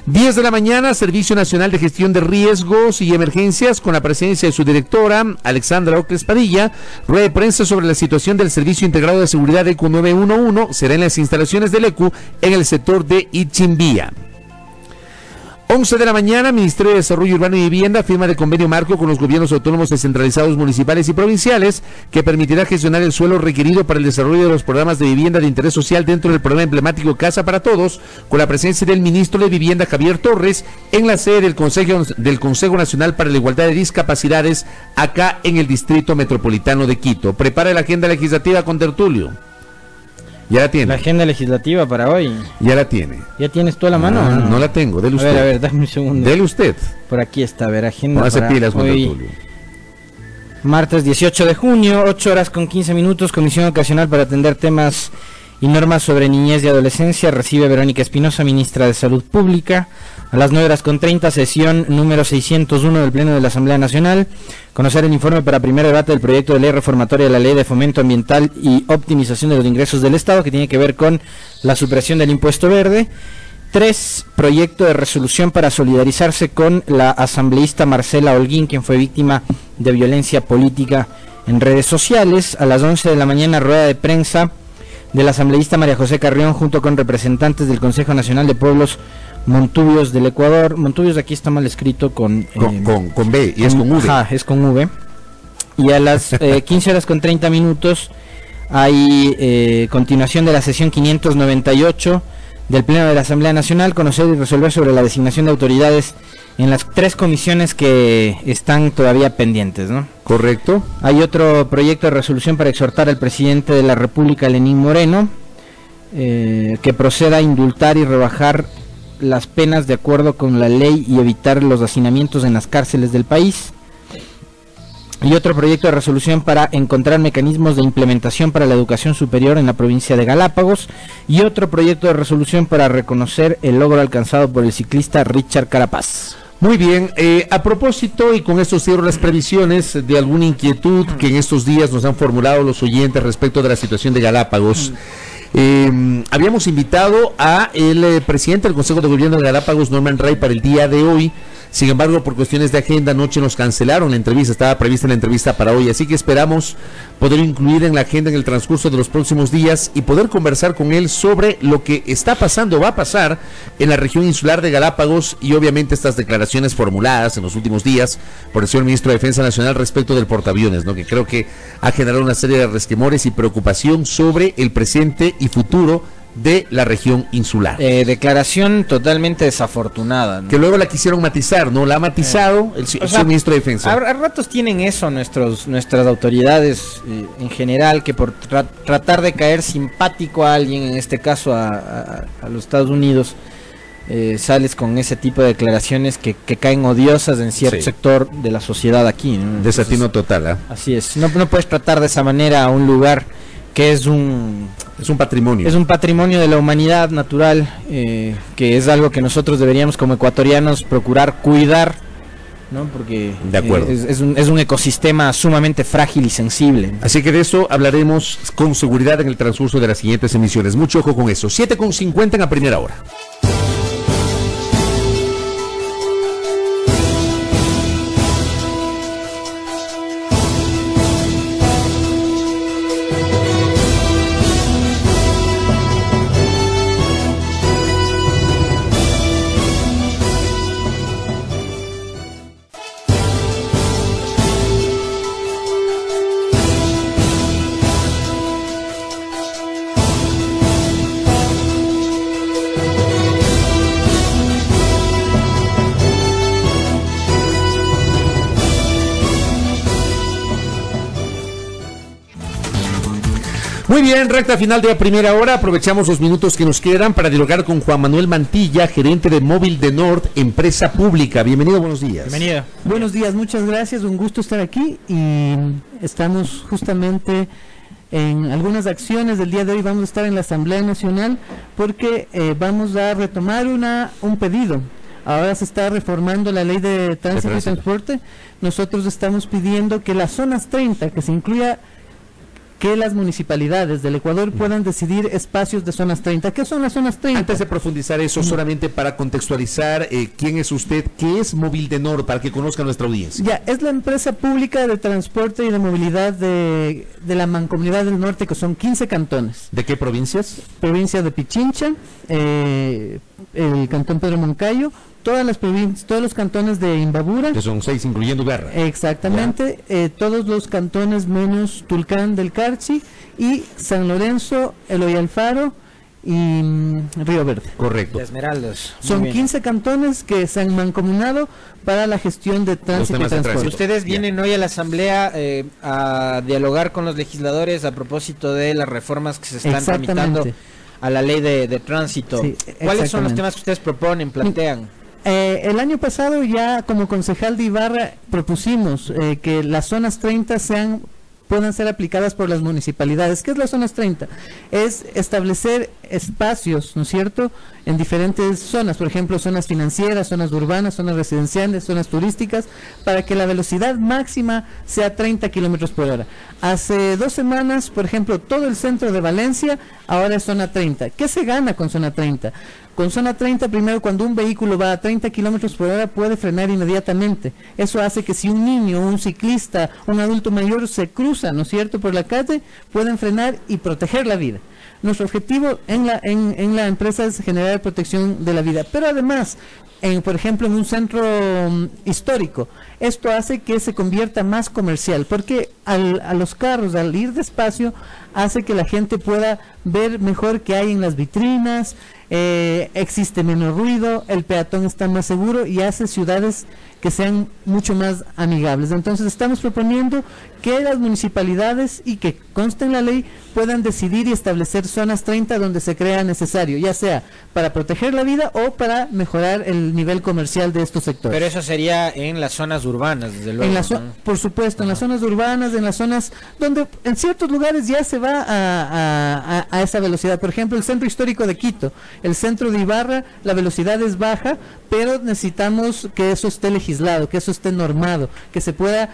10 de la mañana, Servicio Nacional de Gestión de Riesgos y Emergencias, con la presencia de su directora, Alexandra Ocles Padilla. Rueda de prensa sobre la situación del Servicio Integrado de Seguridad ECU 911, será en las instalaciones del ECU en el sector de Ichimbía. 11 de la mañana, Ministerio de Desarrollo Urbano y Vivienda firma de convenio marco con los gobiernos autónomos descentralizados municipales y provinciales que permitirá gestionar el suelo requerido para el desarrollo de los programas de vivienda de interés social dentro del programa emblemático Casa para Todos, con la presencia del ministro de Vivienda Javier Torres en la sede del Consejo Nacional para la Igualdad de Discapacidades acá en el Distrito Metropolitano de Quito. Prepara la agenda legislativa con tertulio. Ya la tiene. La agenda legislativa para hoy. Ya la tiene. ¿Ya tienes tú a la mano? No, ¿o no? no la tengo, dele usted. A ver, dame un segundo. Dele usted. Por aquí está, a ver, agenda Póngase para pilas con hoy. tertulio. Martes 18 de junio, 8:15, Comisión Ocasional para atender temas y normas sobre niñez y adolescencia. Recibe Verónica Espinosa, ministra de Salud Pública. A las 9:30, sesión número 601 del Pleno de la Asamblea Nacional. Conocer el informe para primer debate del proyecto de ley reformatoria de la Ley de Fomento Ambiental y Optimización de los Ingresos del Estado, que tiene que ver con la supresión del impuesto verde. 3, proyecto de resolución para solidarizarse con la asambleísta Marcela Holguín, quien fue víctima de violencia política en redes sociales. A las 11 de la mañana, rueda de prensa de la asambleísta María José Carrión junto con representantes del Consejo Nacional de Pueblos Montubios del Ecuador. Montubios aquí está mal escrito con B y es con V. Ajá, es con V. Y a las 15:30 hay continuación de la sesión 598 del Pleno de la Asamblea Nacional, conocer y resolver sobre la designación de autoridades en las 3 comisiones que están todavía pendientes, ¿no? Correcto. Hay otro proyecto de resolución para exhortar al presidente de la República, Lenín Moreno, que proceda a indultar y rebajar las penas de acuerdo con la ley y evitar los hacinamientos en las cárceles del país. Y otro proyecto de resolución para encontrar mecanismos de implementación para la educación superior en la provincia de Galápagos. Y otro proyecto de resolución para reconocer el logro alcanzado por el ciclista Richard Carapaz. Muy bien, a propósito, y con esto cierro las previsiones de alguna inquietud que en estos días nos han formulado los oyentes respecto de la situación de Galápagos. Habíamos invitado a el presidente del Consejo de Gobierno de Galápagos, Norman Ray, para el día de hoy. Sin embargo, por cuestiones de agenda, anoche nos cancelaron la entrevista, estaba prevista la entrevista para hoy, así que esperamos poder incluir en la agenda en el transcurso de los próximos días y poder conversar con él sobre lo que está pasando, va a pasar en la región insular de Galápagos y obviamente estas declaraciones formuladas en los últimos días por el señor ministro de Defensa Nacional respecto del portaaviones, ¿no? Que creo que ha generado una serie de resquemores y preocupación sobre el presente y futuro de la región insular. Declaración totalmente desafortunada, ¿no? Que luego la quisieron matizar, ¿no? La ha matizado el señor ministro de Defensa. A ratos tienen eso nuestras autoridades en general, que por tratar de caer simpático a alguien, en este caso a los Estados Unidos, sales con ese tipo de declaraciones que caen odiosas en cierto sector de la sociedad aquí, ¿no? Desatino total, ¿eh? Así es, no puedes tratar de esa manera a un lugar que es un patrimonio. Es un patrimonio de la humanidad natural, que es algo que nosotros deberíamos como ecuatorianos procurar cuidar, ¿no? Porque de acuerdo. Es un ecosistema sumamente frágil y sensible. Así que de eso hablaremos con seguridad en el transcurso de las siguientes emisiones. Mucho ojo con eso. 7:50 en la primera hora. Muy bien, recta final de la primera hora. Aprovechamos los minutos que nos quedan para dialogar con Juan Manuel Mantilla, gerente de Móvil de Nord, empresa pública. Bienvenido, buenos días. Bienvenido. Buenos días, muchas gracias, un gusto estar aquí y estamos justamente en algunas acciones del día de hoy. Vamos a estar en la Asamblea Nacional porque vamos a retomar un pedido. Ahora se está reformando la ley de tránsito y transporte. Nosotros estamos pidiendo que las zonas 30, que se incluya que las municipalidades del Ecuador puedan decidir espacios de zonas 30. ¿Qué son las zonas 30? Antes de profundizar eso, solamente para contextualizar, ¿quién es usted? ¿Qué es Móvil de Nord? Para que conozca nuestra audiencia. Ya, es la empresa pública de transporte y de movilidad de la Mancomunidad del Norte, que son 15 cantones. ¿De qué provincias? Provincia de Pichincha, el cantón Pedro Moncayo, todas las provincias, todos los cantones de Imbabura, que son 6 incluyendo Ibarra. Exactamente, todos los cantones menos Tulcán del Carchi y San Lorenzo, Eloy Alfaro y Río Verde. Correcto. Esmeraldas. Son 15 cantones que se han mancomunado para la gestión de tránsito y transporte. Ustedes vienen hoy a la asamblea a dialogar con los legisladores a propósito de las reformas que se están tramitando a la ley de tránsito. Sí, ¿cuáles son los temas que ustedes proponen, plantean? El año pasado ya como concejal de Ibarra propusimos que las zonas 30 puedan ser aplicadas por las municipalidades. ¿Qué es las zonas 30? Es establecer espacios, ¿no es cierto?, en diferentes zonas, por ejemplo, zonas financieras, zonas urbanas, zonas residenciales, zonas turísticas, para que la velocidad máxima sea 30 kilómetros por hora. Hace 2 semanas, por ejemplo, todo el centro de Valencia ahora es zona 30. ¿Qué se gana con zona 30? Con zona 30, primero, cuando un vehículo va a 30 kilómetros por hora puede frenar inmediatamente. Eso hace que si un niño, un ciclista, un adulto mayor se cruza, ¿no es cierto?, por la calle, pueden frenar y proteger la vida. Nuestro objetivo en la empresa es generar protección de la vida, pero además, por ejemplo, en un centro histórico, esto hace que se convierta más comercial, porque a los carros, al ir despacio, hace que la gente pueda ver mejor qué hay en las vitrinas, existe menos ruido, el peatón está más seguro y hace ciudades que sean mucho más amigables. Entonces estamos proponiendo que las municipalidades, y que conste en la ley, puedan decidir y establecer zonas 30 donde se crea necesario, ya sea para proteger la vida o para mejorar el nivel comercial de estos sectores. Pero eso sería en las zonas urbanas, desde luego. Por supuesto, en las zonas urbanas, en las zonas donde en ciertos lugares ya se va a esa velocidad. Por ejemplo, el centro histórico de Quito, el centro de Ibarra, la velocidad es baja, pero necesitamos que eso esté legislado, que eso esté normado, que se pueda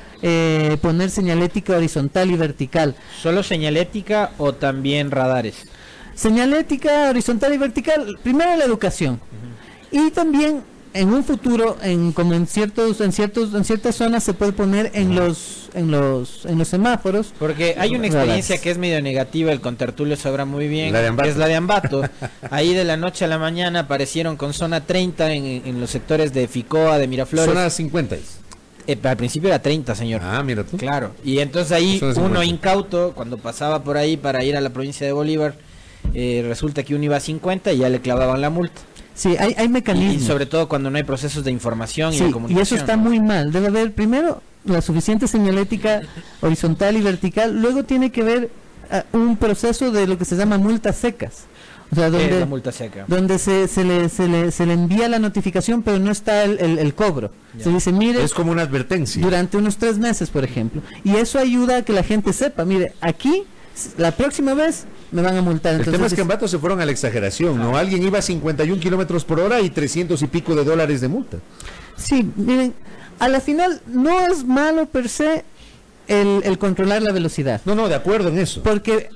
poner señalética horizontal y vertical. ¿Solo señalética o también radares? Señalética horizontal y vertical, primero la educación. Y también en un futuro, como en ciertas zonas se puede poner en los semáforos. Porque hay una experiencia que es medio negativa, el contertulio sabrá muy bien, que es la de Ambato. Ahí de la noche a la mañana aparecieron con zona 30 en los sectores de Ficoa, de Miraflores. Zona 50. Al principio era 30, señor. Ah, mira tú. Claro. Y entonces ahí uno incauto, cuando pasaba por ahí para ir a la provincia de Bolívar, resulta que uno iba a 50 y ya le clavaban la multa. Sí, hay mecanismos. Y sobre todo cuando no hay procesos de información y de comunicación. Y eso está muy mal. Debe haber primero la suficiente señalética horizontal y vertical. Luego tiene que haber un proceso de lo que se llama multas secas. O sea, ¿Qué es la multa seca? Donde se le envía la notificación, pero no está el cobro. Ya. Se dice, mire, es como una advertencia. Durante unos 3 meses, por ejemplo. Y eso ayuda a que la gente sepa, mire, aquí, la próxima vez me van a multar. Entonces, el tema es que en Ambato se fueron a la exageración, ¿no? Alguien iba a 51 kilómetros por hora y 300 y pico de dólares de multa. Sí, miren, a la final no es malo per se el controlar la velocidad. No, de acuerdo en eso. Porque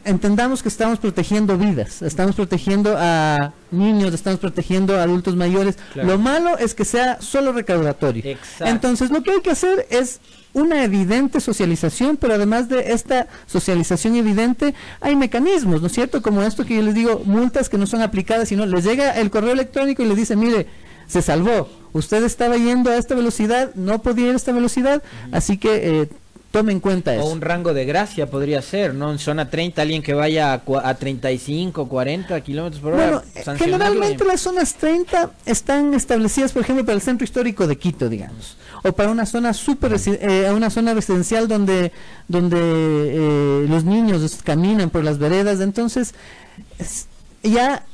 entendamos que estamos protegiendo vidas, estamos protegiendo a niños, estamos protegiendo a adultos mayores. Claro. Lo malo es que sea solo recaudatorio. Exacto. Entonces, lo que hay que hacer es una evidente socialización, pero además de esta socialización evidente, hay mecanismos, ¿no es cierto? Como esto que yo les digo, multas que no son aplicadas, sino les llega el correo electrónico y les dice, mire, se salvó, usted estaba yendo a esta velocidad, no podía ir a esta velocidad, así que tome en cuenta eso. O un rango de gracia podría ser, ¿no? En zona 30, alguien que vaya a 35, 40 kilómetros por hora. Bueno, generalmente las zonas 30 están establecidas, por ejemplo, para el centro histórico de Quito, digamos, o para una zona una zona residencial donde los niños caminan por las veredas. Entonces, ya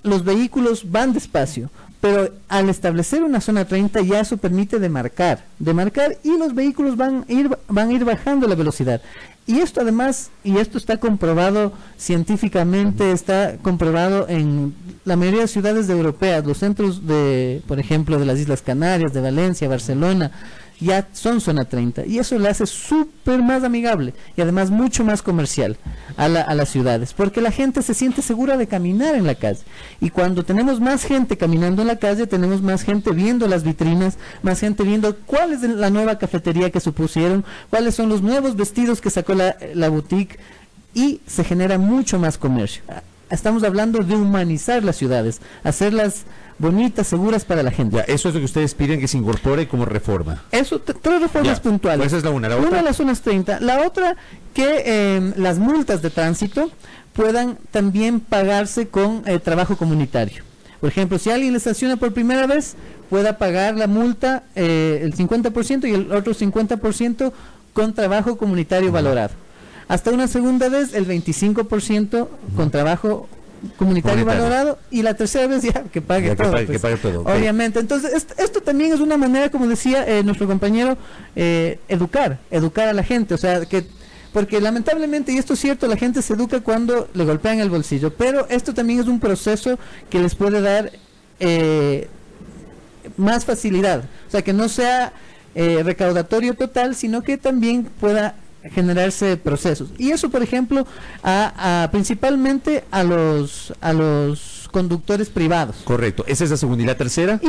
los vehículos van despacio. Pero al establecer una zona 30 ya eso permite demarcar y los vehículos van a ir bajando la velocidad. Y esto además, y esto está comprobado científicamente, está comprobado en la mayoría de ciudades europeas, los centros por ejemplo, de las Islas Canarias, de Valencia, Barcelona, ya son zona 30 y eso le hace súper más amigable y además mucho más comercial a las ciudades, porque la gente se siente segura de caminar en la calle, y cuando tenemos más gente caminando en la calle, tenemos más gente viendo las vitrinas, más gente viendo cuál es la nueva cafetería que supusieron, cuáles son los nuevos vestidos que sacó la boutique, y se genera mucho más comercio. Estamos hablando de humanizar las ciudades, hacerlas bonitas, seguras para la gente. Ya, eso es lo que ustedes piden que se incorpore como reforma. Eso, 3 reformas puntuales. Pues esa es la una. ¿La otra? Una de las zonas 30. La otra, que las multas de tránsito puedan también pagarse con trabajo comunitario. Por ejemplo, si alguien le estaciona por primera vez, pueda pagar la multa el 50% y el otro 50% con trabajo comunitario valorado. Hasta una segunda vez, el 25% con trabajo comunitario valorado, y la tercera vez ya que pague todo. Que pague todo. Obviamente. Entonces, esto también es una manera, como decía nuestro compañero, educar a la gente. O sea, porque lamentablemente, y esto es cierto, la gente se educa cuando le golpean el bolsillo, pero esto también es un proceso que les puede dar más facilidad. O sea, que no sea recaudatorio total, sino que también pueda generarse procesos. Y eso, por ejemplo, principalmente a los conductores privados. Correcto. Esa es la segunda. ¿Y la tercera?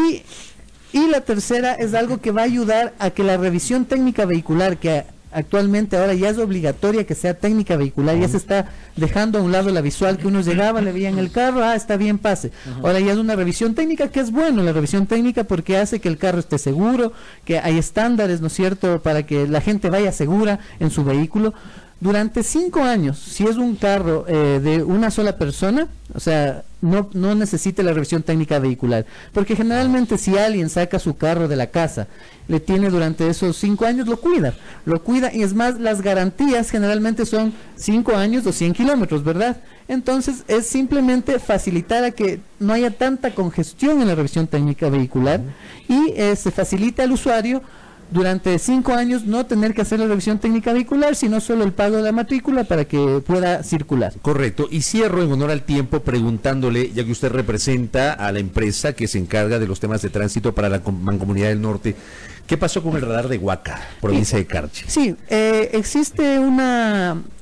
Y la tercera es algo que va a ayudar a que la revisión técnica vehicular, que actualmente ahora ya es obligatoria que sea técnica vehicular, ya se está dejando a un lado la visual que uno llegaba, le veía en el carro, está bien, pase. Ahora ya es una revisión técnica, que es bueno la revisión técnica porque hace que el carro esté seguro, que hay estándares, ¿no es cierto?, para que la gente vaya segura en su vehículo. Durante 5 años, si es un carro de una sola persona, o sea, no necesita la revisión técnica vehicular, porque generalmente si alguien saca su carro de la casa, le tiene durante esos 5 años, lo cuida, y es más, las garantías generalmente son 5 años o 100 kilómetros, ¿verdad? Entonces es simplemente facilitar a que no haya tanta congestión en la revisión técnica vehicular y se facilita al usuario durante 5 años no tener que hacer la revisión técnica vehicular, sino solo el pago de la matrícula para que pueda circular. Correcto. Y cierro en honor al tiempo preguntándole, ya que usted representa a la empresa que se encarga de los temas de tránsito para la Mancomunidad del Norte, ¿qué pasó con el radar de Huaca, provincia de Carchi? Sí, existe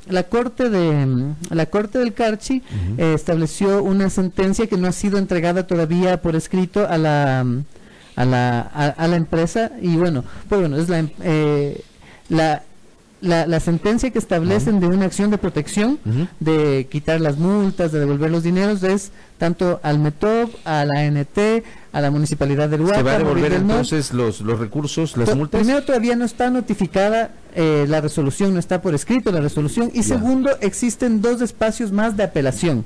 la corte del Carchi estableció una sentencia que no ha sido entregada todavía por escrito a la empresa, y bueno, es la sentencia que establecen de una acción de protección, de quitar las multas, de devolver los dineros, es tanto al METOP, a la ANT, a la Municipalidad del Huaca. ¿Se va a devolver entonces los recursos, las multas? Primero, todavía no está notificada la resolución, no está por escrito la resolución, y segundo, existen 2 espacios más de apelación.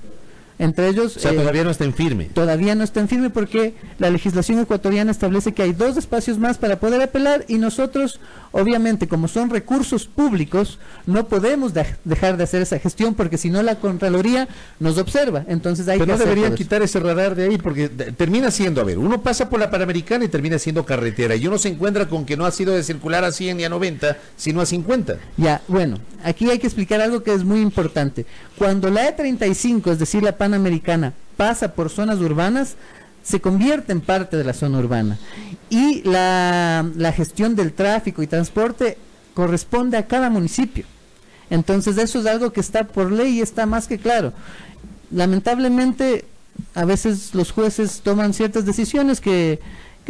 Entre ellos... O sea, todavía no está en firme. Todavía no está en firme porque la legislación ecuatoriana establece que hay 2 espacios más para poder apelar, y nosotros, obviamente, como son recursos públicos, no podemos dejar de hacer esa gestión, porque si no la Contraloría nos observa. Entonces hay Pero que no deberían quitar ese radar de ahí, porque termina siendo, uno pasa por la Panamericana y termina siendo carretera, y uno se encuentra con que no ha sido de circular a 100 y a 90, sino a 50. Ya, bueno, aquí hay que explicar algo que es muy importante. Cuando la E35, es decir, la Panamericana, pasa por zonas urbanas, se convierte en parte de la zona urbana, y la gestión del tráfico y transporte corresponde a cada municipio. Entonces eso es algo que está por ley y está más que claro. Lamentablemente a veces los jueces toman ciertas decisiones que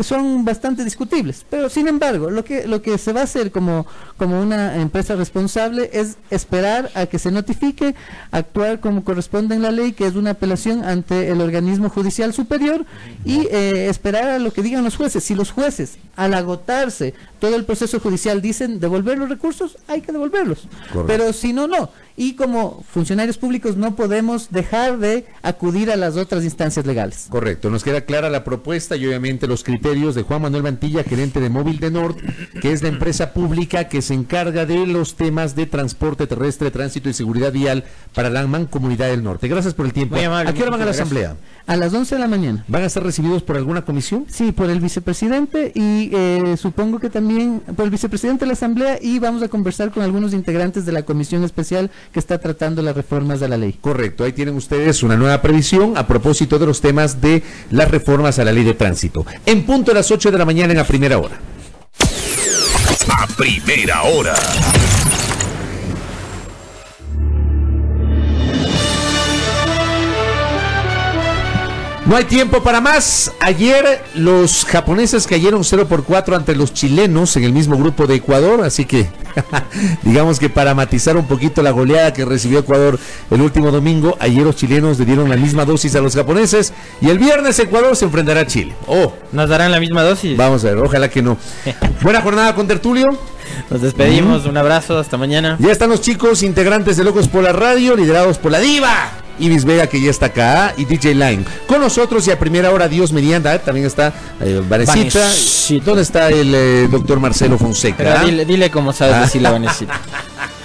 son bastante discutibles, pero sin embargo lo que se va a hacer como una empresa responsable es esperar a que se notifique, actuar como corresponde en la ley, que es una apelación ante el organismo judicial superior, y esperar a lo que digan los jueces. Si los jueces, al agotarse todo el proceso judicial, dicen devolver los recursos, hay que devolverlos. Correcto. Pero si no, y como funcionarios públicos no podemos dejar de acudir a las otras instancias legales. Correcto, nos queda clara la propuesta y obviamente los criterios de Juan Manuel Mantilla, gerente de Móvil de Nord, que es la empresa pública que se encarga de los temas de transporte terrestre, tránsito y seguridad vial para la Mancomunidad del Norte. Gracias por el tiempo. Amable, ¿A qué hora van a la asamblea? A las 11 de la mañana. ¿Van a ser recibidos por alguna comisión? Sí, por el vicepresidente y supongo que también por el vicepresidente de la asamblea, y vamos a conversar con algunos integrantes de la comisión especial que está tratando las reformas de la ley. Correcto, ahí tienen ustedes una nueva previsión a propósito de los temas de las reformas a la ley de tránsito. En punto de las 8 de la mañana en A Primera Hora. A Primera Hora. No hay tiempo para más. Ayer los japoneses cayeron 0-4 ante los chilenos en el mismo grupo de Ecuador, así que digamos que para matizar un poquito la goleada que recibió Ecuador el último domingo, ayer los chilenos le dieron la misma dosis a los japoneses, y el viernes Ecuador se enfrentará a Chile. ¿Nos darán la misma dosis? Vamos a ver, ojalá que no. Buena jornada con Tertulio. Nos despedimos, un abrazo, hasta mañana. Ya están los chicos integrantes de Locos por la Radio, liderados por la diva Ibis Vega, que ya está acá, y DJ Line con nosotros, y a primera hora, Dios mediante, también está Vanesita. ¿Dónde está el doctor Marcelo Fonseca? Dile cómo sabes decir la Vanesita.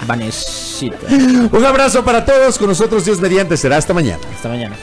Vanesita. Un abrazo para todos, con nosotros Dios mediante, será hasta mañana. Hasta mañana.